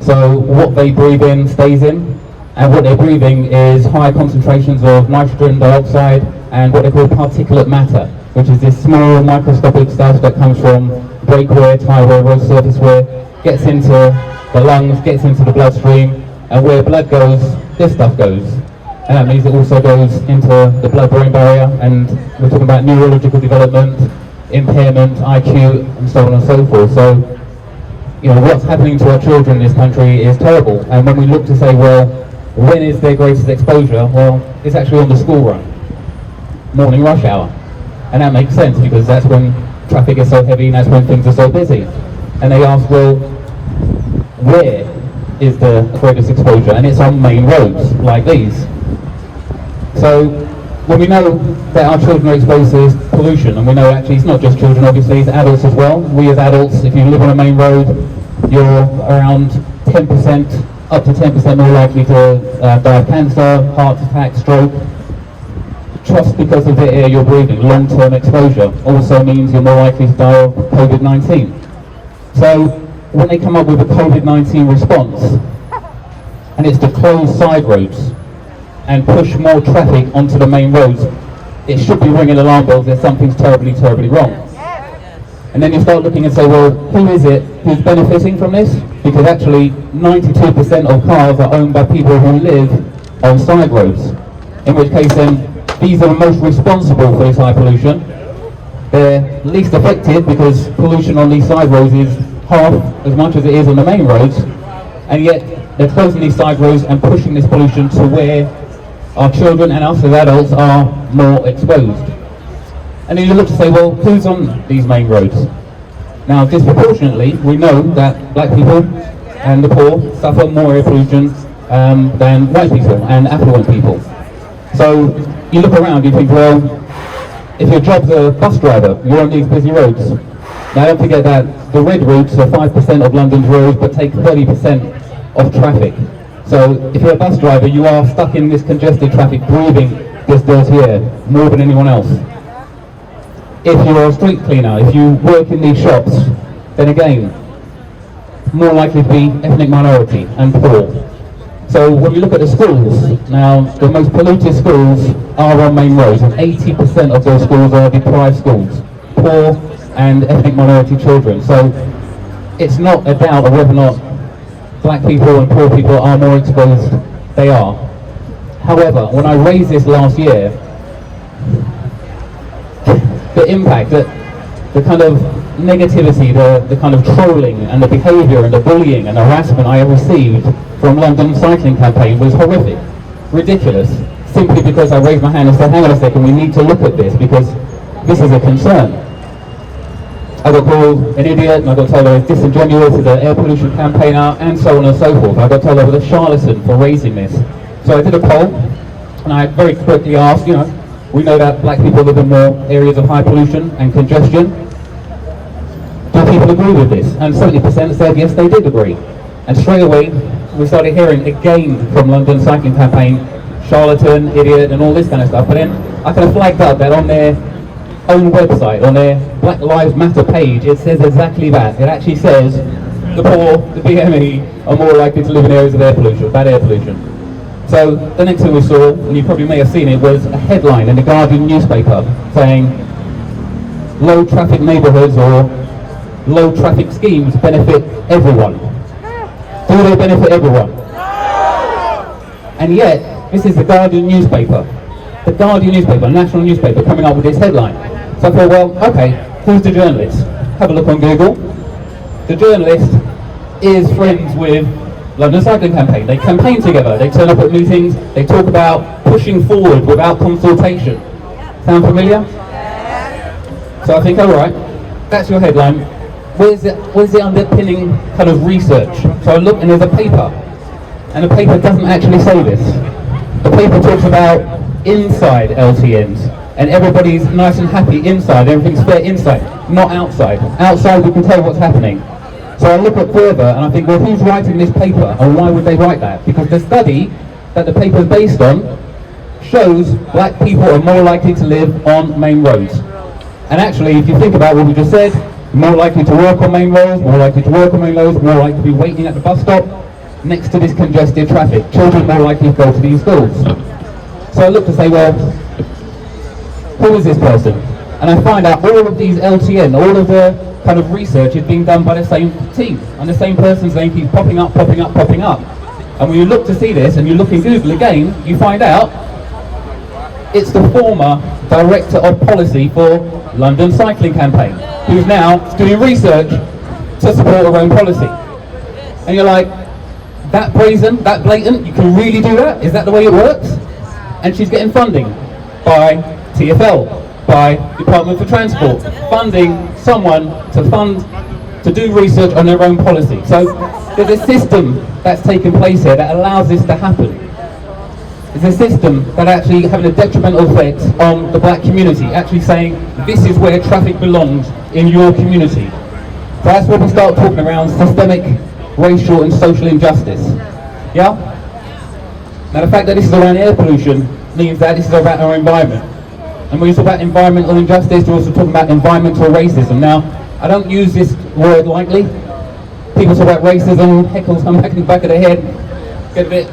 so what they breathe in stays in, and what they're breathing is higher concentrations of nitrogen dioxide and what they call particulate matter, which is this small microscopic stuff that comes from brake wear, tyre wear, road surface wear, gets into the lungs, gets into the bloodstream, and where blood goes, this stuff goes. And that means it also goes into the blood-brain barrier, and we're talking about neurological development, impairment, IQ, and so on and so forth. So, you know, what's happening to our children in this country is terrible. And when we look to say, well, when is their greatest exposure? Well, it's actually on the school run, morning rush hour. And that makes sense, because that's when traffic is so heavy and that's when things are so busy. And they ask, well, where is the greatest exposure? And it's on main roads like these. So when we know that our children are exposed to this pollution, and we know actually it's not just children, obviously it's adults as well. We as adults, if you live on a main road, you're around 10%, up to 10% more likely to die of cancer, heart attack, stroke, just because of the air you're breathing. Long-term exposure also means you're more likely to die of COVID-19. So when they come up with a COVID-19 response, and it's to close side roads and push more traffic onto the main roads, it should be ringing alarm bells that something's terribly, terribly wrong. And then you start looking and say, well, who is it who's benefiting from this? Because actually 92% of cars are owned by people who live on side roads, in which case then these are the most responsible for this high pollution. They're least affected because pollution on these side roads is half as much as it is on the main roads, and yet they're closing these side roads and pushing this pollution to where our children and us as adults are more exposed. And then you look to say, well, who's on these main roads? Now, disproportionately, we know that black people and the poor suffer more air pollution than white people and affluent people. So you look around, you think, well, if your job's a bus driver, you're on these busy roads. Now, don't forget that the red routes are 5% of London's roads, but take 30% of traffic. So if you're a bus driver, you are stuck in this congested traffic, breathing this dirty air more than anyone else. If you're a street cleaner, if you work in these shops, then again, more likely to be ethnic minority and poor. So when we look at the schools, now the most polluted schools are on main roads, and 80% of those schools are deprived schools, poor and ethnic minority children. So it's not a doubt of whether or not black people and poor people are more exposed. They are. However, when I raised this last year, the impact, the kind of negativity, the kind of trolling and the behaviour and the bullying and harassment I have received from London Cycling Campaign was horrific, ridiculous. simply because I raised my hand and said, hang on a second, we need to look at this because this is a concern. I got called an idiot, and I got told I was disingenuous as an air pollution campaigner, and so on and so forth. I got told I was a charlatan for raising this. So I did a poll, and I very quickly asked, we know that black people live in more areas of high pollution and congestion. Do people agree with this? And 70% said yes, they did agree. And straight away, we started hearing again from London Cycling Campaign, charlatan, idiot, and all this kind of stuff. But then I kind of flagged up that on their own website, on their Black Lives Matter page, it says exactly that. It actually says the poor, the BME, are more likely to live in areas of air pollution, bad air pollution. So the next thing we saw, and you probably may have seen it, was a headline in the Guardian newspaper saying low traffic neighbourhoods or low traffic schemes benefit everyone. Do they benefit everyone? And yet, this is the Guardian newspaper. The Guardian newspaper, a national newspaper, coming up with this headline. So I thought, well, okay, who's the journalist? Have a look on Google. The journalist is friends with London Cycling Campaign. They campaign together, they turn up at meetings, they talk about pushing forward without consultation. Sound familiar? So I think, all right, that's your headline. Where's the underpinning kind of research? So I look and there's a paper, and the paper doesn't actually say this. The paper talks about inside LTNs, and everybody's nice and happy inside, everything's fair inside, not outside. Outside we can tell what's happening. So I look at further and I think, well, who's writing this paper and why would they write that? Because the study that the paper is based on shows black people are more likely to live on main roads. And actually, if you think about what we just said, more likely to work on main roads, more likely to work on main roads, more likely to be waiting at the bus stop next to this congested traffic. Children more likely to go to these schools. So I look to say, well, who is this person? And I find out all of these LTN, all of the kind of research is being done by the same team, and the same person's name keeps popping up. And when you look to see this, and you look in Google again, you find out it's the former Director of Policy for London Cycling Campaign, who's now doing research to support her own policy. And you're like, that brazen, that blatant, you can really do that? Is that the way it works? And she's getting funding by TfL, by Department for Transport, funding someone to do research on their own policy. So there's a system that's taken place here that allows this to happen. It's a system that actually having a detrimental effect on the black community, actually saying this is where traffic belongs in your community. So that's when we start talking around systemic racial and social injustice. Yeah? Now the fact that this is around air pollution means that this is about our environment. And when you talk about environmental injustice, we're also talking about environmental racism. Now, I don't use this word lightly. People talk about racism, heckles come back in the back of their head, get a bit,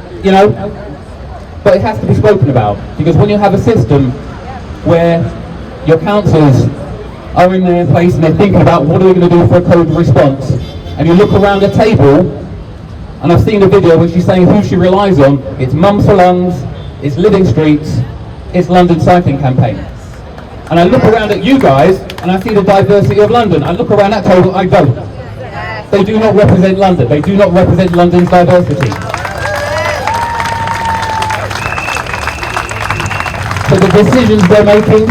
but it has to be spoken about. Because when you have a system where your councillors are in their place and they're thinking about what are we going to do for a code response, and you look around the table, and I've seen a video where she's saying who she relies on, it's Mums for Lungs, it's Living Streets, it's London Cycling Campaign. And I look around at you guys and I see the diversity of London. I look around that table, I don't. They do not represent London. They do not represent London's diversity. So the decisions they're making,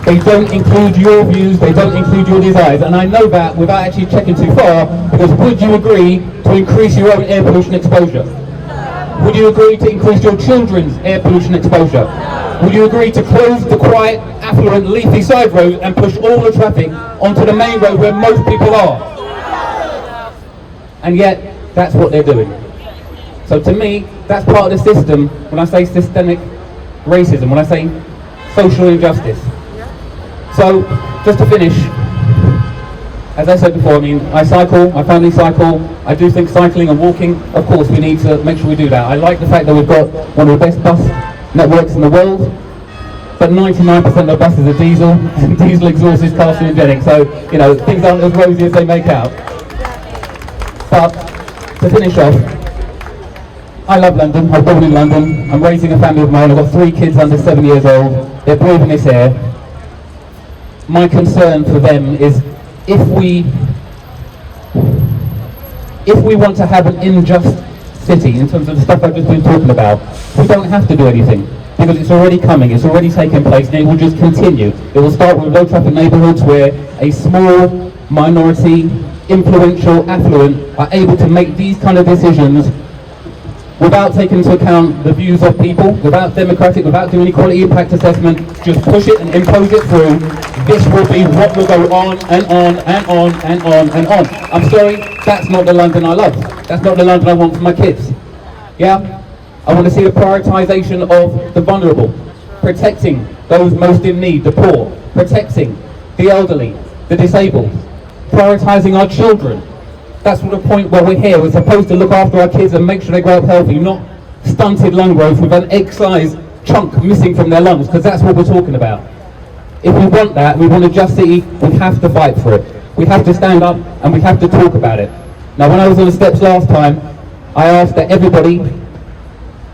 they don't include your views, they don't include your desires. And I know that without actually checking too far, because would you agree to increase your own air pollution exposure? Would you agree to increase your children's air pollution exposure? Would you agree to close the quiet, affluent, leafy side road and push all the traffic onto the main road where most people are? And yet, that's what they're doing. So to me, that's part of the system when I say systemic racism, when I say social injustice. So, just to finish, as I said before, I cycle, my family cycle, I do think cycling and walking, of course we need to make sure we do that. I like the fact that we've got one of the best bus networks in the world, but 99% of buses are diesel, and diesel exhaust is carcinogenic, so, things aren't as rosy as they make out. But, to finish off, I love London, I was born in London, I'm raising a family of mine, I've got 3 kids under 7 years old, they're breathing this air. My concern for them is if we want to have an unjust city in terms of the stuff I've just been talking about, we don't have to do anything. because it's already coming, it's already taking place, and it will just continue. It will start with low traffic neighbourhoods where a small minority, influential, affluent are able to make these kind of decisions without taking into account the views of people, without democratic, without doing any quality impact assessment, just push it and impose it through. This will be what will go on and on and on and on and on. I'm sorry, that's not the London I love. That's not the London I want for my kids. Yeah? I want to see the prioritisation of the vulnerable, protecting those most in need, the poor, protecting the elderly, the disabled, prioritising our children. That's the point where we're here. We're supposed to look after our kids and make sure they grow up healthy, not stunted lung growth with an egg-sized chunk missing from their lungs, because that's what we're talking about. If we want that, we want a just city, we have to fight for it. We have to stand up and we have to talk about it. Now, when I was on the steps last time, I asked that everybody,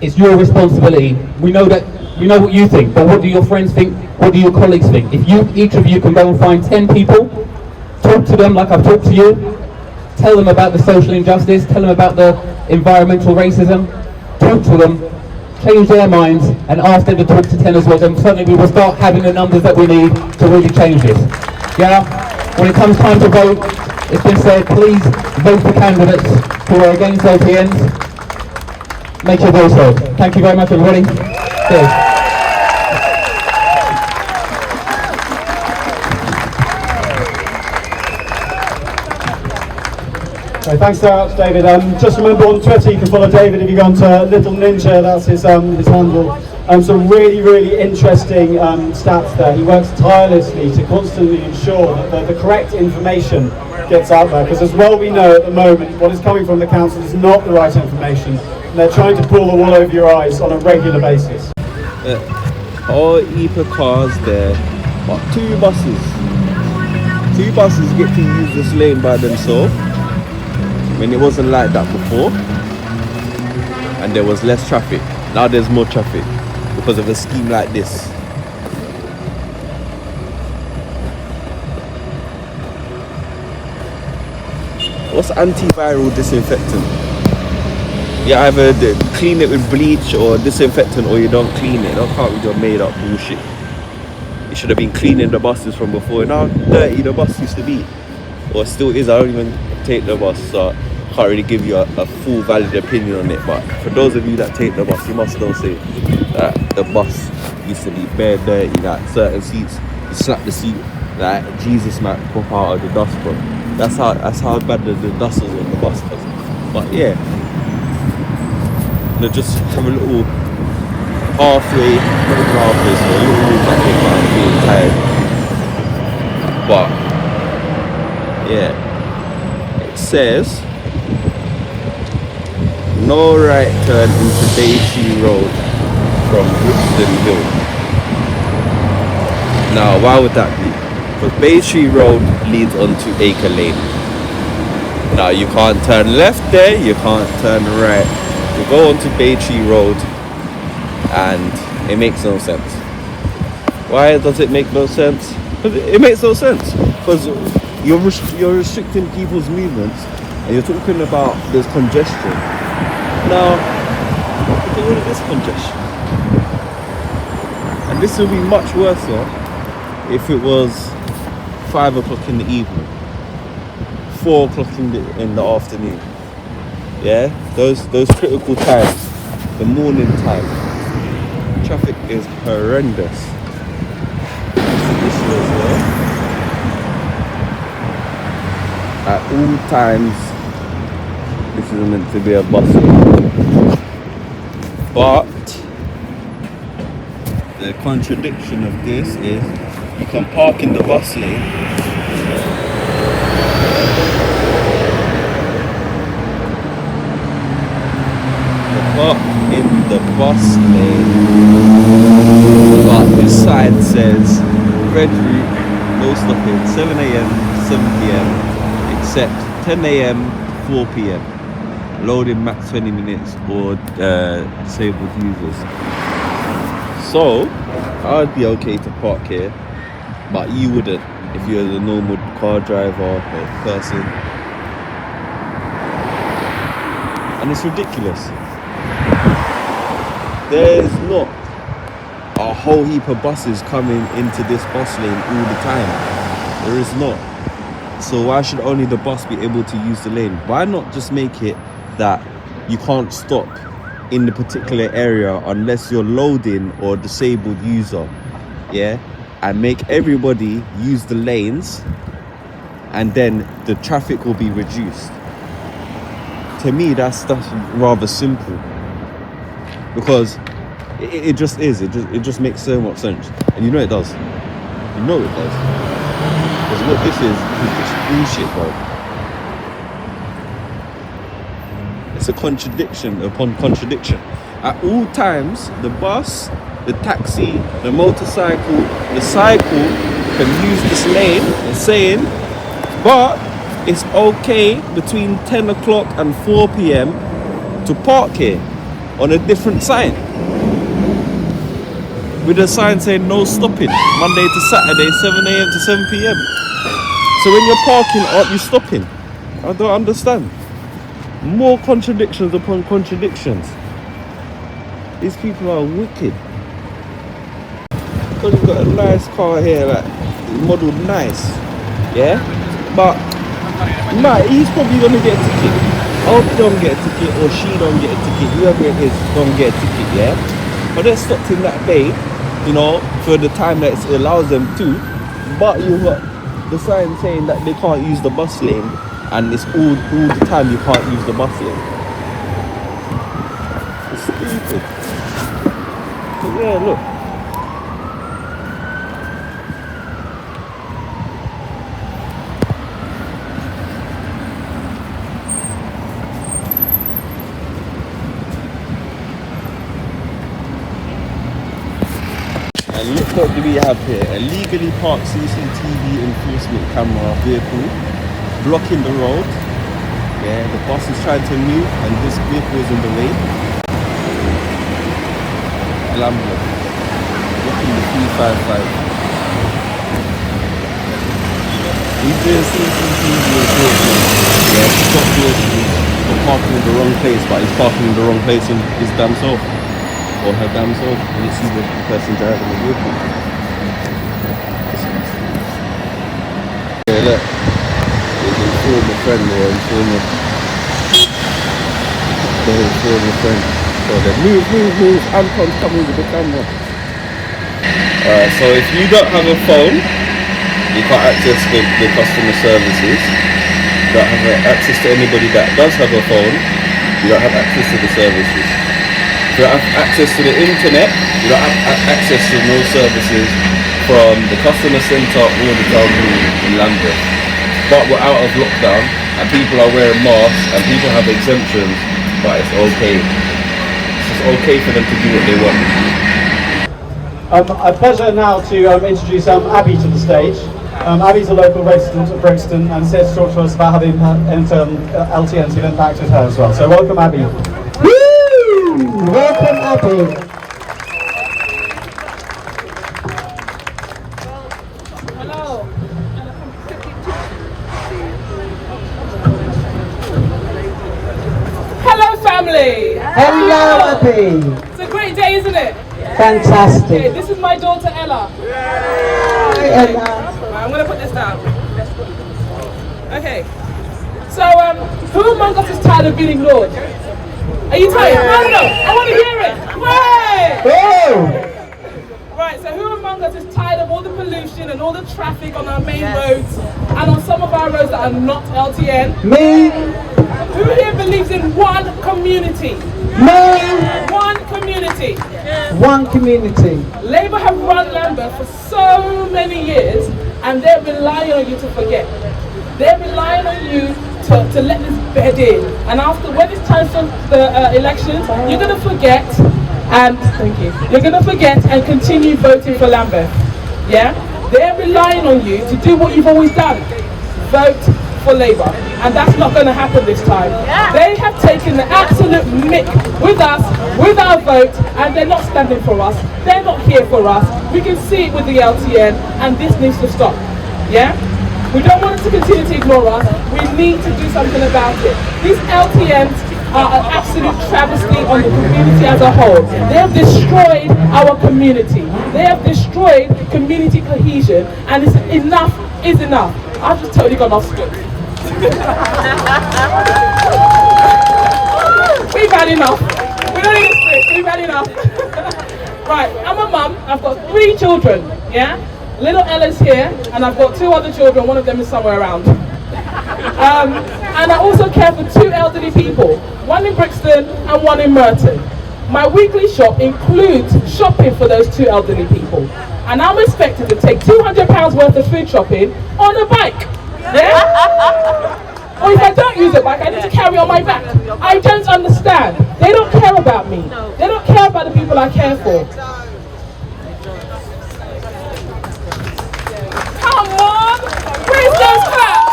it's your responsibility. We know what you think, but what do your friends think? What do your colleagues think? If each of you can go and find 10 people, talk to them like I've talked to you, tell them about the social injustice, tell them about the environmental racism, talk to them, change their minds, and ask them to talk to 10 as well, then suddenly we will start having the numbers that we need to really change this. Yeah? When it comes time to vote, it's been said, please vote for candidates who are against LTNs. Make your voice heard. Thank you very much, everybody. Cheers. Okay, thanks so much, David. Just remember on Twitter you can follow David if you go on to Little Ninja, that's his handle. Some really, really interesting stats there. He works tirelessly to constantly ensure that the correct information gets out there, because as well we know at the moment what is coming from the council is not the right information, and they're trying to pull the wool over your eyes on a regular basis. All EPA cars there, but two buses get to use this lane by themselves, when it wasn't like that before, and there was less traffic. Now there's more traffic because of a scheme like this. What's antiviral disinfectant? You either clean it with bleach or disinfectant, or you don't clean it. Don't count with your made up bullshit. You should have been cleaning the buses from before. Now dirty the bus used to be, or still is. I don't even take the bus, so can't really give you a full valid opinion on it. But for those of you that take the bus, you must know say that the bus used to be bare dirty. Like certain seats, you slap the seat, like Jesus might pop out of the dust, bro. That's how bad the dust was on the bus was. But yeah, they just have a little halfway, not even halfway, so a little route that came out being tired. But yeah, it says no right turn into Baytree Road from Brixton Hill. Now, why would that be? Because Baytree Road leads onto Acre Lane. Now, you can't turn left there, you can't turn right. You go onto Baytree Road, and it makes no sense. Why does it make no sense? Because it makes no sense. Because you're restricting people's movements, and you're talking about there's congestion. Now, look at all of this congestion. And this will be much worse if it was 5 o'clock in the evening, 4 o'clock in the afternoon. Yeah, those critical times, the morning time, traffic is horrendous. This as well. At all times, this is meant to be a bus lane. But the contradiction of this is you can park in the bus lane, but this sign says red route, no stopping, 7 AM, 7 PM, except 10 AM, 4 PM. Loading max 20 minutes for disabled users. So, I'd be okay to park here, but you wouldn't if you're the normal car driver or person. And it's ridiculous. There's not a whole heap of buses coming into this bus lane all the time. There is not. So why should only the bus be able to use the lane? Why not just make it that you can't stop in the particular area unless you're loading or disabled user, yeah? And make everybody use the lanes, and then the traffic will be reduced. To me, that's rather simple, because it just is. It just makes so much sense, and you know it does. You know it does. Because what this is just bullshit, bro. It's a contradiction upon contradiction. At all times, the bus, the taxi, the motorcycle, the cycle can use this lane. It's saying, but it's okay between 10 o'clock and 4 p.m. to park here on a different sign. With a sign saying no stopping, Monday to Saturday, 7 a.m. to 7 p.m. So when you're parking, aren't you stopping? I don't understand. More contradictions upon contradictions. These people are wicked. Because you've got a nice car here, like modelled nice, yeah? But nah, he's probably gonna get a ticket. I don't get a ticket, or she don't get a ticket. Whoever it is don't get a ticket, yeah? But they're stopped in that bay, you know, for the time that it allows them to. But you've got the sign saying that they can't use the bus lane, and it's all the time you can't use the bus lane. It's stupid. But yeah, look. And look what do we have here? A legally parked CCTV enforcement camera vehicle blocking the road. Yeah, the bus is trying to move and this vehicle is in the way. Lambo blocking the 355. He's doing CCTV enforcement. Yeah, to stop vehicles from parking in the wrong place, but he's parking in the wrong place in his damn self. Or her damn self, and you see the person driving the vehicle. Yeah, look. They inform a friend or inform a... They inform a friend. So they move, Anton's coming with the camera. So if you don't have a phone, you can't access the customer services. You don't have access to anybody that does have a phone, you don't have access to the services. If you don't have access to the internet, you don't have access to no services from the customer centre or the town in Lambeth. But we're out of lockdown and people are wearing masks and people have exemptions, but it's okay. It's just okay for them to do what they want. A pleasure now to introduce Abby to the stage. Abby's a local resident of Brixton and is here to talk to us about how the LTNs have impacted her as well. So welcome, Abby. Welcome, Abby. Hello. Hello, family. Hello, Abby. It's a great day, isn't it? Fantastic. Okay, this is my daughter Ella. Hi, Ella. Right, I'm going to put this down. Okay. So, who among us is tired of being ignored? Are you tired? No. I want to hear it. Way! Right, so who among us is tired of all the pollution and all the traffic on our main roads and on some of our roads that are not LTN? Me. Who here believes in one community? Me. One community. One community. Labour have run Lambeth for so many years and they're relying on you to forget. They're relying on you to let this bed in, and after when it's time for the elections, you're going to forget, and thank you. You're going to forget and continue voting for Lambeth. Yeah, they're relying on you to do what you've always done: vote for Labour, and that's not going to happen this time. They have taken the absolute mick with us, with our vote, and they're not standing for us. They're not here for us. We can see it with the LTN, and this needs to stop. Yeah. We don't want them to continue to ignore us. We need to do something about it. These LTNs are an absolute travesty on the community as a whole. They have destroyed our community. They have destroyed community cohesion, and it's enough is enough. I've just totally gone off script. We've had enough. We don't need a script. We've had enough. Right, I'm a mum. I've got 3 children. Yeah, little Ella's here, and I've got 2 other children. One of them is somewhere around. And I also care for 2 elderly people, one in Brixton and one in Merton. My weekly shop includes shopping for those 2 elderly people, and I'm expected to take £200 worth of food shopping on a bike. Yeah? Or if I don't use a bike, I need to carry on my back. I don't understand. They don't care about me. They don't care about the people I care for. Come on! Where's those claps?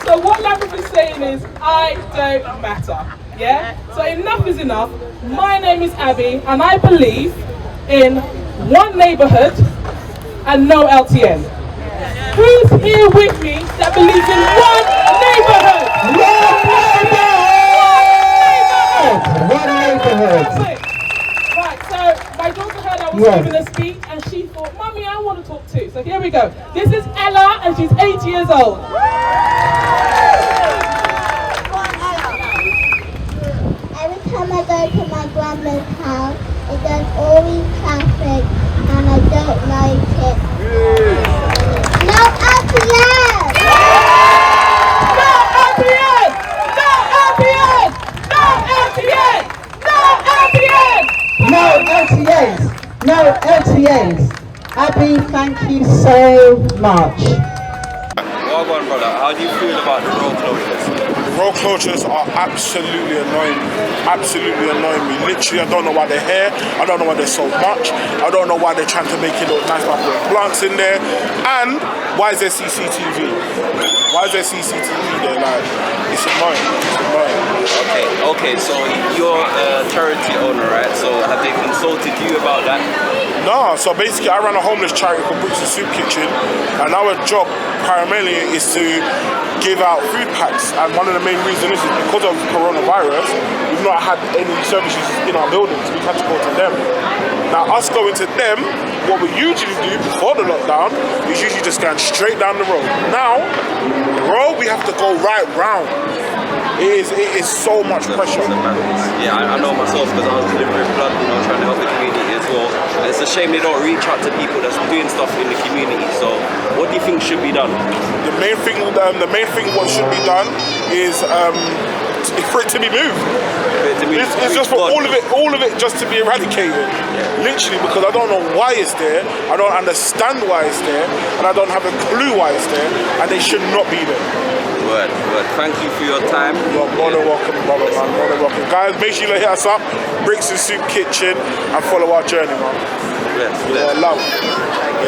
So what Labyrinth is saying is, I don't matter, yeah? So enough is enough. My name is Abby, and I believe in one neighbourhood and no LTN. Who's here with me that believes in one neighbourhood? One neighbourhood! Right, so my daughter heard I was giving a speech, and she thought, Mummy, I want to talk too. So here we go. This is Ella, and she's 8 years old. Every time I go to my grandma's house, it does always traffic, and I don't like it. No LTN! No LTN! No LTN! No LTN! No LTN! No LTNs! No LTNs! Abby, thank you so much. Well done, brother. How do you feel about the road closures? Road closures are absolutely annoying me. Absolutely annoying me. Literally, I don't know why they're here. I don't know why there's so much. I don't know why they're trying to make it look nice by putting plants in there. And why is there CCTV? Why is there CCTV there? Like, it's annoying. It's annoying. Okay, so you're a charity owner, right? So have they consulted you about that? No, so basically I run a homeless charity called Brixton Soup Kitchen, and our job primarily is to give out food packs, and one of the main reasons is because of coronavirus, we've not had any services in our buildings. We've had to go to them. Now, us going to them, what we usually do before the lockdown is usually just going straight down the road. Now, we have to go right round. It is so much pressure. Yeah, I know myself because I was delivering blood, trying to help the community as well. And it's a shame they don't reach out to people that's doing stuff in the community. So, what do you think should be done? The main thing what should be done is for it to be moved. It's just for all of it just to be eradicated. Literally, because I don't know why it's there, I don't understand why it's there, and I don't have a clue why it's there, and it should not be there. Word. Thank you for your time. You're more than welcome, brother, man. More than welcome. Guys, make sure you hit us up, Brixton Soup Kitchen, and follow our journey, man. Yeah, love.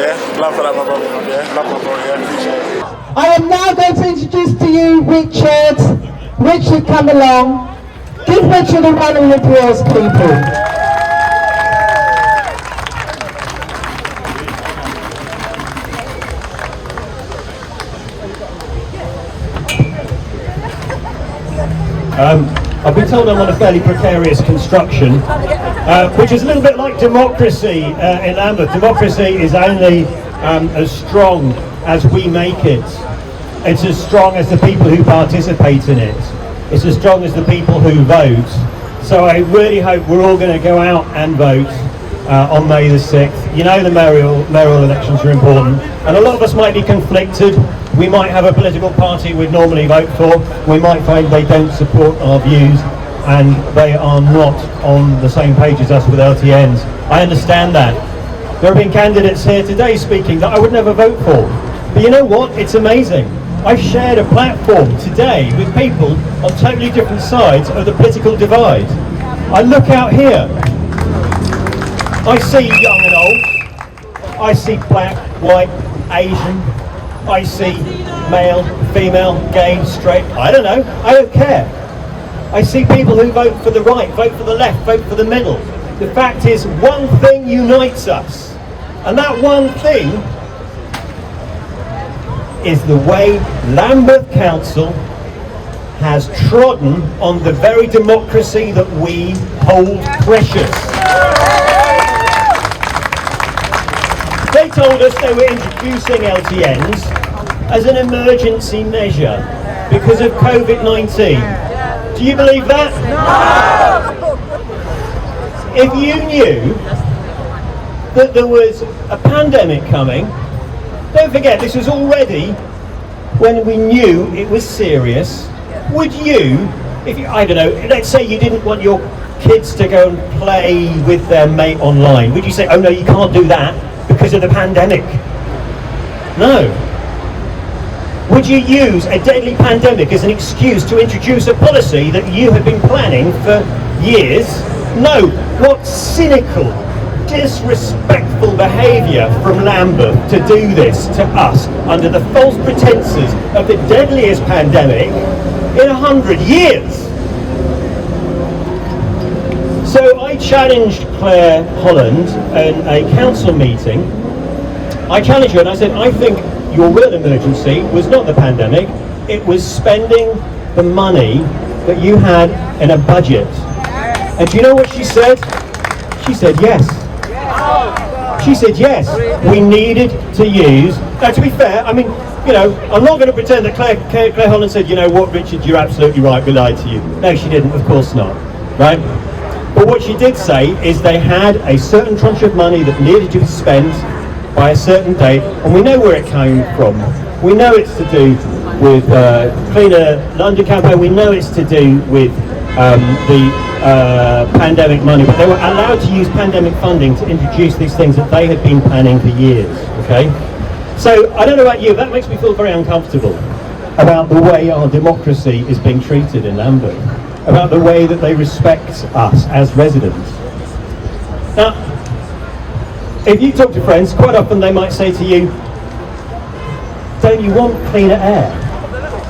Yeah, love for that, my brother, man. Yeah, love my brother, yeah. Appreciate it. I am now going to introduce to you Richard. Richard, come along. Give Richard a round of applause, people. I've been told I'm on a fairly precarious construction, which is a little bit like democracy in Lambeth. Democracy is only as strong as we make it. It's as strong as the people who participate in it. It's as strong as the people who vote. So I really hope we're all going to go out and vote on May the 6th. You know the mayoral elections are important, and a lot of us might be conflicted. We might have a political party we'd normally vote for. We might find they don't support our views and they are not on the same page as us with LTNs. I understand that. There have been candidates here today speaking that I would never vote for. But you know what? It's amazing. I've shared a platform today with people on totally different sides of the political divide. I look out here. I see young and old. I see black, white, Asian. I see male, female, gay, straight, I don't know, I don't care. I see people who vote for the right, vote for the left, vote for the middle. The fact is, one thing unites us, and that one thing is the way Lambeth Council has trodden on the very democracy that we hold precious. They told us they were introducing LTNs as an emergency measure because of COVID-19. Do you believe that? No! If you knew that there was a pandemic coming, don't forget this was already when we knew it was serious. Would you, if you, I don't know, let's say you didn't want your kids to go and play with their mate online, would you say, oh no, you can't do that because of the pandemic? No. Would you use a deadly pandemic as an excuse to introduce a policy that you had been planning for years? No. What cynical, disrespectful behaviour from Lambeth to do this to us under the false pretences of the deadliest pandemic in 100 years. So I challenged Claire Holland in a council meeting. I challenged her and I said, I think your real emergency was not the pandemic, it was spending the money that you had in a budget. And do you know what she said? She said yes. She said yes, we needed to use, now to be fair, I mean, you know, I'm not going to pretend that Claire Holland said, you know what, Richard, you're absolutely right, we lied to you. No, she didn't, of course not, right? But what she did say is they had a certain tranche of money that needed to be spent by a certain date, and we know where it came from. We know it's to do with Cleaner London campaign, we know it's to do with the pandemic money, but they were allowed to use pandemic funding to introduce these things that they had been planning for years, okay? So, I don't know about you, that makes me feel very uncomfortable about the way our democracy is being treated in Lambeth, about the way that they respect us as residents. Now, if you talk to friends, quite often they might say to you, don't you want cleaner air?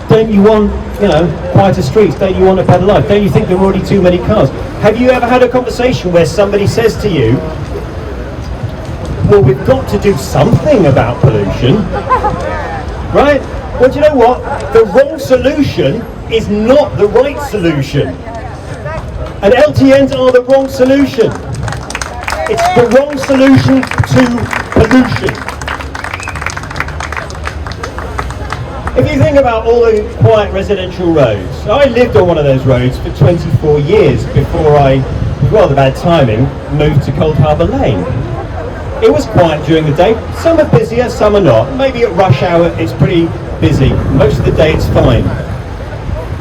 Don't you want, you know, quieter streets? Don't you want a better life? Don't you think there are already too many cars? Have you ever had a conversation where somebody says to you, well, we've got to do something about pollution, right? Well, do you know what? The wrong solution is not the right solution. And LTNs are the wrong solution. It's the wrong solution to pollution. If you think about all the quiet residential roads, I lived on one of those roads for 24 years before I, with rather bad timing, moved to Cold Harbour Lane. It was quiet during the day. Some are busier, some are not. Maybe at rush hour it's pretty busy. Most of the day it's fine.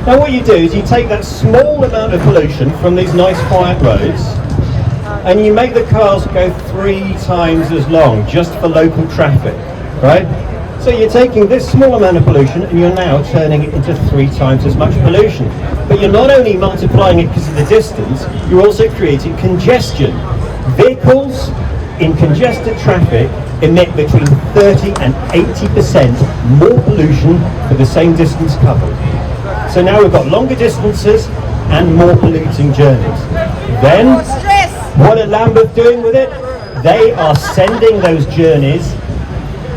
Now what you do is you take that small amount of pollution from these nice quiet roads and you make the cars go 3 times as long just for local traffic, right? So you're taking this small amount of pollution and you're now turning it into 3 times as much pollution. But you're not only multiplying it because of the distance, you're also creating congestion. Vehicles in congested traffic emit between 30 and 80% more pollution for the same distance covered. So now we've got longer distances and more polluting journeys. Then, what are Lambeth doing with it? They are sending those journeys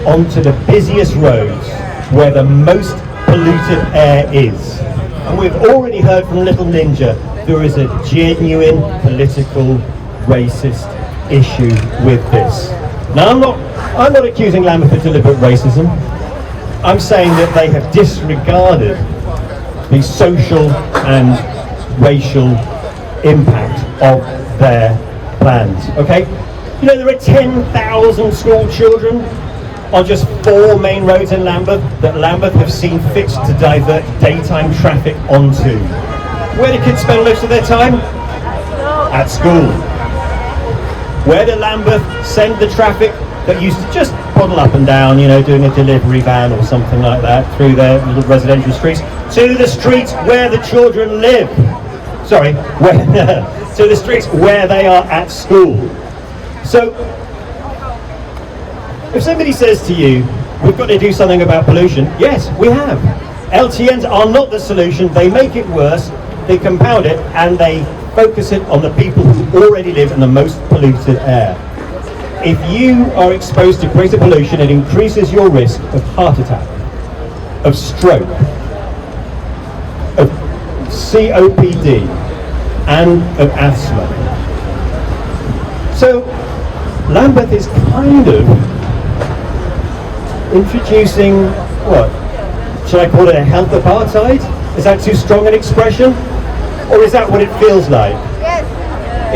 onto the busiest roads where the most polluted air is. And we've already heard from Little Ninja, there is a genuine political racist issue with this. Now I'm not accusing Lambeth of deliberate racism. I'm saying that they have disregarded the social and racial impact of their plans, okay? You know, there are 10,000 school children on just 4 main roads in Lambeth that Lambeth have seen fit to divert daytime traffic onto. Where do kids spend most of their time? At school. Where do Lambeth send the traffic that used to just puddle up and down, you know, doing a delivery van or something like that through their little residential streets? To the streets where the children live. Sorry, to the streets where they are at school. So, if somebody says to you, we've got to do something about pollution, yes, we have. LTNs are not the solution, they make it worse, they compound it, and they focus it on the people who already live in the most polluted air. If you are exposed to greater pollution, it increases your risk of heart attack, of stroke, of COPD, and of asthma. So Lambeth is kind of introducing, what, should I call it a health apartheid? Is that too strong an expression? Or is that what it feels like? Yes.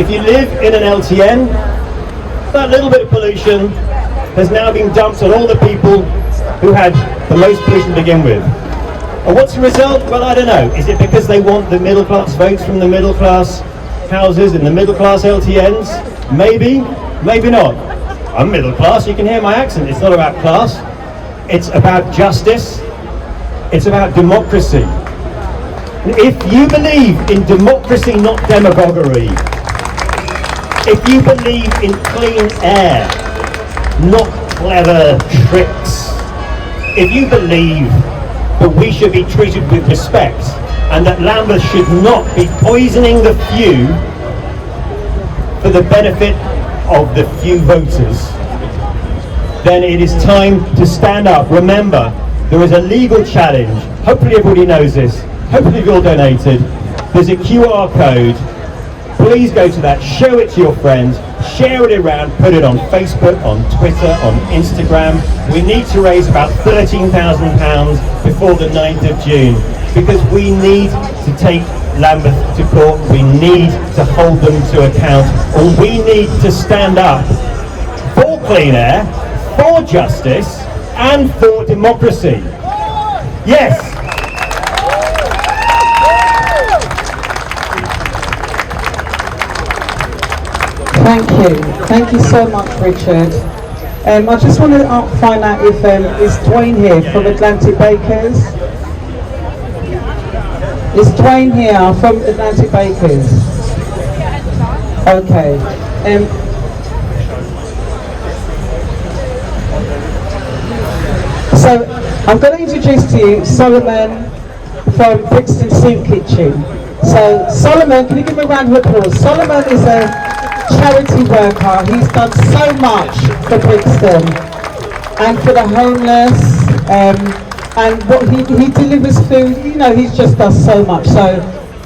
If you live in an LTN, that little bit of pollution has now been dumped on all the people who had the most pollution to begin with. And what's the result? Well, I don't know. Is it because they want the middle class votes from the middle class houses in the middle class LTNs? Maybe, maybe not. I'm middle class, you can hear my accent. It's not about class. It's about justice. It's about democracy. And if you believe in democracy, not demagoguery, if you believe in clean air, not clever tricks, if you believe that we should be treated with respect and that Lambeth should not be poisoning the few for the benefit of the few voters, then it is time to stand up. Remember, there is a legal challenge. Hopefully everybody knows this. Hopefully you've all donated. There's a QR code. Please go to that, show it to your friends, share it around, put it on Facebook, on Twitter, on Instagram. We need to raise about £13,000 before the 9th of June because we need to take Lambeth to court. We need to hold them to account, and we need to stand up for clean air, for justice, and for democracy. Yes. Thank you so much, Richard. I just want to find out if is Dwayne here from Atlantic Bakers? Is Dwayne here from Atlantic Bakers? Okay. So I'm going to introduce to you Solomon from Brixton Soup Kitchen. So Solomon, can you give me a round of applause? Solomon is a charity worker. He's done so much for Brixton and for the homeless, and what he delivers food. You know, he just does so much. So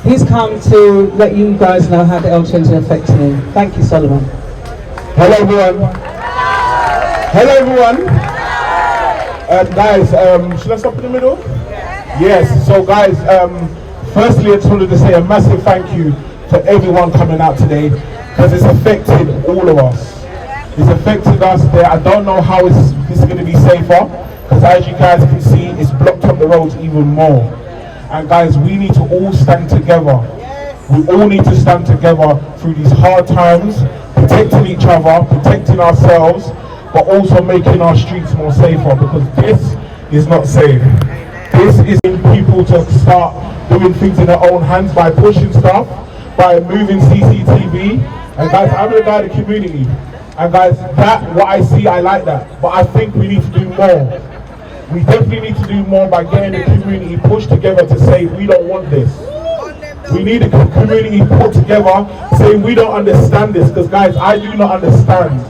he's come to let you guys know how the LTNs are affecting him. Thank you, Solomon. Hello everyone. Hello everyone. Guys, should I stop in the middle? Yes. So guys, firstly I just wanted to say a massive thank you to everyone coming out today, because it's affected all of us. It's affected us there. I don't know how this is going to be safer, because as you guys can see, it's blocked up the roads even more. And guys, we need to all stand together. We all need to stand together through these hard times, protecting each other, protecting ourselves, but also making our streets more safer, because this is not safe. This is in people to start doing things in their own hands by pushing stuff, by moving CCTV. And guys, I'm a guy in the community, and guys, that what I see, I like that, but I think we need to do more. We definitely need to do more by getting the community pushed together to say we don't want this. We need the community put together saying we don't understand this, because guys, I do not understand.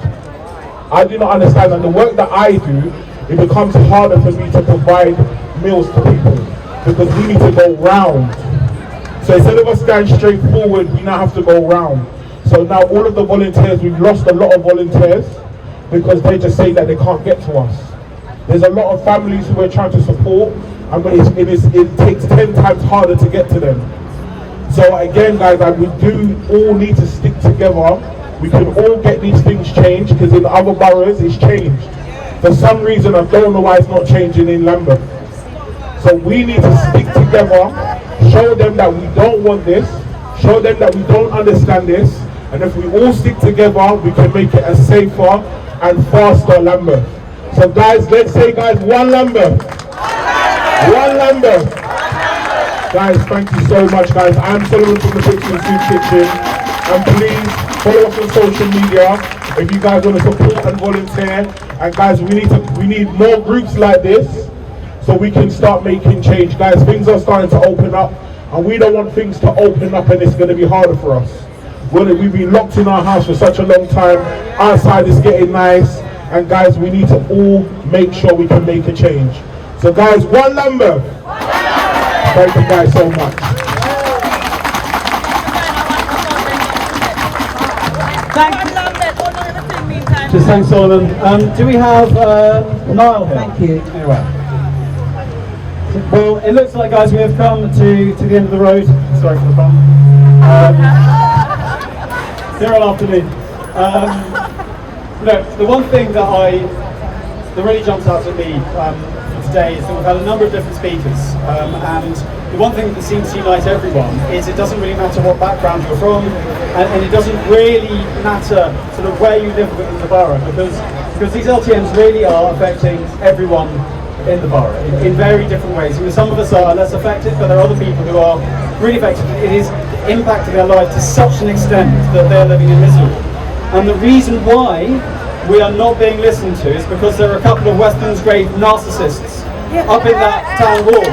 I do not understand, and the work that I do, it becomes harder for me to provide meals to people, because we need to go round. So instead of us going straight forward, we now have to go round. So now all of the volunteers, we've lost a lot of volunteers because they just say that they can't get to us. There's a lot of families who we're trying to support, and it takes 10 times harder to get to them. So again, guys, we do all need to stick together. We can all get these things changed, because in other boroughs it's changed. For some reason, I don't know why it's not changing in Lambeth. So we need to stick together, show them that we don't want this, show them that we don't understand this, and if we all stick together, we can make it a safer and faster Lambeth. So guys, let's say, guys, one Lambeth. One Lambeth. Guys, thank you so much, guys. I'm Solomon from the Brixton Soup Kitchen, and please follow us on social media if you guys want to support and volunteer. And guys, we need more groups like this so we can start making change. Guys, things are starting to open up, and we don't want things to open up and it's going to be harder for us. We've been locked in our house for such a long time. Outside is getting nice, and guys, we need to all make sure we can make a change. So guys, one number. Thank you guys so much. Just thanks, Solomon. Do we have Niall here? Thank you. Anyway. Well, it looks like, guys, we have come to the end of the road. Sorry for the pun. They're all after me. Look, the one thing that really jumps out at me for today is that we've had a number of different speakers, and the one thing that seems to unite everyone is it doesn't really matter what background you're from, and it doesn't really matter sort of where you live within the borough, because these LTNs really are affecting everyone in the borough in very different ways. Some of us are less affected, but there are other people who are really affected. It is impacting their life to such an extent that they're living in misery. And the reason why we are not being listened to is because there are a couple of Westlands grade narcissists up in that town hall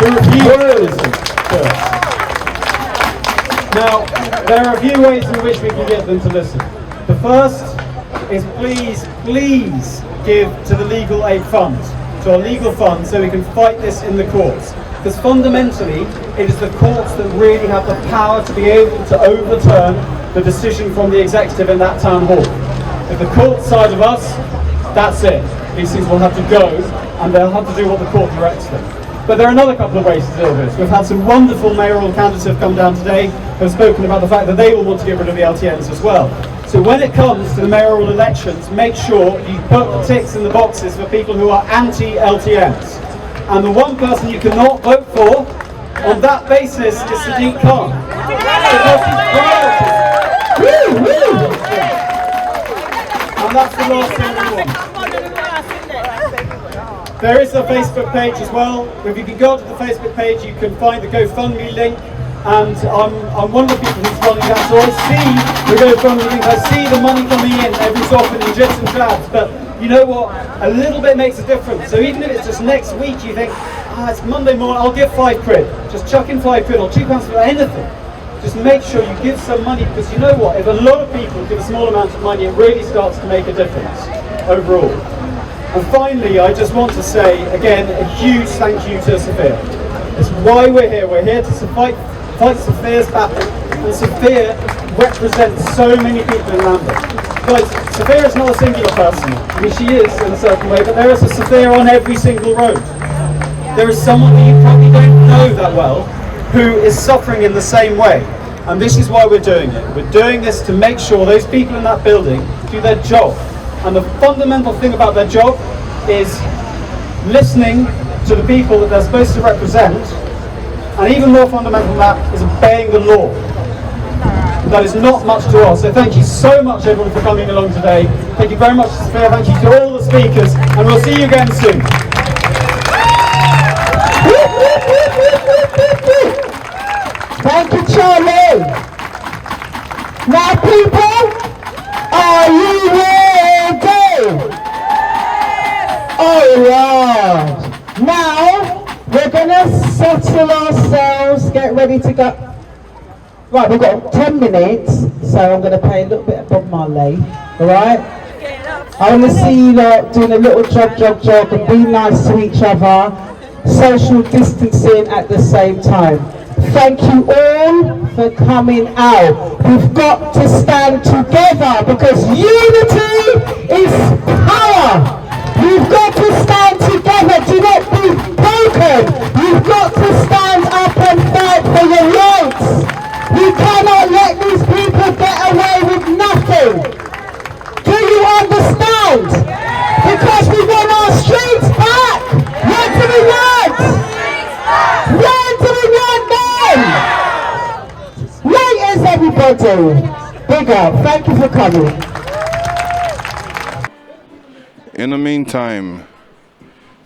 who refuse to listen to us. Now, there are a few ways in which we can get them to listen. The first is please give to the legal aid fund, to our legal fund, so we can fight this in the courts. Because fundamentally, it is the courts that really have the power to be able to overturn the decision from the executive in that town hall. If the court side of us, that's it. These things will have to go, and they'll have to do what the court directs them. But there are another couple of ways to deal with this. We've had some wonderful mayoral candidates who have come down today who have spoken about the fact that they will want to get rid of the LTNs as well. So when it comes to the mayoral elections, make sure you put the ticks in the boxes for people who are anti-LTNs. And the one person you cannot vote for on that basis is Sadiq Khan. Because he's and that's the last thing we want. There is a Facebook page as well. If you can go to the Facebook page, you can find the GoFundMe link. And I'm one of the people who's running that, so I see the GoFundMe link, I see the money coming in every so often in jibs and jabs, but you know what, a little bit makes a difference. So even if it's just next week, you think, it's Monday morning, I'll give £5. Just chuck in £5 or £2 for anything. Just make sure you give some money, because you know what, if a lot of people give a small amount of money, it really starts to make a difference overall. And finally, I just want to say, again, a huge thank you to Sophia. It's why we're here. We're here to fight Sophia's battle, and Sophia represents so many people in Lambeth. Guys, Sophia is not a singular person. I mean, she is in a certain way, but there is a Sophia on every single road. There is someone that you probably don't know that well who is suffering in the same way. And this is why we're doing it. We're doing this to make sure those people in that building do their job. And the fundamental thing about their job is listening to the people that they're supposed to represent. And even more fundamental than that is obeying the law. That is not much to us. So thank you so much, everyone, for coming along today. Thank you very much, Sophia. Thank you to all the speakers, and we'll see you again soon. Thank you, Charlie. Now, people, are you ready? All right. Now, we're going to settle ourselves, get ready to go. Right, we've got 10 minutes, so I'm going to play a little bit of Bob Marley, alright? I want to see you lot doing a little jog and be nice to each other, social distancing at the same time. Thank you all for coming out. We've got to stand together because unity is power. You've got to stand together, do not be broken. You've got to stand up and fight for your rights. We cannot let these people get away with nothing. Do you understand? Because we want our streets back. What do we want? What do we want then? Laters, everybody. Big up. Thank you for coming. In the meantime,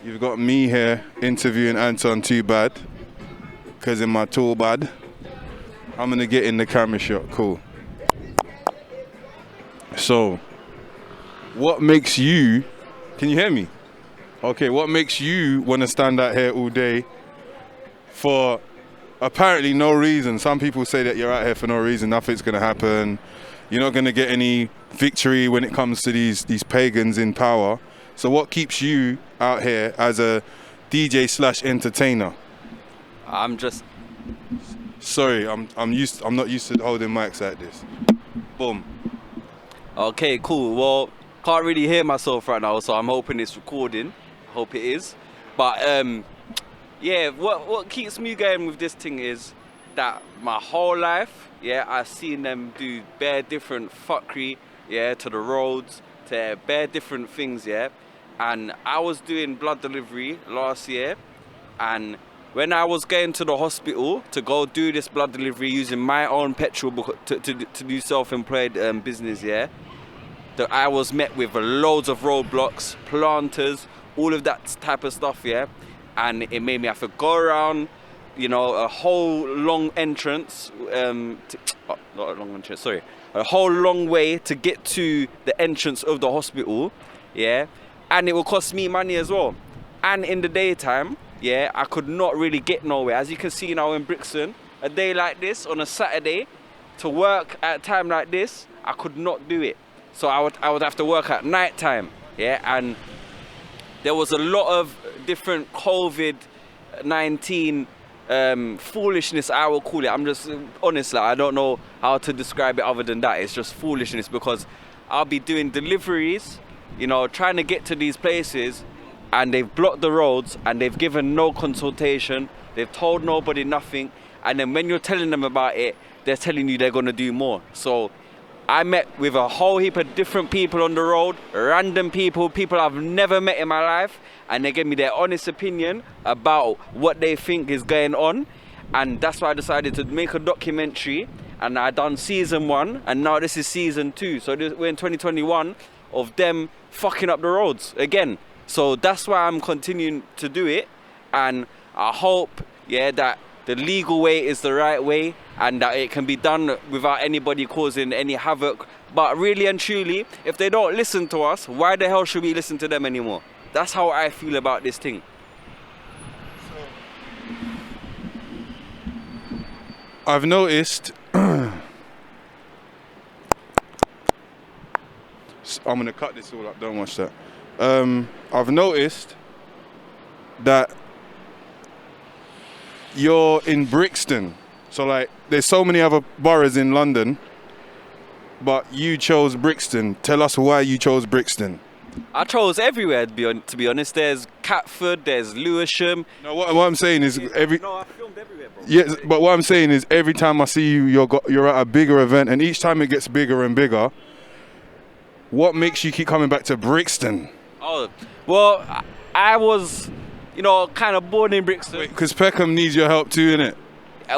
you've got me here interviewing Anton Too Bad, because in my tool bad. I'm gonna get in the camera shot, cool. So, what makes you, can you hear me? Okay, what makes you wanna stand out here all day for apparently no reason? Some people say that you're out here for no reason, nothing's gonna happen. You're not gonna get any victory when it comes to these pagans in power. So what keeps you out here as a DJ / entertainer? I'm just. Sorry, I'm not used to holding mics like this. Boom. Okay, cool. Well, can't really hear myself right now, so I'm hoping it's recording. Hope it is. But yeah, what keeps me going with this thing is that my whole life, yeah, I've seen them do bare different fuckery, yeah, to the roads, to bare different things, yeah. And I was doing blood delivery last year, and when I was going to the hospital to go do this blood delivery using my own petrol to do self-employed business, yeah, that I was met with loads of roadblocks, planters, all of that type of stuff, yeah. And it made me have to go around, you know, a whole long entrance, not a long entrance, sorry, a whole long way to get to the entrance of the hospital, yeah. And it will cost me money as well. And in the daytime, yeah, I could not really get nowhere. As you can see now in Brixton, a day like this on a Saturday, to work at a time like this, I could not do it. So I would have to work at night time, yeah. And there was a lot of different COVID-19 foolishness, I will call it. I'm just honestly, I don't know how to describe it other than that. It's just foolishness, because I'll be doing deliveries, you know, trying to get to these places, and they've blocked the roads and they've given no consultation. They've told nobody nothing. And then when you're telling them about it, they're telling you they're going to do more. So I met with a whole heap of different people on the road, random people I've never met in my life, and they gave me their honest opinion about what they think is going on. And that's why I decided to make a documentary, and I done season 1, and now this is season 2. So we're in 2021 of them fucking up the roads again. So that's why I'm continuing to do it, and I hope, yeah, that the legal way is the right way, and that it can be done without anybody causing any havoc. But really and truly, if they don't listen to us, why the hell should we listen to them anymore? That's how I feel about this thing. I've noticed, I'm gonna cut this all up, don't watch that. I've noticed that you're in Brixton. So like, there's so many other boroughs in London, but you chose Brixton. Tell us why you chose Brixton. I chose everywhere, to be honest. There's Catford, there's Lewisham. No, what I'm saying is No, I filmed everywhere, bro. Yes, but what I'm saying is every time I see you, you're at a bigger event, and each time it gets bigger and bigger. What makes you keep coming back to Brixton? Oh, well, I was, you know, kind of born in Brixton. Because Peckham needs your help too, innit?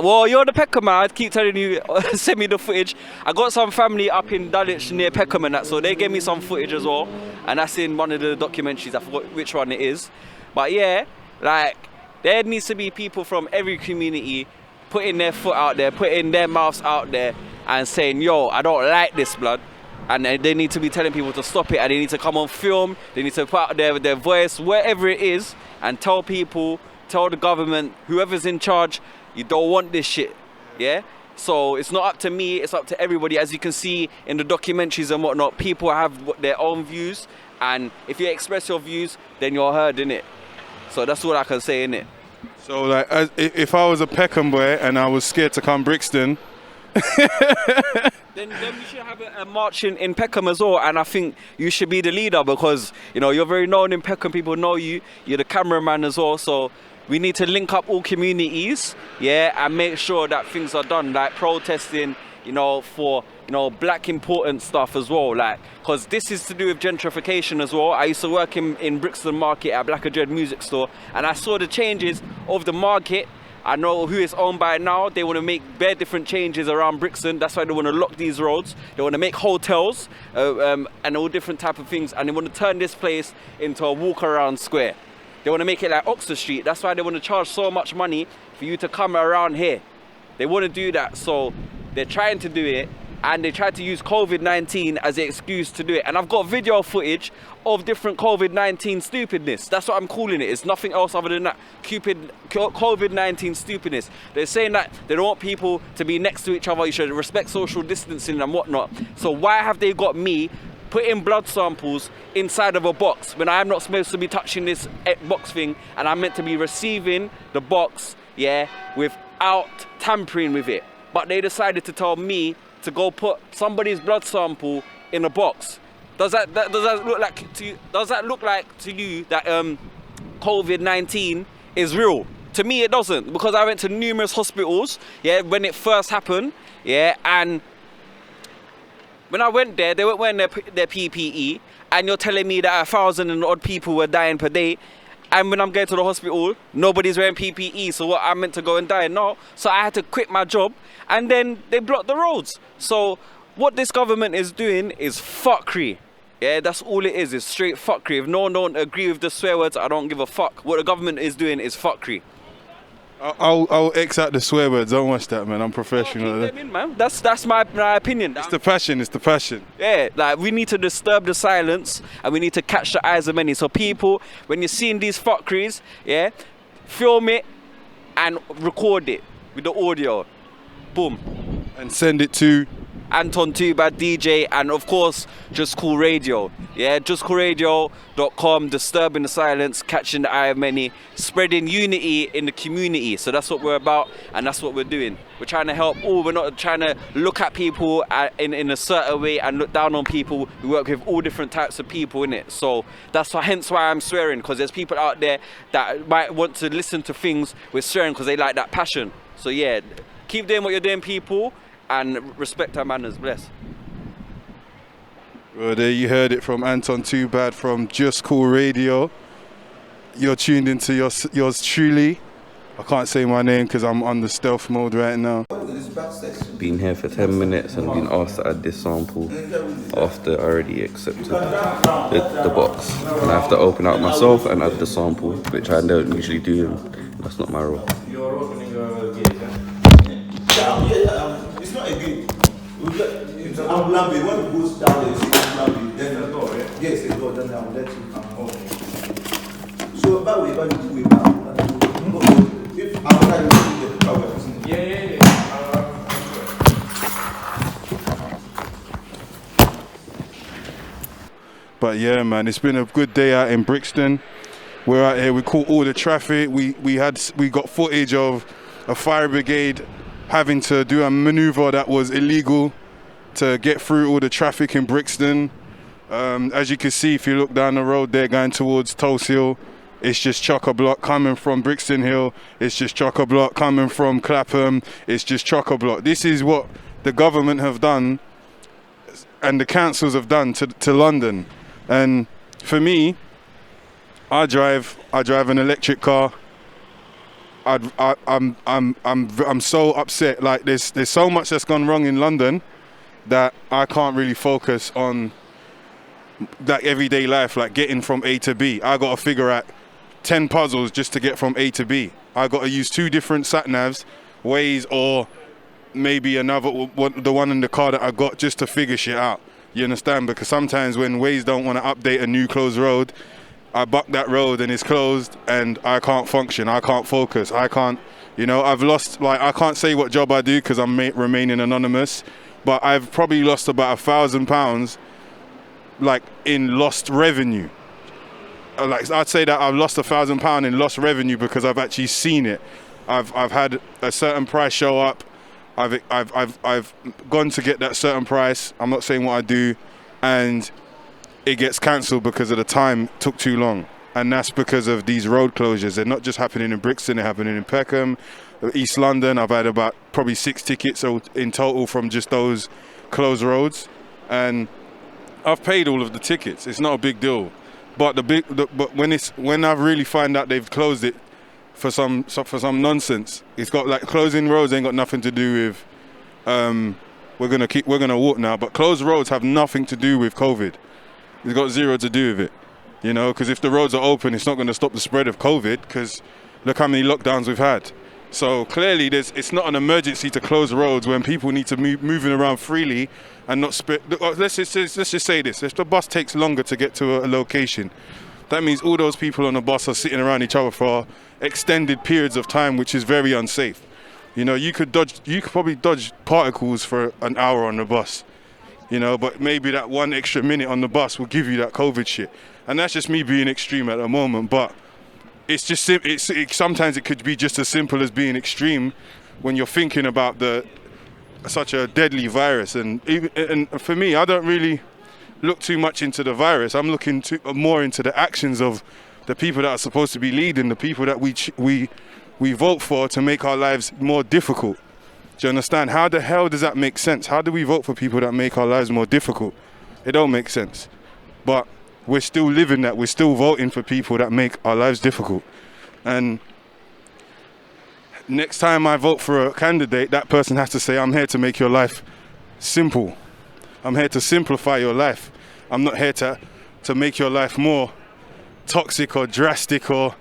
Well, you're the Peckham man. I keep telling you, send me the footage. I got some family up in Dulwich near Peckham and that, so they gave me some footage as well. And that's in one of the documentaries. I forgot which one it is. But yeah, like, there needs to be people from every community putting their foot out there, putting their mouths out there and saying, yo, I don't like this, blood. And they need to be telling people to stop it, and they need to come on film, they need to put out their voice, wherever it is, and tell people, tell the government, whoever's in charge, you don't want this shit, yeah? So it's not up to me, it's up to everybody. As you can see in the documentaries and whatnot, people have their own views, and if you express your views, then you're heard, innit? So that's what I can say, innit? So like, if I was a Peckham boy and I was scared to come Brixton, then we should have a march in Peckham as well, and I think you should be the leader, because, you know, you're very known in Peckham, people know you, you're the cameraman as well, so we need to link up all communities, yeah, and make sure that things are done, like protesting, you know, for, you know, black important stuff as well, like, because this is to do with gentrification as well. I used to work in Brixton Market at Black & Dread Music Store, and I saw the changes of the market. I know who it's owned by now. They want to make bare different changes around Brixton. That's why they want to lock these roads. They want to make hotels and all different type of things. And they want to turn this place into a walk-around square. They want to make it like Oxford Street. That's why they want to charge so much money for you to come around here. They want to do that. So they're trying to do it. And they tried to use COVID-19 as an excuse to do it. And I've got video footage of different COVID-19 stupidness. That's what I'm calling it. It's nothing else other than that. COVID-19 stupidness. They're saying that they don't want people to be next to each other. You should respect social distancing and whatnot. So why have they got me putting blood samples inside of a box when I'm not supposed to be touching this box thing, and I'm meant to be receiving the box, yeah, without tampering with it. But they decided to tell me to go put somebody's blood sample in a box. Does that look like to you that COVID-19 is real? To me, it doesn't, because I went to numerous hospitals, yeah, when it first happened, yeah, and when I went there, they weren't wearing their PPE, and you're telling me that 1,000 and odd people were dying per day, and when I'm going to the hospital, nobody's wearing PPE, so what, I'm meant to go and die? No, so I had to quit my job, and then they blocked the roads. So what this government is doing is fuckery. Yeah, that's all it is straight fuckery. If no one don't agree with the swear words, I don't give a fuck. What the government is doing is fuckery. I'll X out the swear words. Don't watch that, man. I'm professional. Keep them in, man. That's my opinion. It's the passion. It's the passion. Yeah, like we need to disturb the silence, and we need to catch the eyes of many. So people, when you're seeing these fuckeries, yeah, film it and record it with the audio. Boom. And send it to Anton Too Bad DJ, and of course Just Cool Radio. Yeah, JUSCOOLRADIO.com, disturbing the silence, catching the eye of many, spreading unity in the community. So that's what we're about, and that's what we're doing. We're trying to help all. We're not trying to look at people in a certain way and look down on people. We work with all different types of people in it. So that's hence why I'm swearing, because there's people out there that might want to listen to things with swearing because they like that passion. So yeah, keep doing what you're doing, people, and respect our manners. Bless. Well, there you heard it from Anton Too Bad from Just Cool Radio. You're tuned into yours truly. I can't say my name because I'm on the stealth mode right now. Been here for 10 minutes and been asked to add this sample after I already accepted the box. And I have to open out myself and add the sample, which I don't usually do. That's not my role. You're opening a gate, yeah? It's not a gate. It's an ambulance bay. When it goes down there, you see an ambulance bay. Then the door, yeah? Yes, the door. Then I will let you come. Okay. So, by the way, if I'm trying to see the power. Yeah. But yeah, man, it's been a good day out in Brixton. We're out here. We caught all the traffic. We got footage of a fire brigade having to do a maneuver that was illegal to get through all the traffic in Brixton. As you can see, if you look down the road there going towards Tulse Hill, it's just chock-a-block. Coming from Brixton Hill, it's just chock-a-block. Coming from Clapham, it's just chock-a-block. This is what the government have done and the councils have done to London. And for me, I drive an electric car. I'm so upset. Like there's so much that's gone wrong in London that I can't really focus on that everyday life, like getting from A to B. I got to figure out 10 puzzles just to get from A to B. I got to use 2 different sat navs, Waze, or maybe another the one in the car that I got just to figure shit out. You understand? Because sometimes when Waze don't want to update a new closed road, I buck that road and it's closed and I can't function, I can't focus, I can't, I've lost, like, I can't say what job I do because I'm remaining anonymous, but I've probably lost about £1,000 like in lost revenue. Like I'd say that I've lost £1,000 in lost revenue because I've actually seen it. I've had a certain price show up. I've gone to get that certain price. I'm not saying what I do, and it gets cancelled because of the time took too long. And that's because of these road closures. They're not just happening in Brixton, they're happening in Peckham, East London. I've had about probably 6 tickets in total from just those closed roads, and I've paid all of the tickets. It's not a big deal. But but when I really find out they've closed it for some nonsense, it's got like closing roads ain't got nothing to do with we're gonna walk now. But closed roads have nothing to do with COVID. It's got zero to do with it, because if the roads are open, it's not going to stop the spread of COVID, because look how many lockdowns we've had. So clearly it's not an emergency to close roads when people need to moving around freely and not spread. Let's just say this: if the bus takes longer to get to a location, that means all those people on the bus are sitting around each other for extended periods of time, which is very unsafe. You could probably dodge particles for an hour on the bus. you know, but maybe that 1 extra minute on the bus will give you that COVID shit. And that's just me being extreme at the moment, but it's just, sometimes it could be just as simple as being extreme when you're thinking about such a deadly virus. And for me, I don't really look too much into the virus. I'm looking more into the actions of the people that are supposed to be leading, the people that we vote for to make our lives more difficult. Do you understand? How the hell does that make sense? How do we vote for people that make our lives more difficult? It don't make sense. But we're still living that. We're still voting for people that make our lives difficult. And next time I vote for a candidate, that person has to say, I'm here to make your life simple. I'm here to simplify your life. I'm not here to make your life more toxic or drastic, or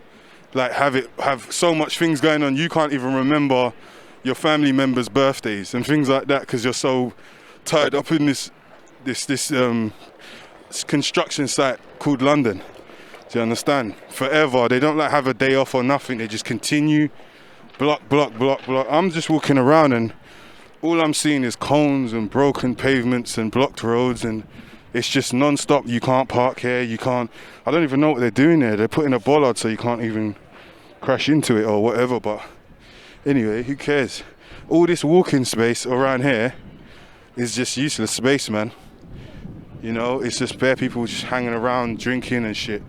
like have so much things going on you can't even remember your family members' birthdays and things like that because you're so tied up in this construction site called London. Do you understand? Forever. They don't like have a day off or nothing. They just continue block. I'm just walking around and all I'm seeing is cones and broken pavements and blocked roads, and it's just non-stop. You can't park here, I don't even know what they're doing there. They're putting a bollard so you can't even crash into it or whatever, but anyway, who cares? All this walking space around here is just useless space, man. You know, it's just bare people just hanging around drinking and shit.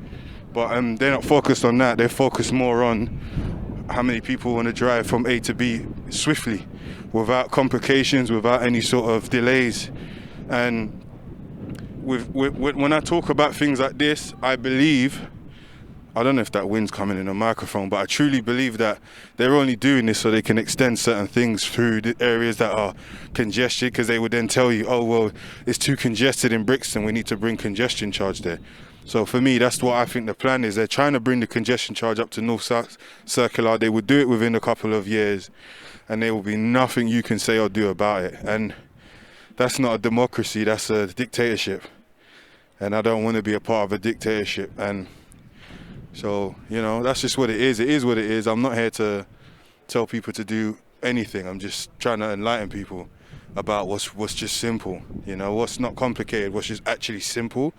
But they're not focused on that. They're focused more on how many people want to drive from A to B swiftly, without complications, without any sort of delays. And when I talk about things like this, I believe, I don't know if that wind's coming in a microphone, but I truly believe that they're only doing this so they can extend certain things through the areas that are congested, because they would then tell you, oh, well, it's too congested in Brixton, we need to bring congestion charge there. So for me, that's what I think the plan is. They're trying to bring the congestion charge up to North-South Circular. They would do it within a couple of years, and there will be nothing you can say or do about it. And that's not a democracy, that's a dictatorship. And I don't want to be a part of a dictatorship. And so, you know, that's just what it is. It is what it is. I'm not here to tell people to do anything. I'm just trying to enlighten people about what's just simple. You know, what's not complicated, what's just actually simple.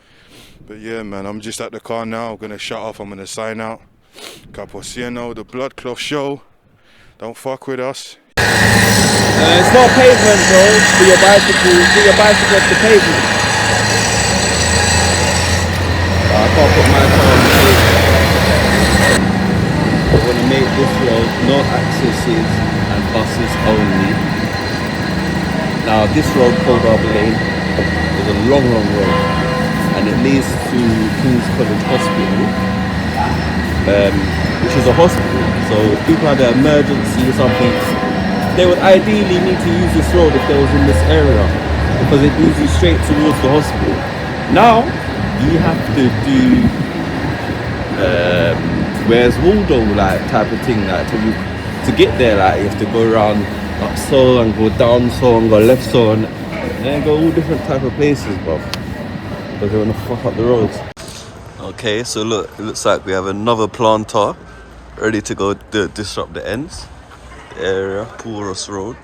But yeah, man, I'm just at the car now. I'm going to shut off. I'm going to sign out. Capucino, the Blood Cloth Show. Don't fuck with us. It's not pavement, bro. For your bicycle, off the pavement. I can't put my car on the pavement. We're going to make this road no accesses and buses only. Now, this road called Harbour Lane is a long road, and it leads to King's College Hospital, which is a hospital. So if people had an emergency or something, they would ideally need to use this road if they was in this area, because it leads you straight towards the hospital. Now you have to do where's Waldo like type of thing, like to get there, like you have to go around up so and go down so and go left so and then go all different type of places, bro, because they want to fuck up the roads. Okay, so look, it looks like we have another planter ready to go disrupt the ends. The area, Porous Road.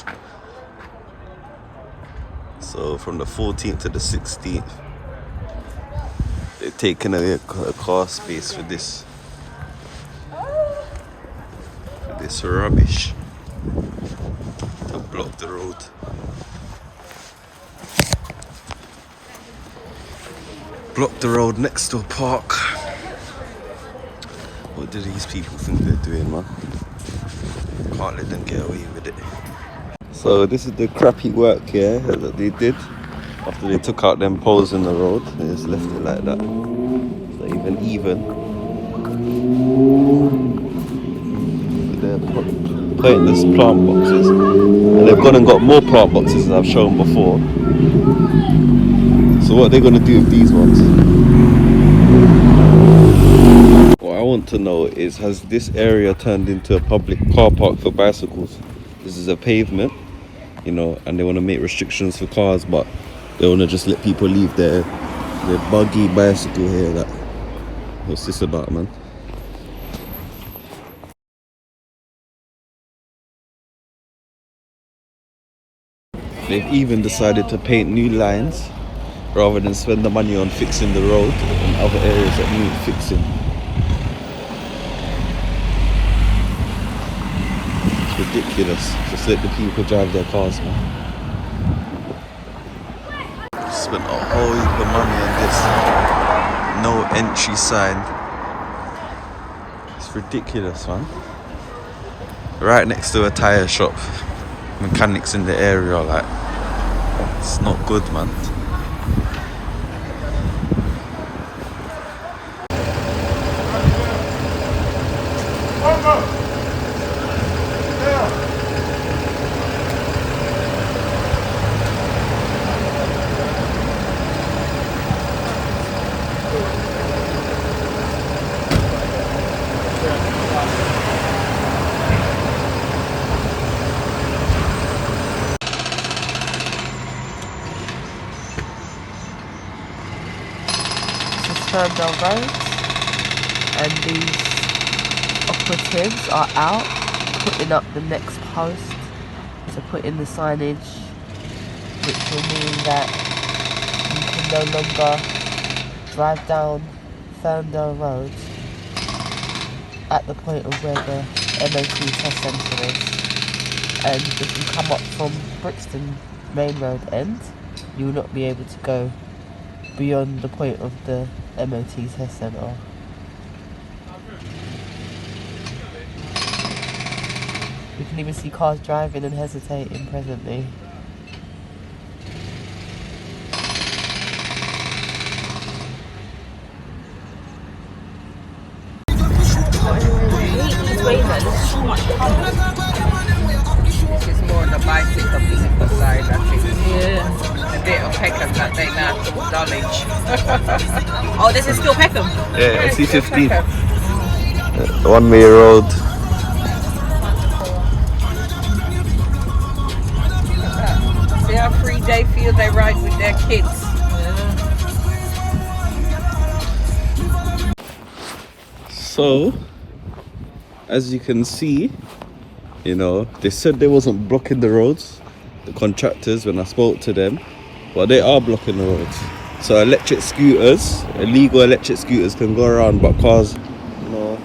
So from the 14th to the 16th, they're taking away a car space for this rubbish to block the road. Block the road next to a park. What do these people think they're doing, man? Can't let them get away with it. So this is the crappy work here that they did after they took out them poles in the road. They just left it like that. It's not even. They're putting this plant boxes, and they've gone and got more plant boxes as I've shown before. So what are they going to do with these ones? What I want to know is, has this area turned into a public car park for bicycles? This is a pavement, you know, and they want to make restrictions for cars, but they want to just let people leave their buggy bicycle here. Like, what's this about, man? They've even decided to paint new lines rather than spend the money on fixing the road in other areas that need fixing. It's ridiculous. Just let the people drive their cars, man. Spent a whole heap of money on this no entry sign. It's ridiculous, man. Right next to a tyre shop. Mechanics in the area, like, it's not good, man. Ferndale Road, and these operatives are out putting up the next post to put in the signage, which will mean that you can no longer drive down Ferndale Road at the point of where the MOT test centre is, and if you come up from Brixton Main Road end, you will not be able to go beyond the point of the MOT test centre. You can even see cars driving and hesitating presently. This is more on the bicycle people side, I think. Yeah. A bit of Peckham that they now acknowledge. Oh, this is still Peckham? Yeah, C15. One-way road. See how free they feel they ride with their kids. So, as you can see, you know, they said they wasn't blocking the roads, the contractors, when I spoke to them, but they are blocking the roads. So electric scooters, illegal electric scooters can go around, but cars, you know,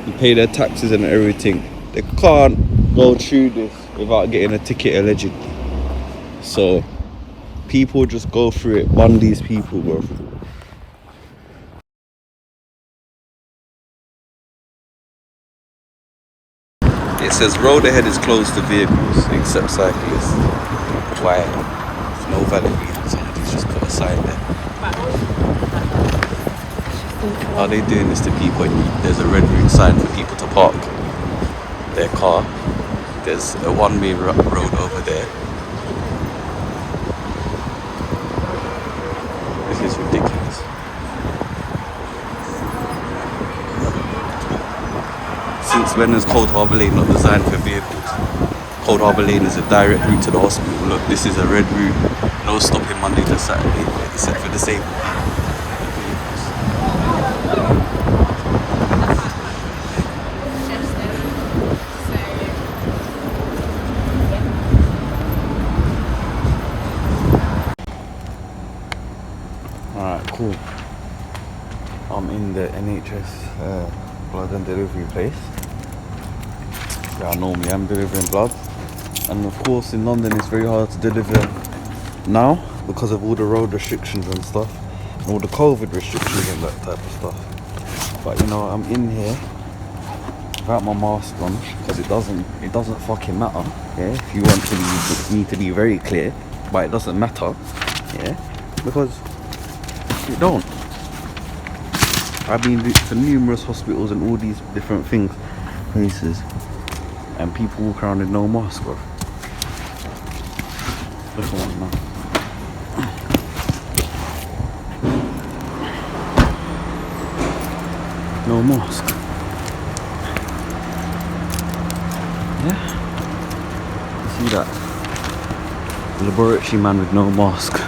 you pay their taxes and everything. They can't go through this without getting a ticket allegedly. So people just go through it, bun these people, bro. It says road ahead is closed to vehicles except cyclists. Why? There's no valid reason. Somebody's just put a sign there. Are they doing this to people? There's a red route sign for people to park their car. There's a one-way road over there. This is ridiculous. Since when is Cold Harbour Lane not designed for vehicles? Cold Harbour Lane is a direct route to the hospital. Look, this is a red route, no stopping Monday to Saturday, except for disabled. Alright, cool. I'm in the NHS blood and delivery place. Y'all know me, I'm delivering blood. And of course in London it's very hard to deliver now because of all the road restrictions and stuff. And all the COVID restrictions and that type of stuff. But you know, I'm in here without my mask on because it doesn't fucking matter. Yeah, if you want me to be very clear, but it doesn't matter. Yeah, because it don't. I've been to numerous hospitals and all these different places, and people walk around with no mask, bro. Look at one now. No mask. Yeah. You see that? Laboratory man with no mask.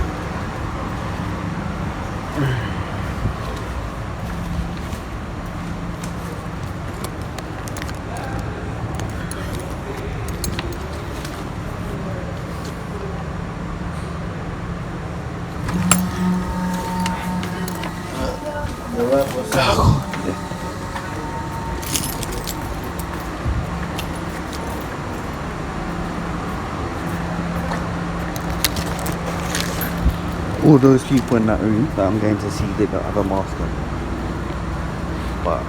All those people in that room that I'm going to see, they don't have a mask on. But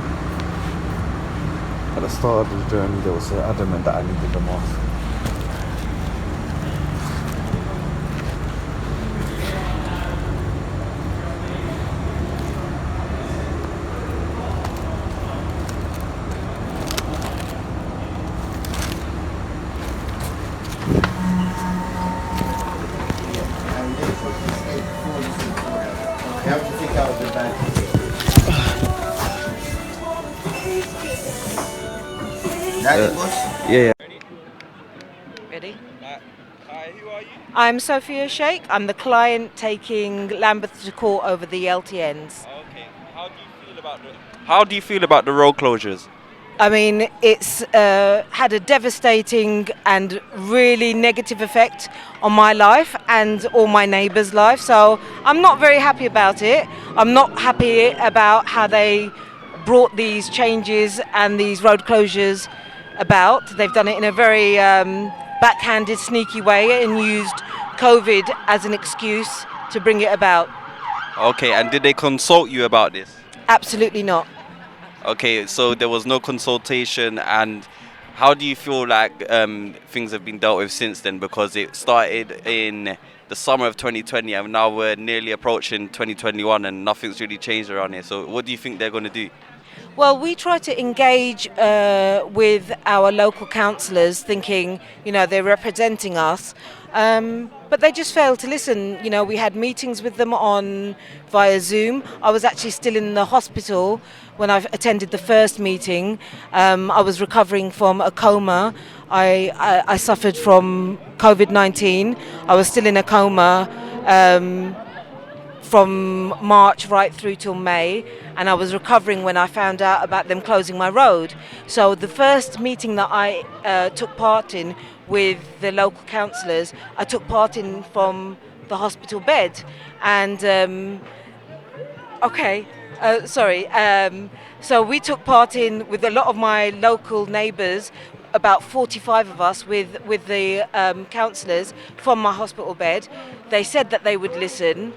at the start of the journey, they were so adamant that I needed a mask. Yeah. Ready? I'm Sophia Sheikh. I'm the client taking Lambeth to court over the LTNs. Okay. How do you feel about the road closures? I mean, it's had a devastating and really negative effect on my life and all my neighbours' life. So I'm not very happy about it. I'm not happy about how they brought these changes and these road closures about. They've done it in a very backhanded, sneaky way and used COVID as an excuse to bring it about. Okay, and did they consult you about this? Absolutely not. Okay, so there was no consultation, and how do you feel like things have been dealt with since then? Because it started in the summer of 2020 and now we're nearly approaching 2021 and nothing's really changed around here. So what do you think they're going to do? Well, we try to engage with our local councillors thinking, you know, they're representing us, but they just failed to listen. You know, we had meetings with them via Zoom. I was actually still in the hospital when I attended the first meeting. I was recovering from a coma. I suffered from COVID-19. I was still in a coma from March right through till May, and I was recovering when I found out about them closing my road. So the first meeting that I took part in with the local councillors, I took part in from the hospital bed, and so we took part in with a lot of my local neighbours, about 45 of us with the councillors from my hospital bed. They said that they would listen,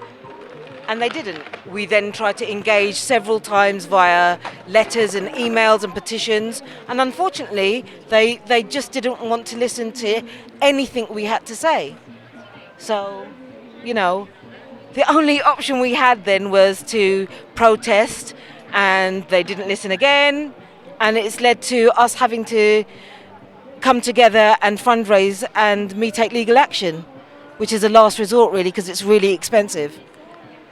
and they didn't. We then tried to engage several times via letters and emails and petitions, and unfortunately they just didn't want to listen to anything we had to say. So, you know, the only option we had then was to protest, and they didn't listen again, and it's led to us having to come together and fundraise and me take legal action, which is a last resort really, because it's really expensive.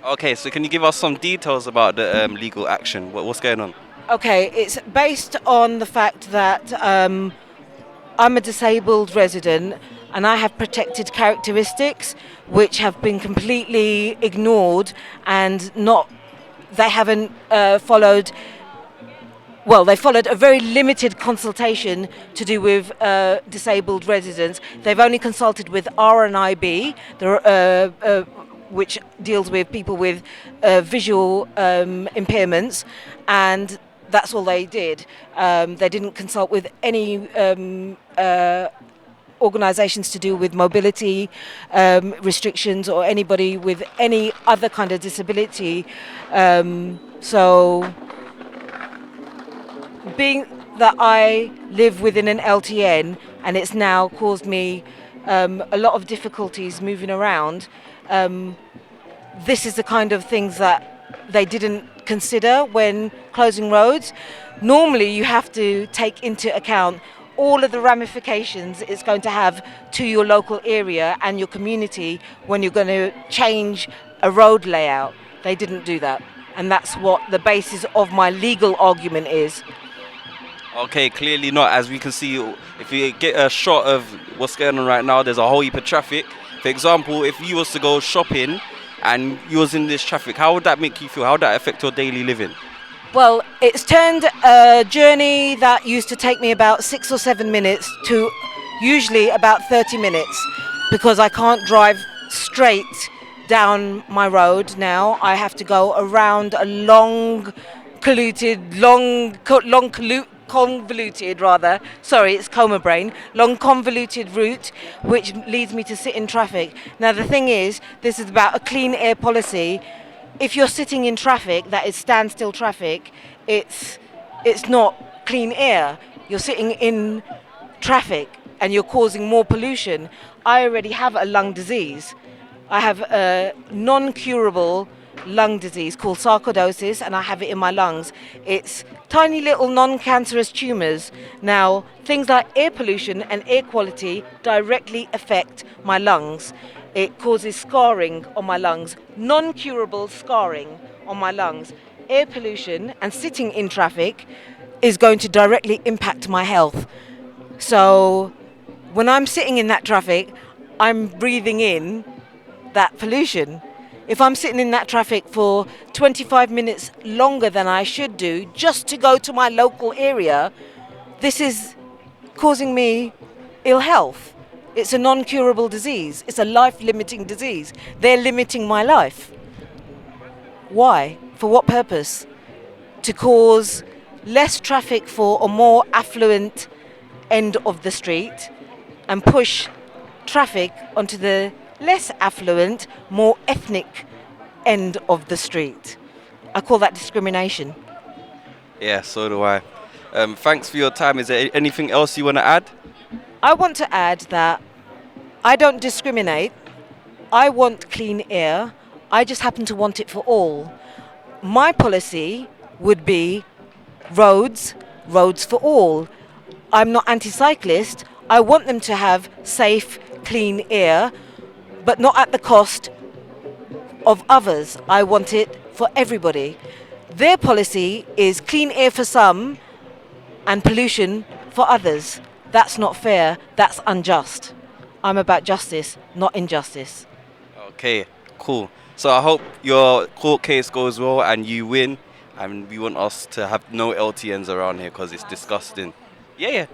Okay, so can you give us some details about the legal action? What's going on? Okay, it's based on the fact that I'm a disabled resident and I have protected characteristics which have been completely ignored and they haven't followed. Well, they followed a very limited consultation to do with disabled residents. They've only consulted with RNIB, which deals with people with visual impairments, and that's all they did. They didn't consult with any organisations to do with mobility restrictions or anybody with any other kind of disability. So, being that I live within an LTN and it's now caused me a lot of difficulties moving around, this is the kind of things that they didn't consider when closing roads. Normally you have to take into account all of the ramifications it's going to have to your local area and your community when you're going to change a road layout. They didn't do that, and that's what the basis of my legal argument is. Okay, clearly not. As we can see, if you get a shot of what's going on right now, there's a whole heap of traffic. For example, if you was to go shopping and you was in this traffic, how would that make you feel? How would that affect your daily living? Well, it's turned a journey that used to take me about 6 or 7 minutes to usually about 30 minutes, because I can't drive straight down my road now, I have to go around a convoluted rather, sorry, it's coma brain, long convoluted route which leads me to sit in traffic. Now the thing is, this is about a clean air policy. If you're sitting in traffic that is standstill traffic, it's not clean air. You're sitting in traffic and you're causing more pollution. I already have a lung disease. I have a non-curable lung disease called sarcoidosis, and I have it in my lungs. It's tiny little non-cancerous tumours. Now, things like air pollution and air quality directly affect my lungs. It causes scarring on my lungs, non-curable scarring on my lungs. Air pollution and sitting in traffic is going to directly impact my health. So when I'm sitting in that traffic, I'm breathing in that pollution. If I'm sitting in that traffic for 25 minutes longer than I should do just to go to my local area, this is causing me ill health. It's a non-curable disease. It's a life-limiting disease. They're limiting my life. Why? For what purpose? To cause less traffic for a more affluent end of the street and push traffic onto the less affluent, more ethnic end of the street. I call that discrimination. Yeah, so do I. Thanks for your time. Is there anything else you want to add? I want to add that I don't discriminate. I want clean air. I just happen to want it for all. My policy would be roads for all. I'm not anti-cyclist. I want them to have safe, clean air, but not at the cost of others. I want it for everybody. Their policy is clean air for some and pollution for others. That's not fair. That's unjust. I'm about justice, not injustice. Okay, cool. So I hope your court case goes well and you win. And we want us to have no LTNs around here because it's disgusting. Yeah.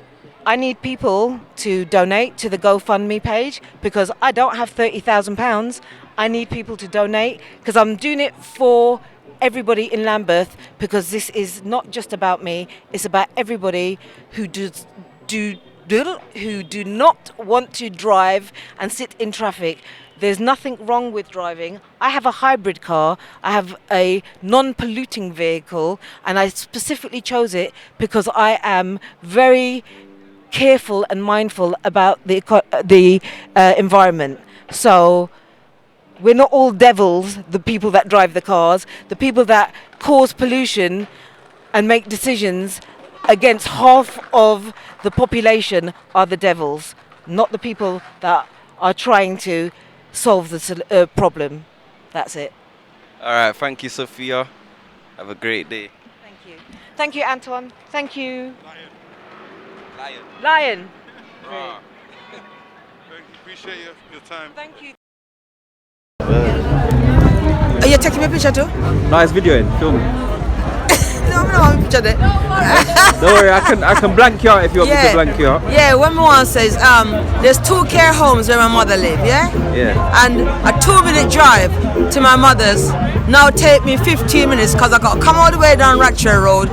I need people to donate to the GoFundMe page because I don't have £30,000. I need people to donate because I'm doing it for everybody in Lambeth, because this is not just about me, it's about everybody who do not want to drive and sit in traffic. There's nothing wrong with driving. I have a hybrid car. I have a non-polluting vehicle, and I specifically chose it because I am very careful and mindful about the environment. So we're not all devils, the people that drive the cars. The people that cause pollution and make decisions against half of the population are the devils, not the people that are trying to solve the problem. That's it. All right, thank you, Sophia. Have a great day. Thank you. Thank you, Antoine. Thank you. Lion. Appreciate your time. Thank you. Are you taking me a picture too? Nice videoing, film. No, I'm not having a picture there. Don't worry, I can blank you out if you want me to blank you out. Yeah, one more says, there's 2 care homes where my mother lives, yeah? Yeah. And a 2-minute drive to my mother's now take me 15 minutes because I got to come all the way down Ratchford Road,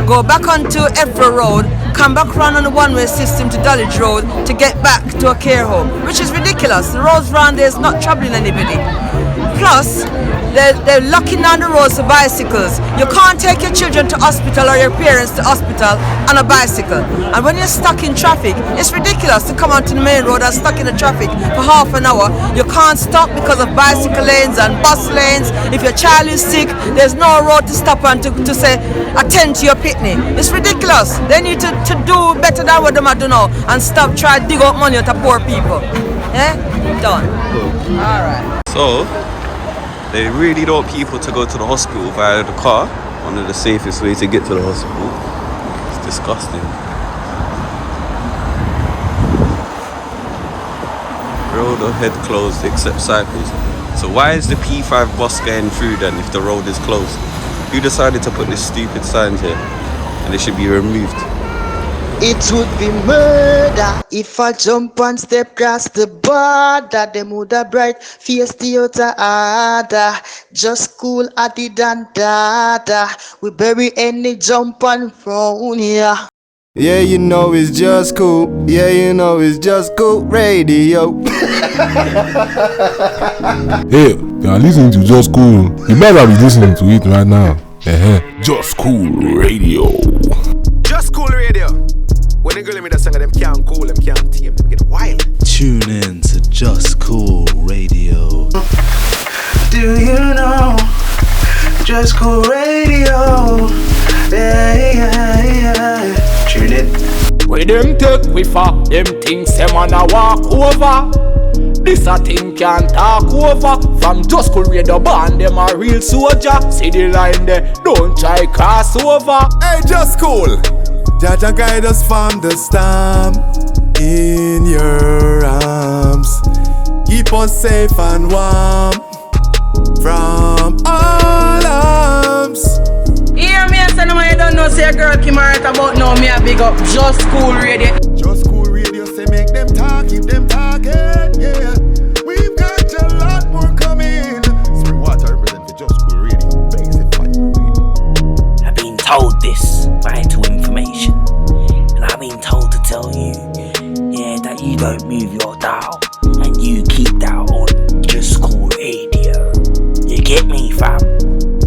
go back onto Effra Road, come back round on the one-way system to Dulwich Road to get back to a care home, which is ridiculous. The roads round there is not troubling anybody. Plus, they're locking down the roads for bicycles. You can't take your children to hospital or your parents to hospital on a bicycle. And when you're stuck in traffic, it's ridiculous to come onto the main road and stuck in the traffic for half an hour. You can't stop because of bicycle lanes and bus lanes. If your child is sick, there's no road to stop on to say, attend to your pitney. It's ridiculous. They need to do better than what they might do now and stop trying to dig up money to poor people. Yeah? Done. Cool. All right. So, they really don't want people to go to the hospital via the car. One of the safest ways to get to the hospital. It's disgusting. Road ahead closed except cycles. So why is the P5 bus getting through then if the road is closed? Who decided to put this stupid signs here? And they should be removed. It would be murder if I jump and step across the border. Them woulda bright face the outer order. Just cool Addy and Dada. We bury any jump and frown, yeah. Yeah, you know it's just cool. Yeah, you know it's just cool radio. Hey, you are listening to Just Cool. You better be listening to it right now. Just Cool Radio. Just Cool Radio. When they go me the song, them can't cool, them can't tame, them get wild. Tune in to Just Cool Radio. Do you know Just Cool Radio? Yeah. Tune in. Where them take we for them things them man a walk over. This a thing can't talk over. From Just Cool Radio band them a real soldier. See the line there, don't try cross over. Hey, Just Cool. Jaja guide us from the storm in your arms. Keep us safe and warm from all arms. Hear me and say no man, you don't know say a girl Kim right about now. Me a big up Just Cool Radio. Just Cool Radio say make them talk, keep them talking, yeah. We've got a lot more coming. Spring Water represent for Just Cool Radio. Basic fire. I've been told this vital information, and I've been told to tell you, yeah, that you don't move your dial.